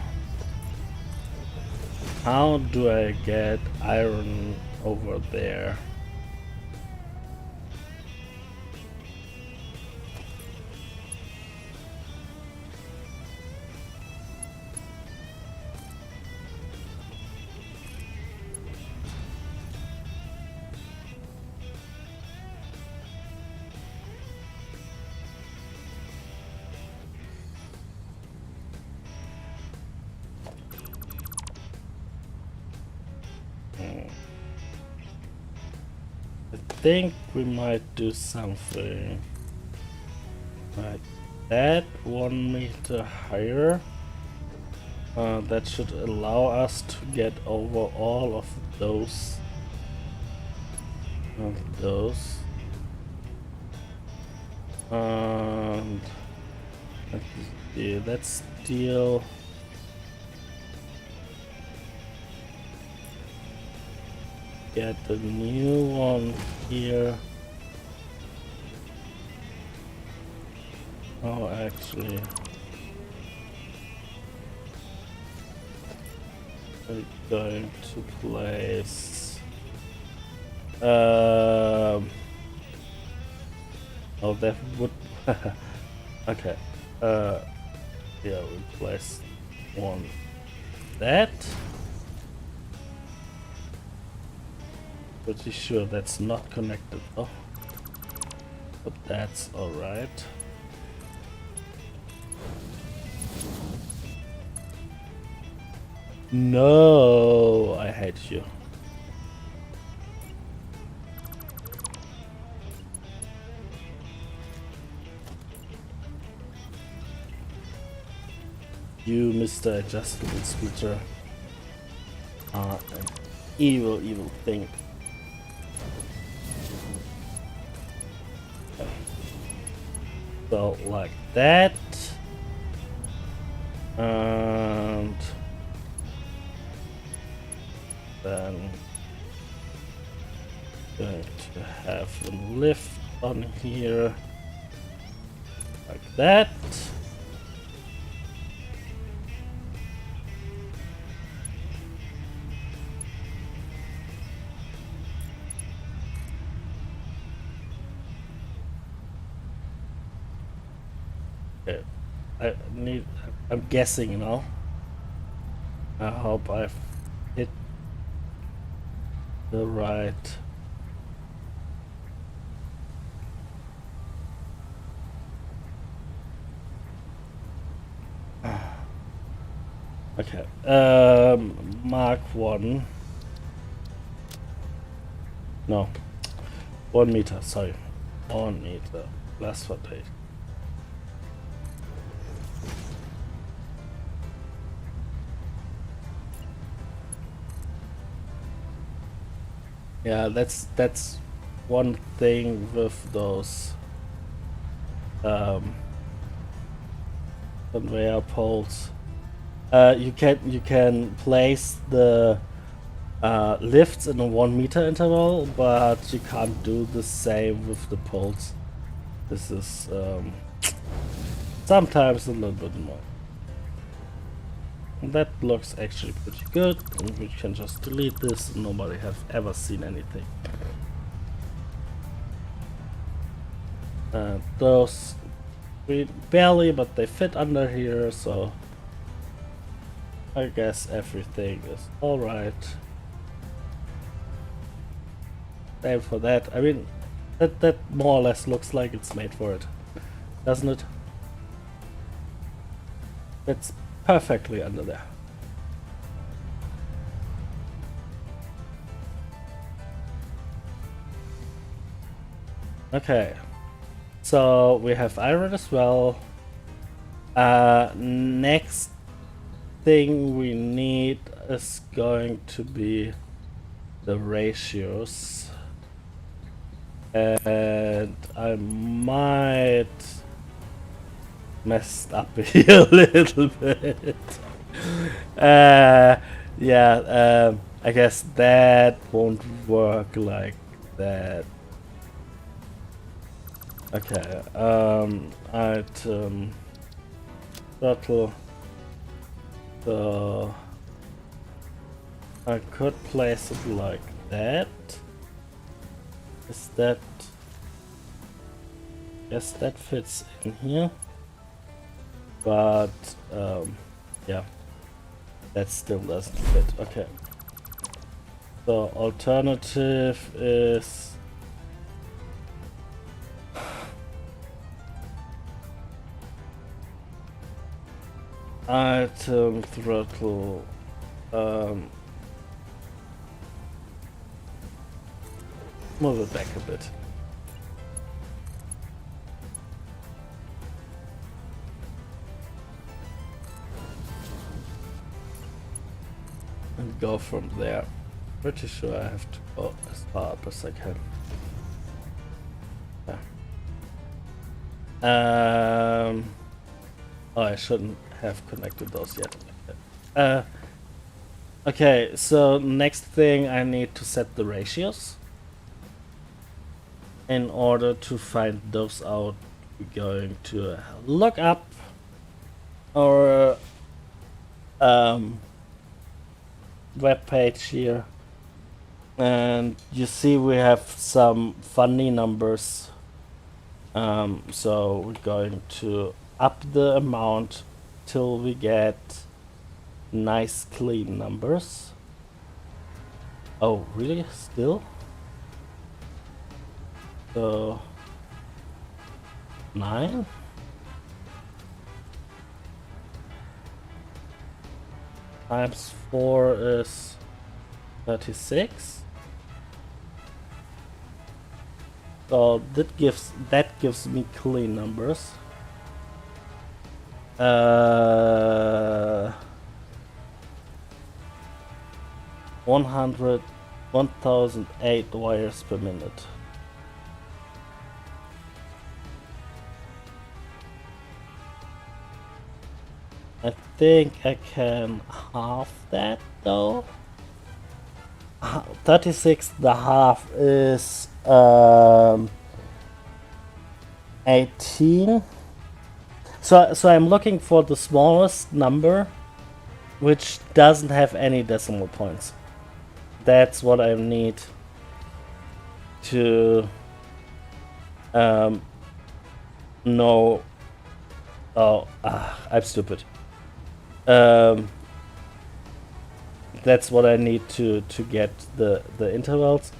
how do I get iron over there? I think we might do something like that, 1 meter higher. That should allow us to get over all of those. And let's deal. Get the new one here. Oh, actually, we're going to place. Oh, that would. Okay. Yeah, we place one. That. Pretty sure that's not connected though, but that's alright. No, I hate you. You, Mr. Adjustable Splitter, are an evil, evil thing. So like that, and Then going to have a lift on here like that. Okay. I'm guessing, you know. I hope I've hit the right. Okay. Mark 1. No. 1 meter, sorry. 1 meter. Plus 48. Yeah, that's one thing with those conveyor poles. You can place the lifts in a 1 meter interval, but you can't do the same with the poles. This is sometimes a little bit more. That looks actually pretty good, and we can just delete this. Nobody have ever seen anything. Those barely, but they fit under here, so I guess everything is alright. Same for that. I mean, that more or less looks like it's made for it, doesn't it? It's perfectly under there. Okay, so we have iron as well. Next thing we need is going to be the ratios, and I might messed up here a little bit. Yeah, I guess that won't work like that. Okay, item turtle. So I could place it like that. Is that? Yes, that fits in here. But yeah, that still doesn't fit. Okay. So alternative is item throttle. Move it back a bit. And go from there. Pretty sure I have to go as far up as I can. Yeah. Oh, I shouldn't have connected those yet. Okay, so next thing I need to set the ratios. In order to find those out, we're going to look up our web page here, and you see we have some funny numbers. So we're going to up the amount till we get nice clean numbers. Oh, really? Still? So 9 times 4 is 36. So that gives me clean numbers. 1008 wires per minute. I think I can half that though. 36 and a half is 18. So I'm looking for the smallest number which doesn't have any decimal points. That's what I need to know. Oh, I'm stupid. That's what I need to get the intervals,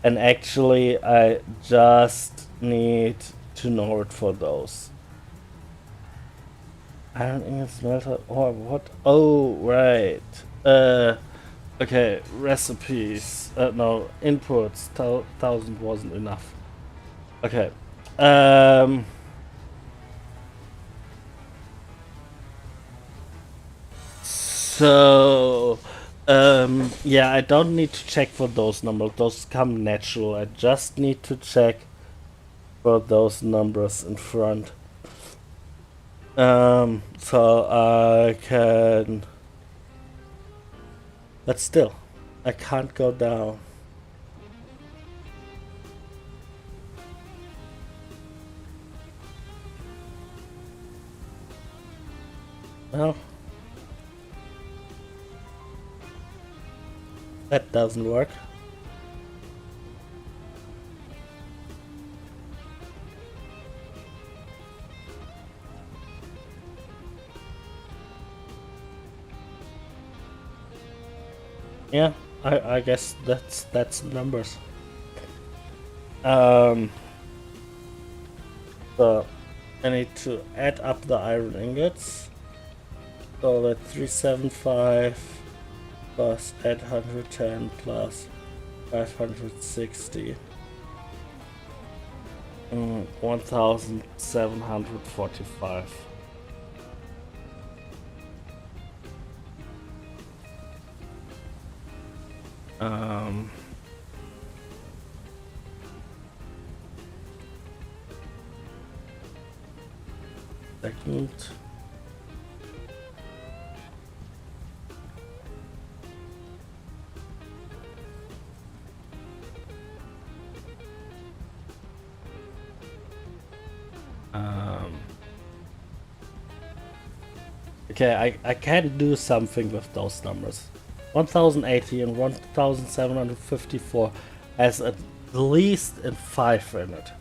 and actually I just need to know it for those. Iron ingot smelter or what? Oh, right. Okay, recipes. No, inputs. 1000 wasn't enough. Okay. So, yeah, I don't need to check for those numbers. Those come natural. I just need to check for those numbers in front. So I can... But still, I can't go down. Well, that doesn't work. Yeah, I guess that's numbers. So I need to add up the iron ingots. So that's 375 plus 810 plus 560. 1745. Second. Okay, I can do something with those numbers. 1080 and 1754 has at least a 5 in it.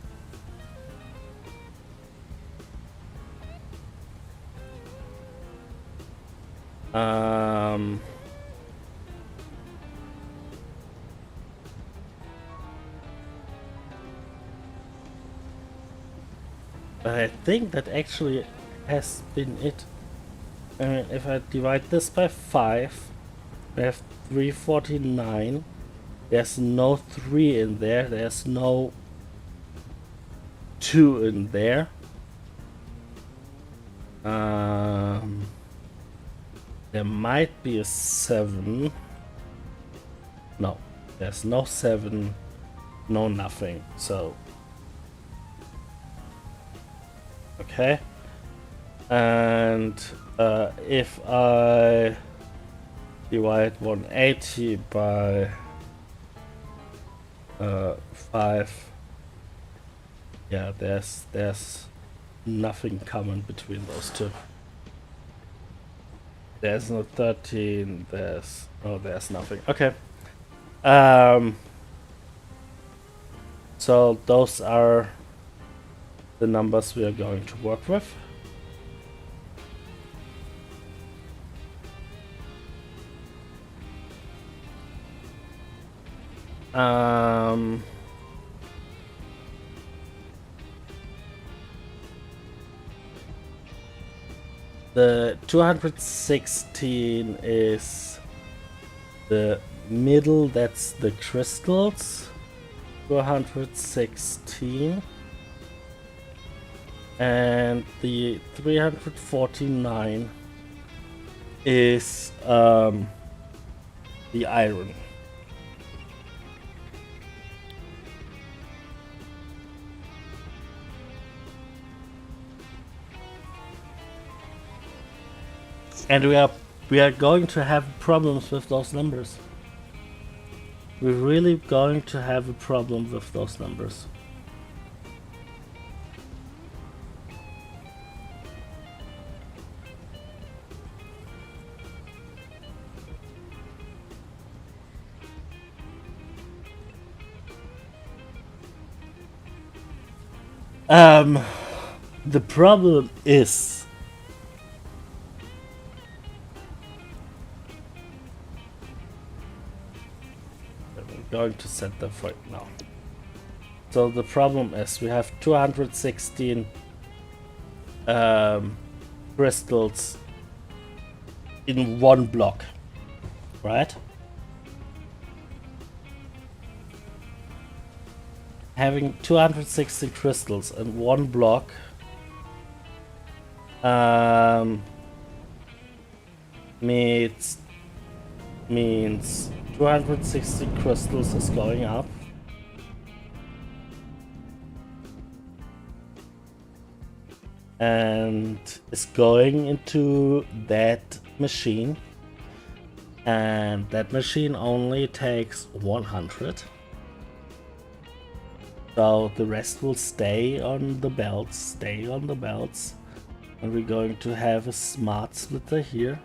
But I think that actually has been it. If I divide this by 5, we have 349. There's no 3 in there. There's no 2 in there. There might be a 7. No, there's no 7. No nothing. So okay. And if I divide 180 by 5, yeah, there's nothing common between those two. There's no 13. There's nothing. Okay. So those are the numbers we are going to work with. The 216 is the middle, that's the crystals. 216. And the 349 is the iron. And we are going to have problems with those numbers. we're really going to have a problem with those numbers. The problem is I'm going to set that for it now. So the problem is we have 216 crystals in one block, right? Having 260 crystals in one block means 260 crystals is going up. And is going into that machine, and that machine only takes 100. So the rest will stay on the belts, and we're going to have a smart splitter here,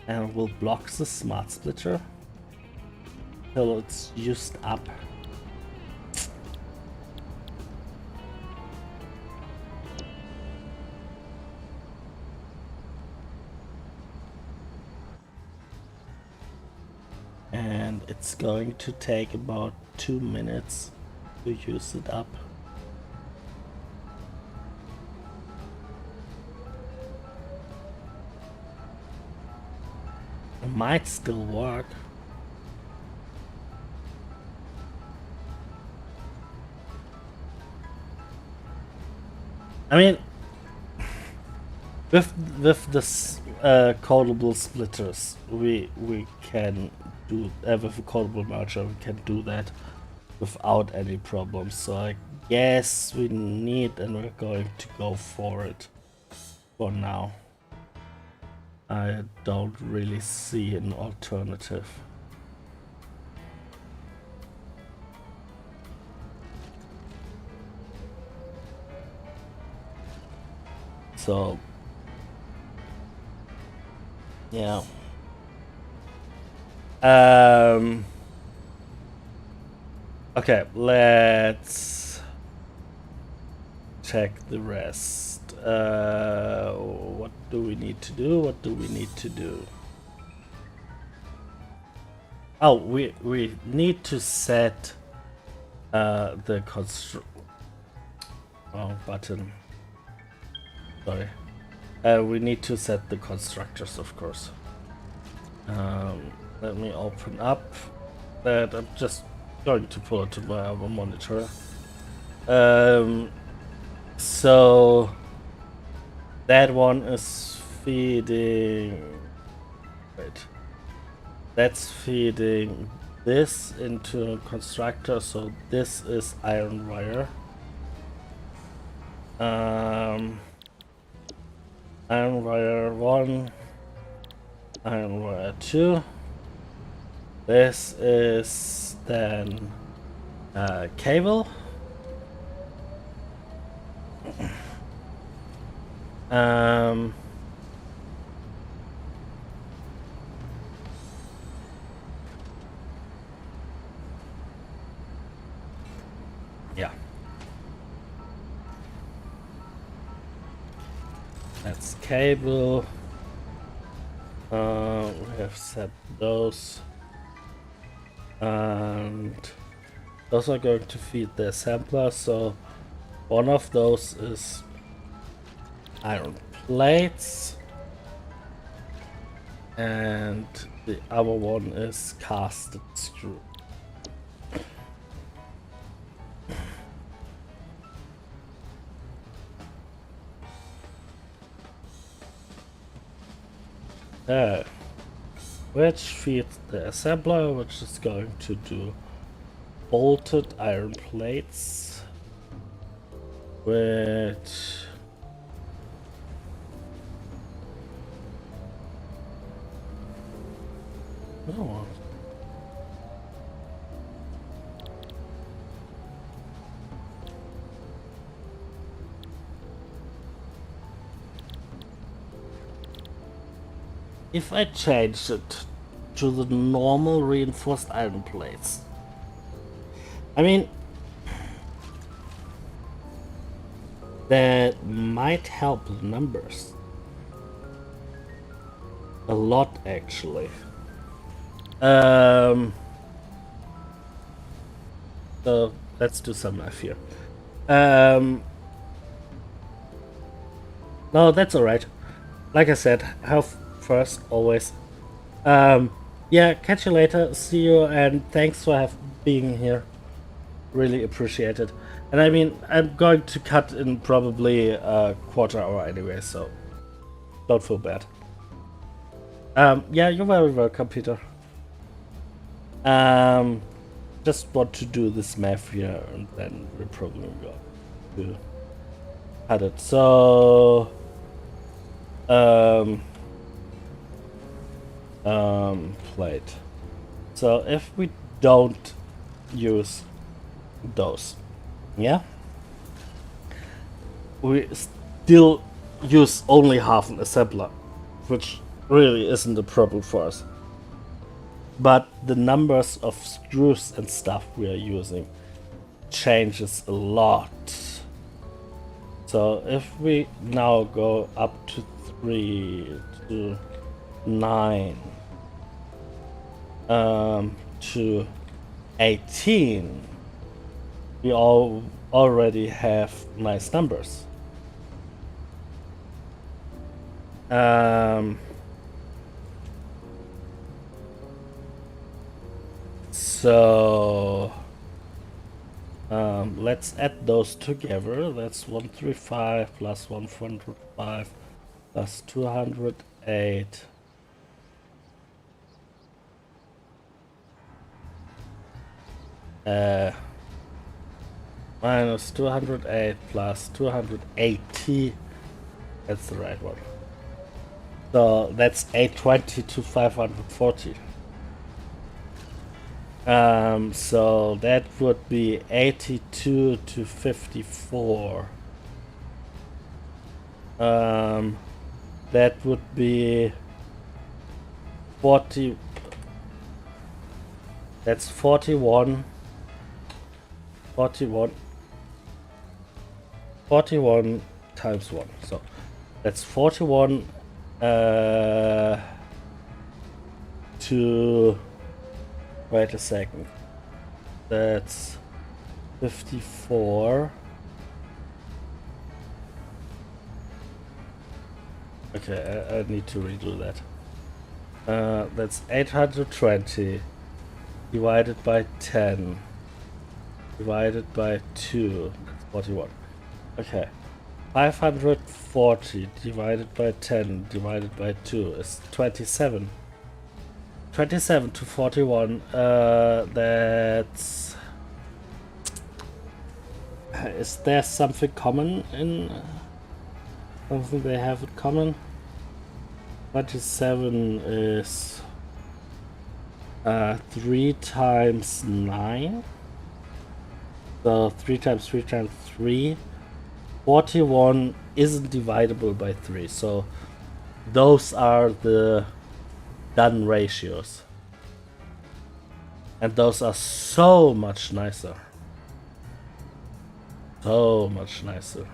and we'll block the smart splitter till it's used up. And it's going to take about 2 minutes to use it up. It might still work. I mean, with this codable splitters, we can do with a codable merger, we can do that without any problems. So I guess we need, and we're going to go for it for now. I don't really see an alternative. So yeah. Okay, let's check the rest. What do we need to do? Oh, we need to set the button. Sorry. We need to set the constructors, of course. Let me open up that. I'm just going to pull it to my other monitor. So that one is feeding. Wait. That's feeding this into a constructor. So this is iron wire. Iron wire 1, iron wire 2. This is then cable. Yeah. That's cable. We have set those. And those are going to feed the assembler. So one of those is iron plates. And the other one is casted screw. Which feeds the assembler, which is going to do bolted iron plates, which if I change it to the normal reinforced iron plates, I mean, that might help the numbers a lot, actually. So let's do some math here. No, that's alright. Like I said, health first, always. Yeah, catch you later. See you, and thanks for being here. Really appreciate it. And I mean, I'm going to cut in probably a quarter hour anyway, so don't feel bad. Yeah, you're very welcome, Peter. Just want to do this math here, and then we're probably going to cut it. So, plate. So if we don't use those, yeah, we still use only half an assembler, which really isn't a problem for us. But the numbers of screws and stuff we are using changes a lot. So if we now go up to 3 to 9 to 18, we already have nice numbers. So let's add those together. That's 135 plus 105 plus 208. Minus 208 plus 280. That's the right one. So that's 820 to 540. So that would be 82 to 54. That would be 40. That's 41 times 1. So that's 41 to, wait a second, that's 54. Okay, I need to redo that. That's 820 divided by 10 divided by 2, that's 41. Okay, 540 divided by 10 divided by 2 is 27. 27 to 41, that's... Is there something common in... something they have in common? 27 is 3 times 9. So 3 times 3 times 3. 41 isn't divisible by 3. So those are the done ratios. And those are so much nicer. So much nicer.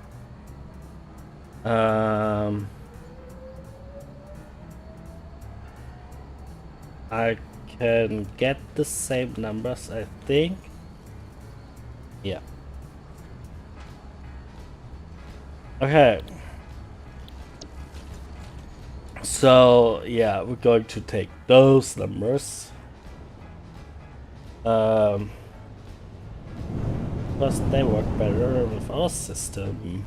I can get the same numbers, I think. Yeah. Okay. So, yeah, we're going to take those numbers. Because they work better with our system.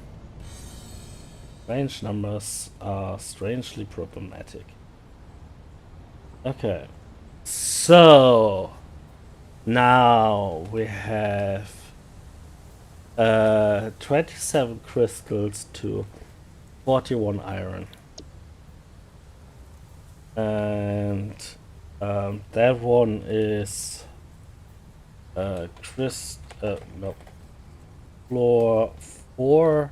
Range numbers are strangely problematic. Okay. So, now we have 27 crystals to 41 iron. And that one is floor 4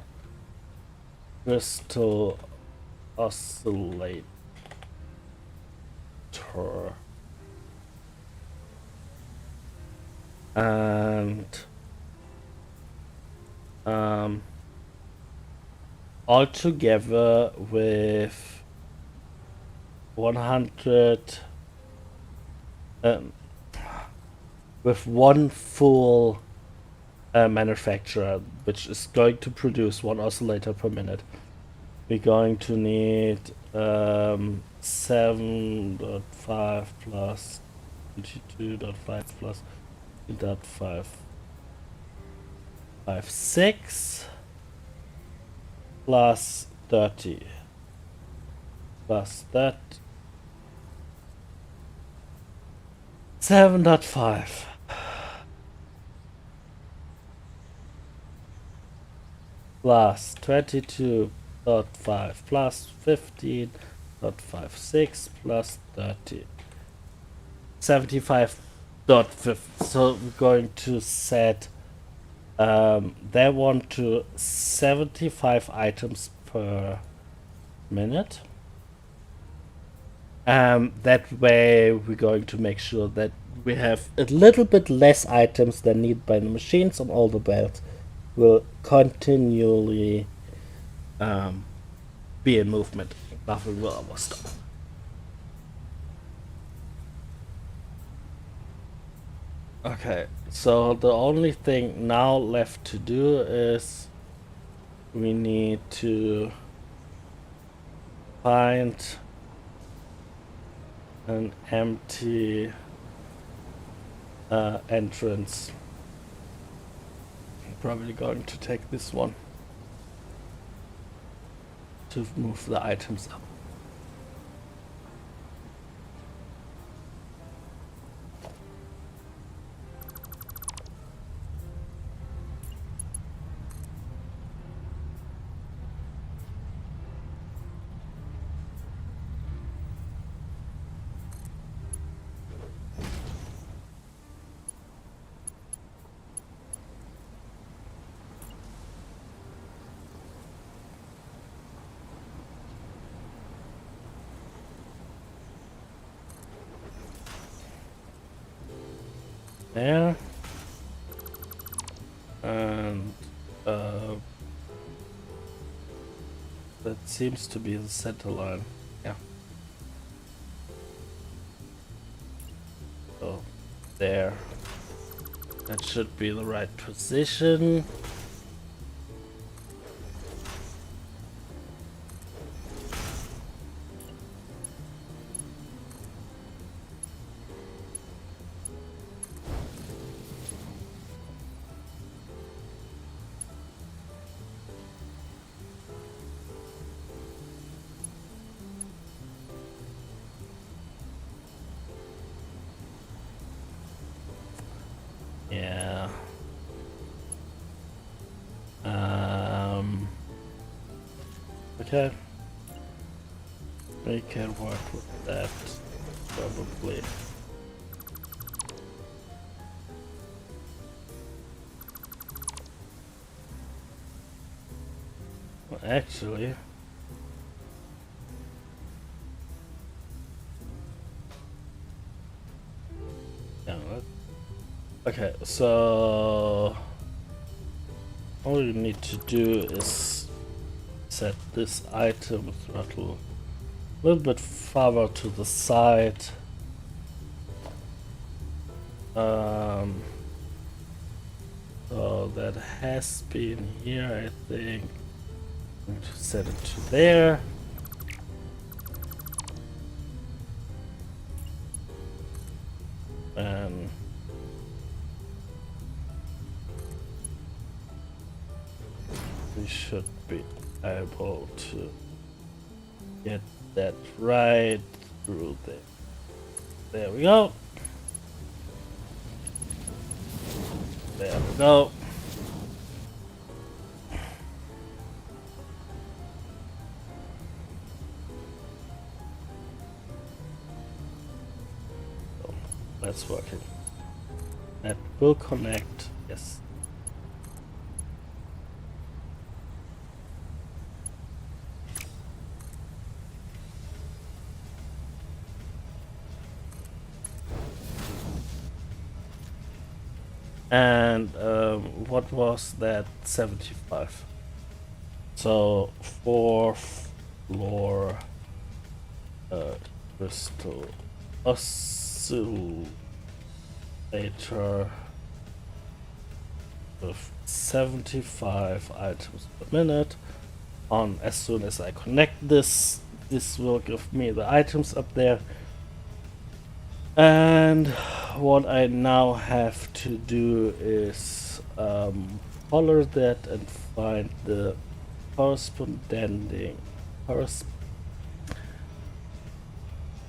crystal oscillate. per. And all together with 100 with one full manufacturer, which is going to produce one oscillator per minute, we're going to need 7.5 plus 22.5 plus 2.556 plus 30 plus that 7.5 plus 22.5 plus 15.56 plus 30 75.5. So we're going to set that one to 75 items per minute. That way we're going to make sure that we have a little bit less items than needed by the machines, and all the belts will continually be in movement. Nothing will ever stop. Okay, so the only thing now left to do is we need to find an empty entrance. I'm probably going to take this one to move the items up. There. And that seems to be the center line. Yeah. So there. That should be the right position. Yeah. Okay. We can work with that, probably. Well, actually, yeah. Okay, so all you need to do is set this item throttle a little bit farther to the side. So that has been here, I think. I'm going to set it to there. And we should be able to get that right through there. There we go. There we go. So that's working. That will connect. Yes. And what was that? 75. So 4th floor Crystal Oscillator with 75 items per minute. On as soon as I connect this will give me the items up there. And what I now have to do is color that and find the corresponding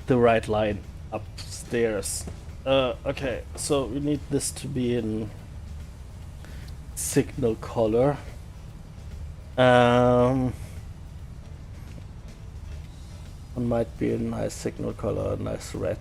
the right line upstairs. Okay, so we need this to be in signal color. One might be a nice signal color, a nice red.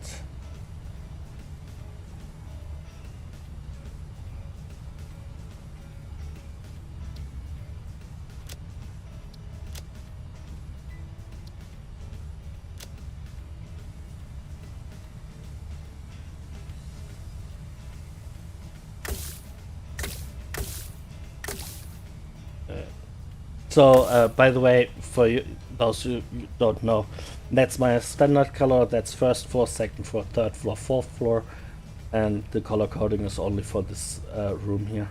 So, by the way, for you, those who don't know, that's my standard color. That's first floor, second floor, third floor, fourth floor, and the color coding is only for this room here,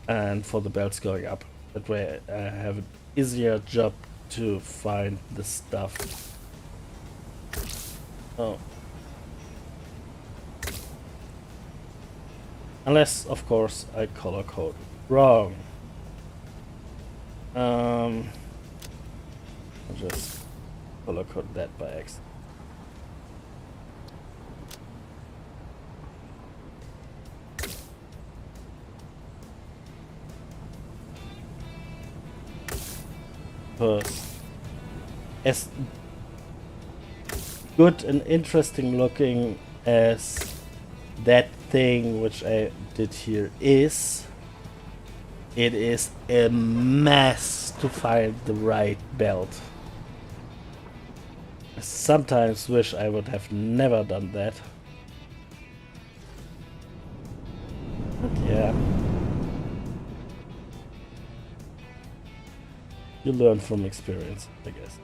and for the belts going up. That way, I have an easier job to find the stuff. Oh. Unless, of course, I color code wrong. I'll just color code that by accident. But as good and interesting looking as that thing which I did here is, it is a mess to find the right belt. I sometimes wish I would have never done that. But yeah. You learn from experience, I guess.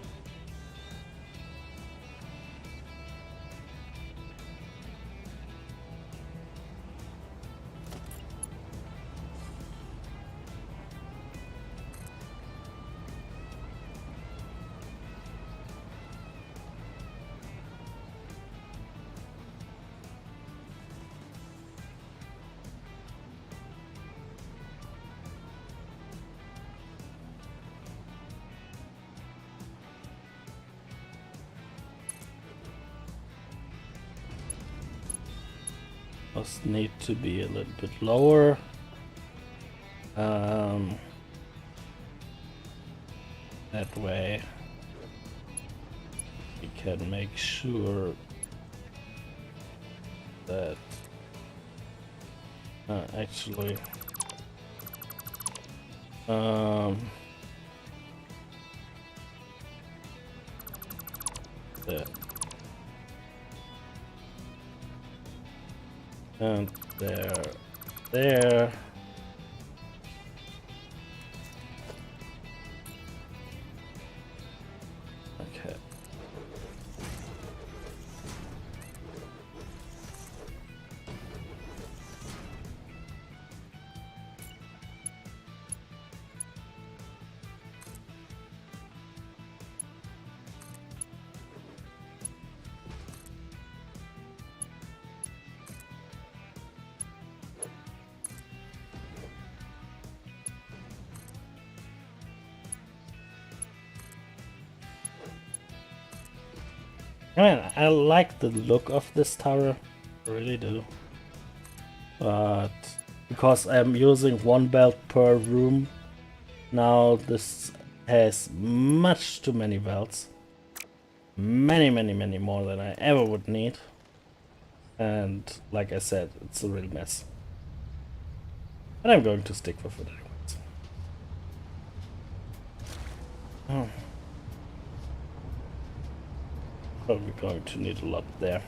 Must need to be a little bit lower. That way we can make sure that actually there. And there. Okay. I mean, I like the look of this tower, I really do. But because I'm using one belt per room, now this has much too many belts. Many more than I ever would need. And like I said, it's a real mess. But I'm going to stick with it anyways. Oh. Probably going to need a lot there.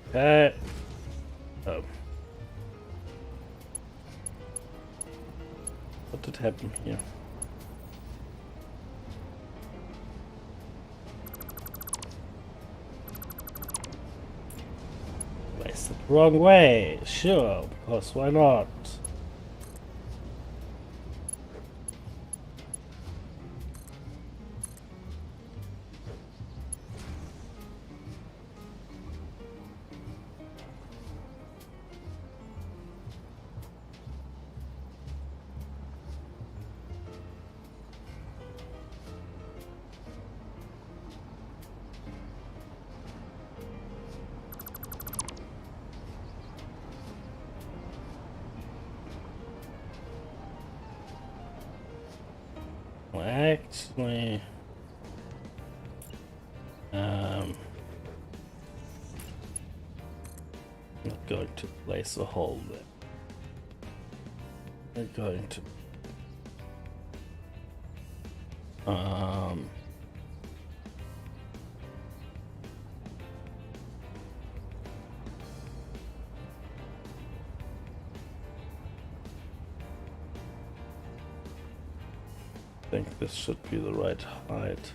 Okay. Oh. What did happen here? Placed it wrong way. Sure, because why not? Well, actually, not going to place a hole there. I'm going to I think this should be the right height.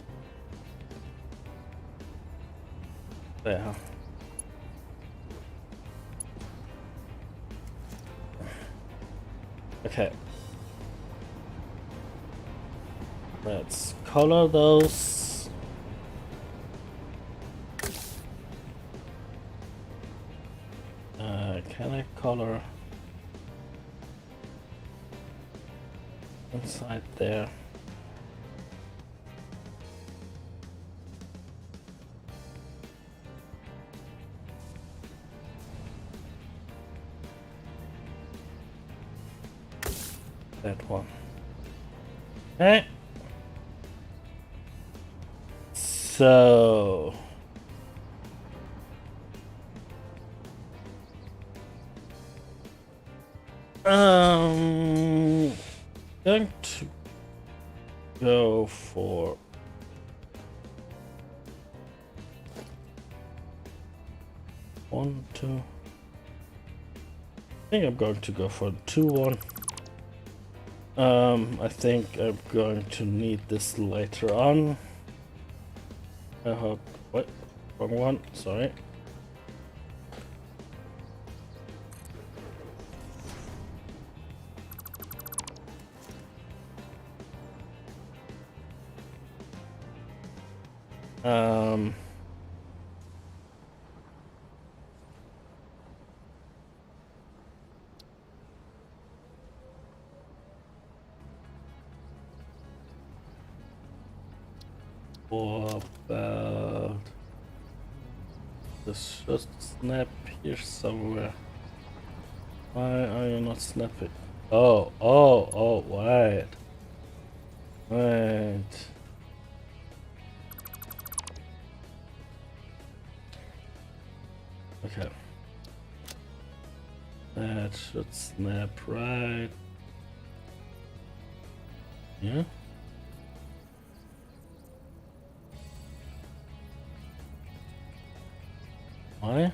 There. Okay. Let's color those. Can I color inside there? That one. Okay. So going to go for one, two. I think I'm going to go for 2-1. I think I'm going to need this later on. I hope. What? Wrong one. Sorry. Or about this just snap here somewhere. Why are you not snapping? Oh, wait. Wait. Okay. That should snap right. Yeah. Why?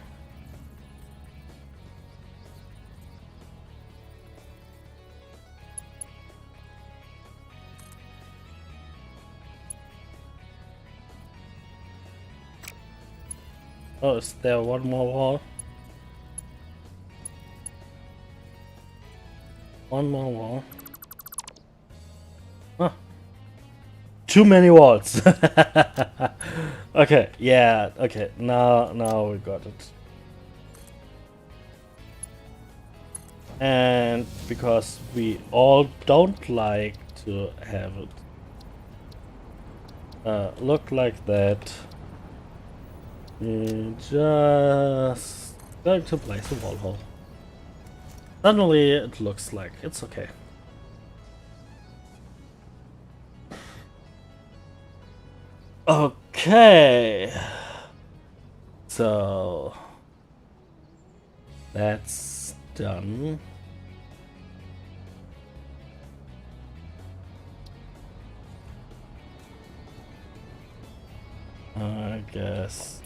Oh, is there one more wall? One more wall. Huh. Too many walls. Okay, yeah, okay, now we got it. And because we all don't like to have it look like that, we just going to place a wall hole. Suddenly it looks like it's okay. Okay, so that's done. I guess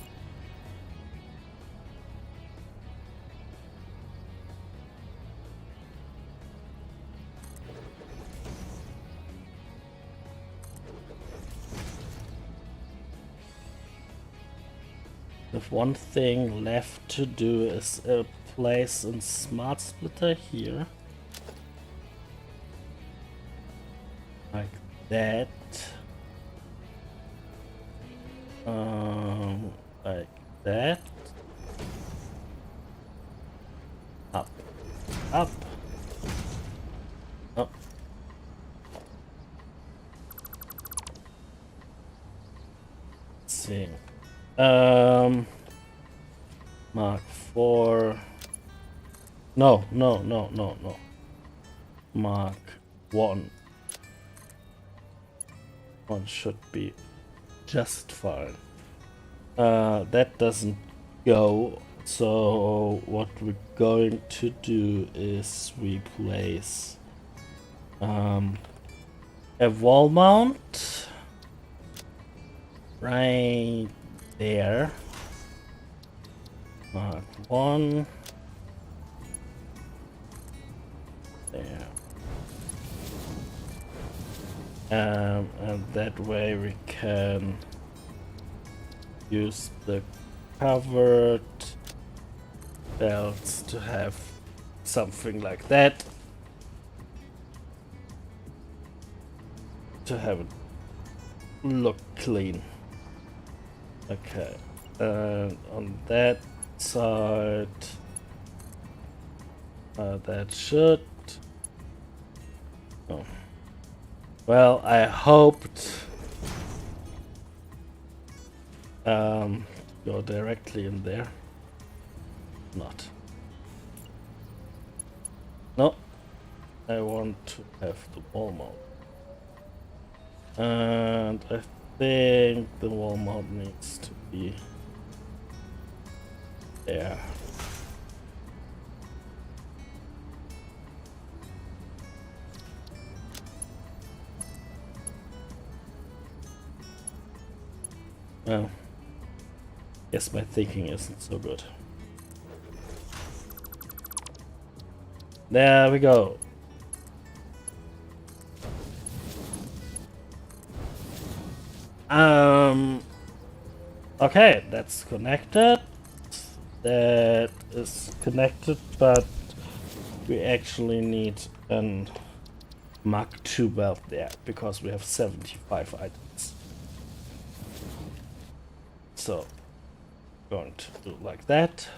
If one thing left to do is place a smart splitter here. Like that. Like that. Up. Up. Up. Let's see. Mark 4. No. Mark 1. 1 should be just fine. That doesn't go. So what we're going to do is replace a wall mount right there. Mark 1 there. And that way we can use the covered belts to have something like that, to have it look clean. Okay, and on that side, that should. Oh. Well, I hoped go directly in there. Not. No, I want to have the wall mount. And I think the wall mount needs to be there. Well, guess my thinking isn't so good. There we go. Okay, that's connected. That is connected, but we actually need an Mark II belt there because we have 75 items. So, going to do like that.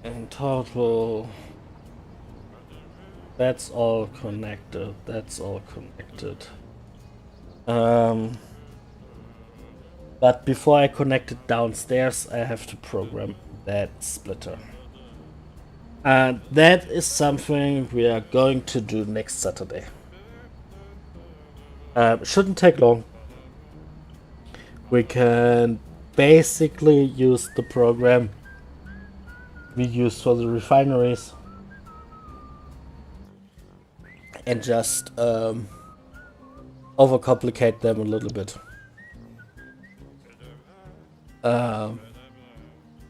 In total, that's all connected. That's all connected. But before I connect it downstairs, I have to program that splitter. And that is something we are going to do next Saturday. Shouldn't take long. We can basically use the program we use for the refineries and just overcomplicate them a little bit.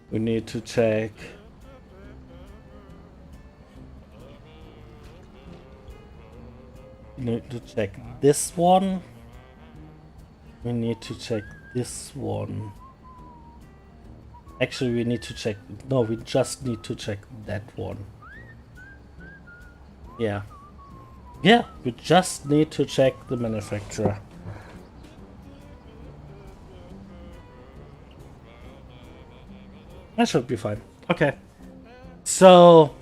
We need to check this one. We need to check this one. Actually, we need to check. No, we just need to check that one. Yeah. Yeah, we just need to check the manufacturer. That should be fine. Okay. So,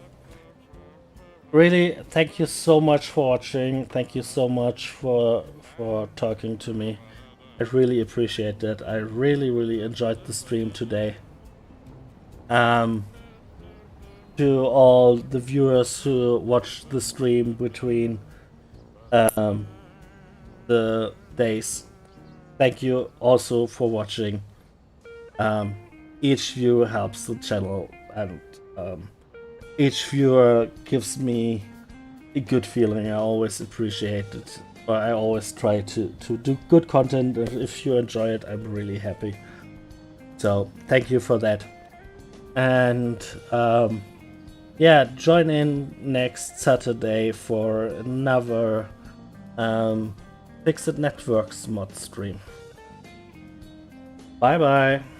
really, thank you so much for watching. Thank you so much for talking to me. I really appreciate that. I really enjoyed the stream today. To all the viewers who watched the stream between the days, thank you also for watching. Each view helps the channel, and each viewer gives me a good feeling. I always appreciate it. I always try to do good content, and if you enjoy it, I'm really happy. So thank you for that. And yeah, join in next Saturday for another Fixed Networks mod stream. Bye bye.